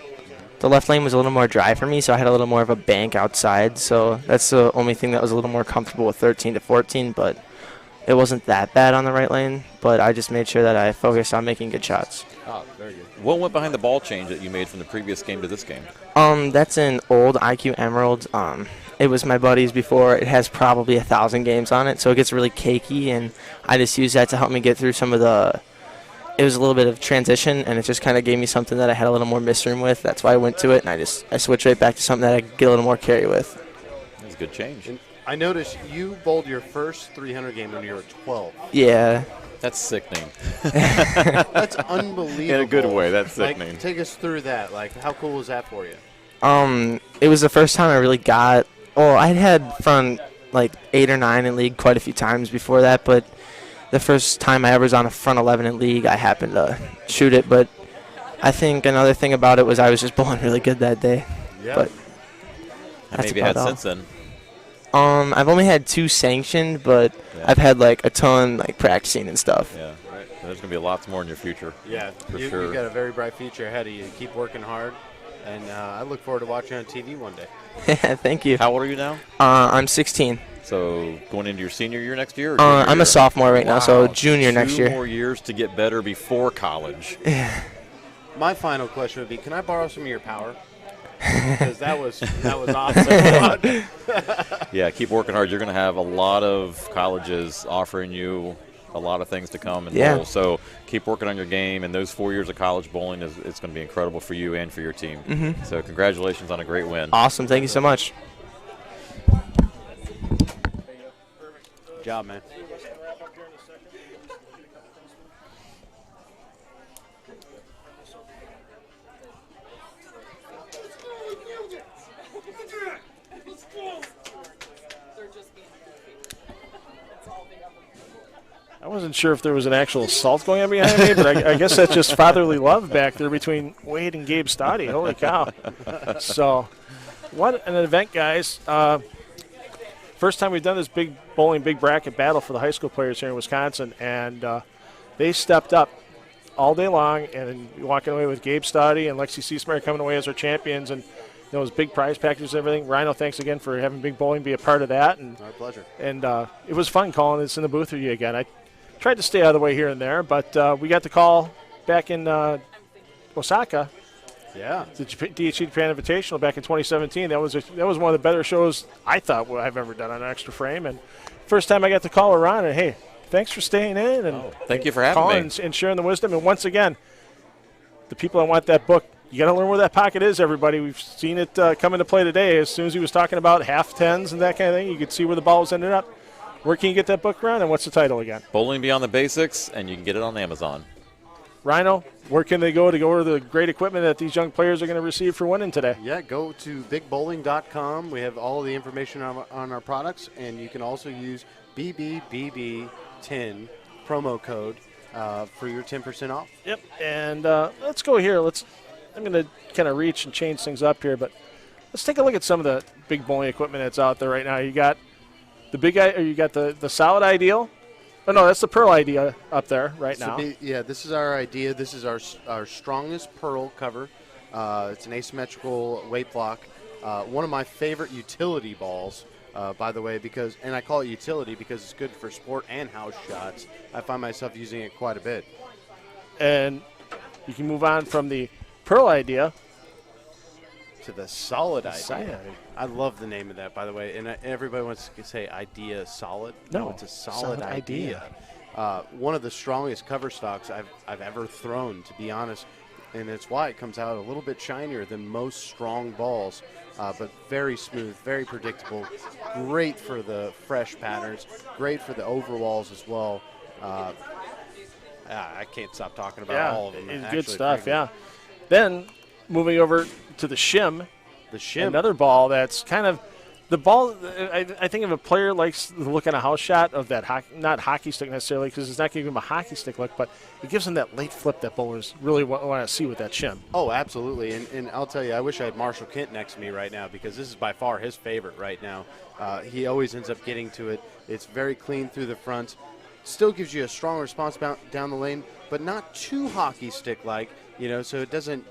The left lane was a little more dry for me, so I had a little more of a bank outside, so that's the only thing that was a little more comfortable with 13 to 14, but it wasn't that bad on the right lane, but I just made sure that I focused on making good shots. Oh, very good. What went behind the ball change that you made from the previous game to this game? That's an old IQ Emerald. It was my buddy's before. It has probably 1,000 games on it, so it gets really cakey, and I just used that to help me get through some of the – it was a little bit of transition, and it just kind of gave me something that I had a little more misroom with. That's why I went to it, and I switched right back to something that I could get a little more carry with. That's a good change. And I noticed you bowled your first 300 game when you were 12. Yeah. That's sickening. That's unbelievable. In a good way, that's sickening. Like, take us through that. Like, how cool was that for you? It was the first time I really got. Well, I'd had front like 8 or 9 in league quite a few times before that, but the first time I ever was on a front 11 in league, I happened to shoot it. But I think another thing about it was I was just bowling really good that day. Yeah. But How that's many have you had about all. since then? I've only had 2 sanctioned, but Yeah. I've had like a ton like practicing and stuff. Yeah, right. There's going to be lots more in your future. Yeah, For you've sure. got a very bright future ahead of you. Keep working hard, and I look forward to watching you on TV one day. Thank you. How old are you now? I'm 16. So going into your senior year next year? Or junior I'm year? a sophomore right now, so Wow, junior next 2 year. more years to get better before college. My final question would be: can I borrow some of your power? Because that was awesome. Yeah, keep working hard. You're going to have a lot of colleges offering you a lot of things to come and Yeah. bowl. So keep working on your game, and those 4 years of college bowling it's going to be incredible for you and for your team. Mm-hmm. So congratulations on a great win. Awesome. Thank you so much. Good job, man. I wasn't sure if there was an actual assault going on behind me, but I guess that's just fatherly love back there between Wade and Gabe Stoddy. Holy cow. So what an event, guys. First time we've done this big bowling, big bracket battle for the high school players here in Wisconsin, and they stepped up all day long, and walking away with Gabe Stoddy and Lexi Seasmare coming away as our champions, and those big prize packages and everything. Rhino, thanks again for having Big Bowling be a part of that. And My pleasure. And it was fun calling this in the booth with you again. I tried to stay out of the way here and there, but we got the call back in Osaka, Yeah. the DHC Japan Invitational back in 2017. That was one of the better shows I thought I've ever done on an extra frame. And first time I got to call Ron, and hey, thanks for staying in and Thank you for having calling me. and sharing the wisdom. And once again, the people that want that book, you got to learn where that pocket is, everybody. We've seen it come into play today. As soon as he was talking about half tens and that kind of thing, you could see where the balls ended up. Where can you get that book, Ron, and what's the title again? Bowling Beyond the Basics, and you can get it on Amazon. Rhino, where can they go to the great equipment that these young players are going to receive for winning today? Yeah, go to bigbowling.com. We have all the information on our products, and you can also use BBBB10 promo code for your 10% off. Yep, and let's go here. I'm going to kind of reach and change things up here, but let's take a look at some of the big bowling equipment that's out there right now. You got the big, or you got the solid ideal. Oh no, that's the Pearl idea up there right now. This is our idea. This is our strongest Pearl cover. It's an asymmetrical weight block. One of my favorite utility balls, by the way, and I call it utility because it's good for sport and house shots. I find myself using it quite a bit. And you can move on from the Pearl idea To the solid idea. Solid. I love the name of that, by the way. And everybody wants to say idea solid. No, it's a solid solid idea. One of the strongest cover stocks I've ever thrown, to be honest. And it's why it comes out a little bit shinier than most strong balls, but very smooth, very predictable. Great for the fresh patterns. Great for the overwalls as well. I can't stop talking about all of them. It's actually, good stuff, frankly. yeah. Then moving over to the shim. The shim. Another ball that's kind of the ball. I think if a player likes the look on a house shot of that not hockey stick necessarily, because it's not giving him a hockey stick look, but it gives him that late flip that bowlers really want to see with that shim. Oh, absolutely. And I'll tell you, I wish I had Marshall Kent next to me right now because this is by far his favorite right now. He always ends up getting to it. It's very clean through the front. Still gives you a strong response down the lane, but not too hockey stick-like, so it doesn't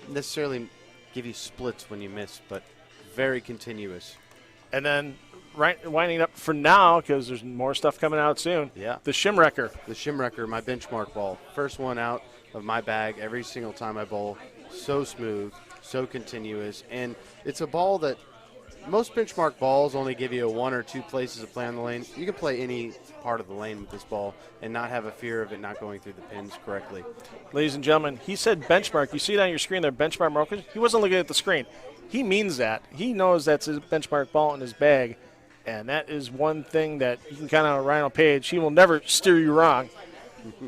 necessarily give you splits when you miss, but very continuous. And then winding up for now, because there's more stuff coming out soon. Yeah. The shim wrecker. The shim wrecker, my benchmark ball. First one out of my bag every single time I bowl. So smooth, so continuous, and it's a ball that most benchmark balls only give you 1 or 2 places to play on the lane. You can play any part of the lane with this ball and not have a fear of it not going through the pins correctly. Ladies and gentlemen, he said benchmark. You see it on your screen there, benchmark markers. He wasn't looking at the screen. he means that. He knows that's his benchmark ball in his bag, and that is one thing that you can count on Rhino Page. He will never steer you wrong.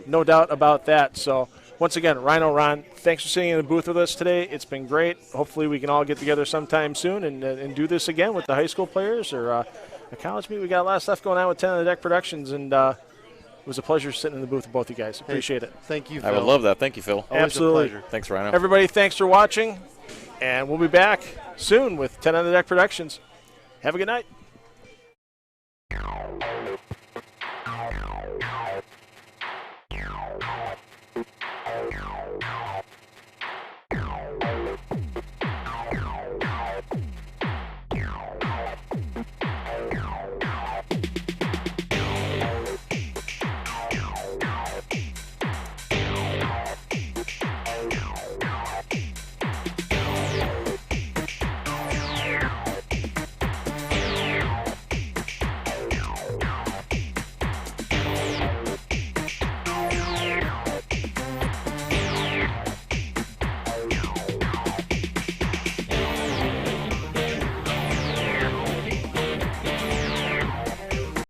No doubt about that. So, once again, Rhino Ron, thanks for sitting in the booth with us today. It's been great. Hopefully we can all get together sometime soon and do this again with the high school players or a college meet. We got a lot of stuff going on with 10 on the Deck Productions, and it was a pleasure sitting in the booth with both you guys. Appreciate it. Thank you, Phil. I would love that. Thank you, Phil. Always Absolutely. a pleasure. Thanks, Rhino. Everybody, thanks for watching, and we'll be back soon with 10 on the Deck Productions. Have a good night.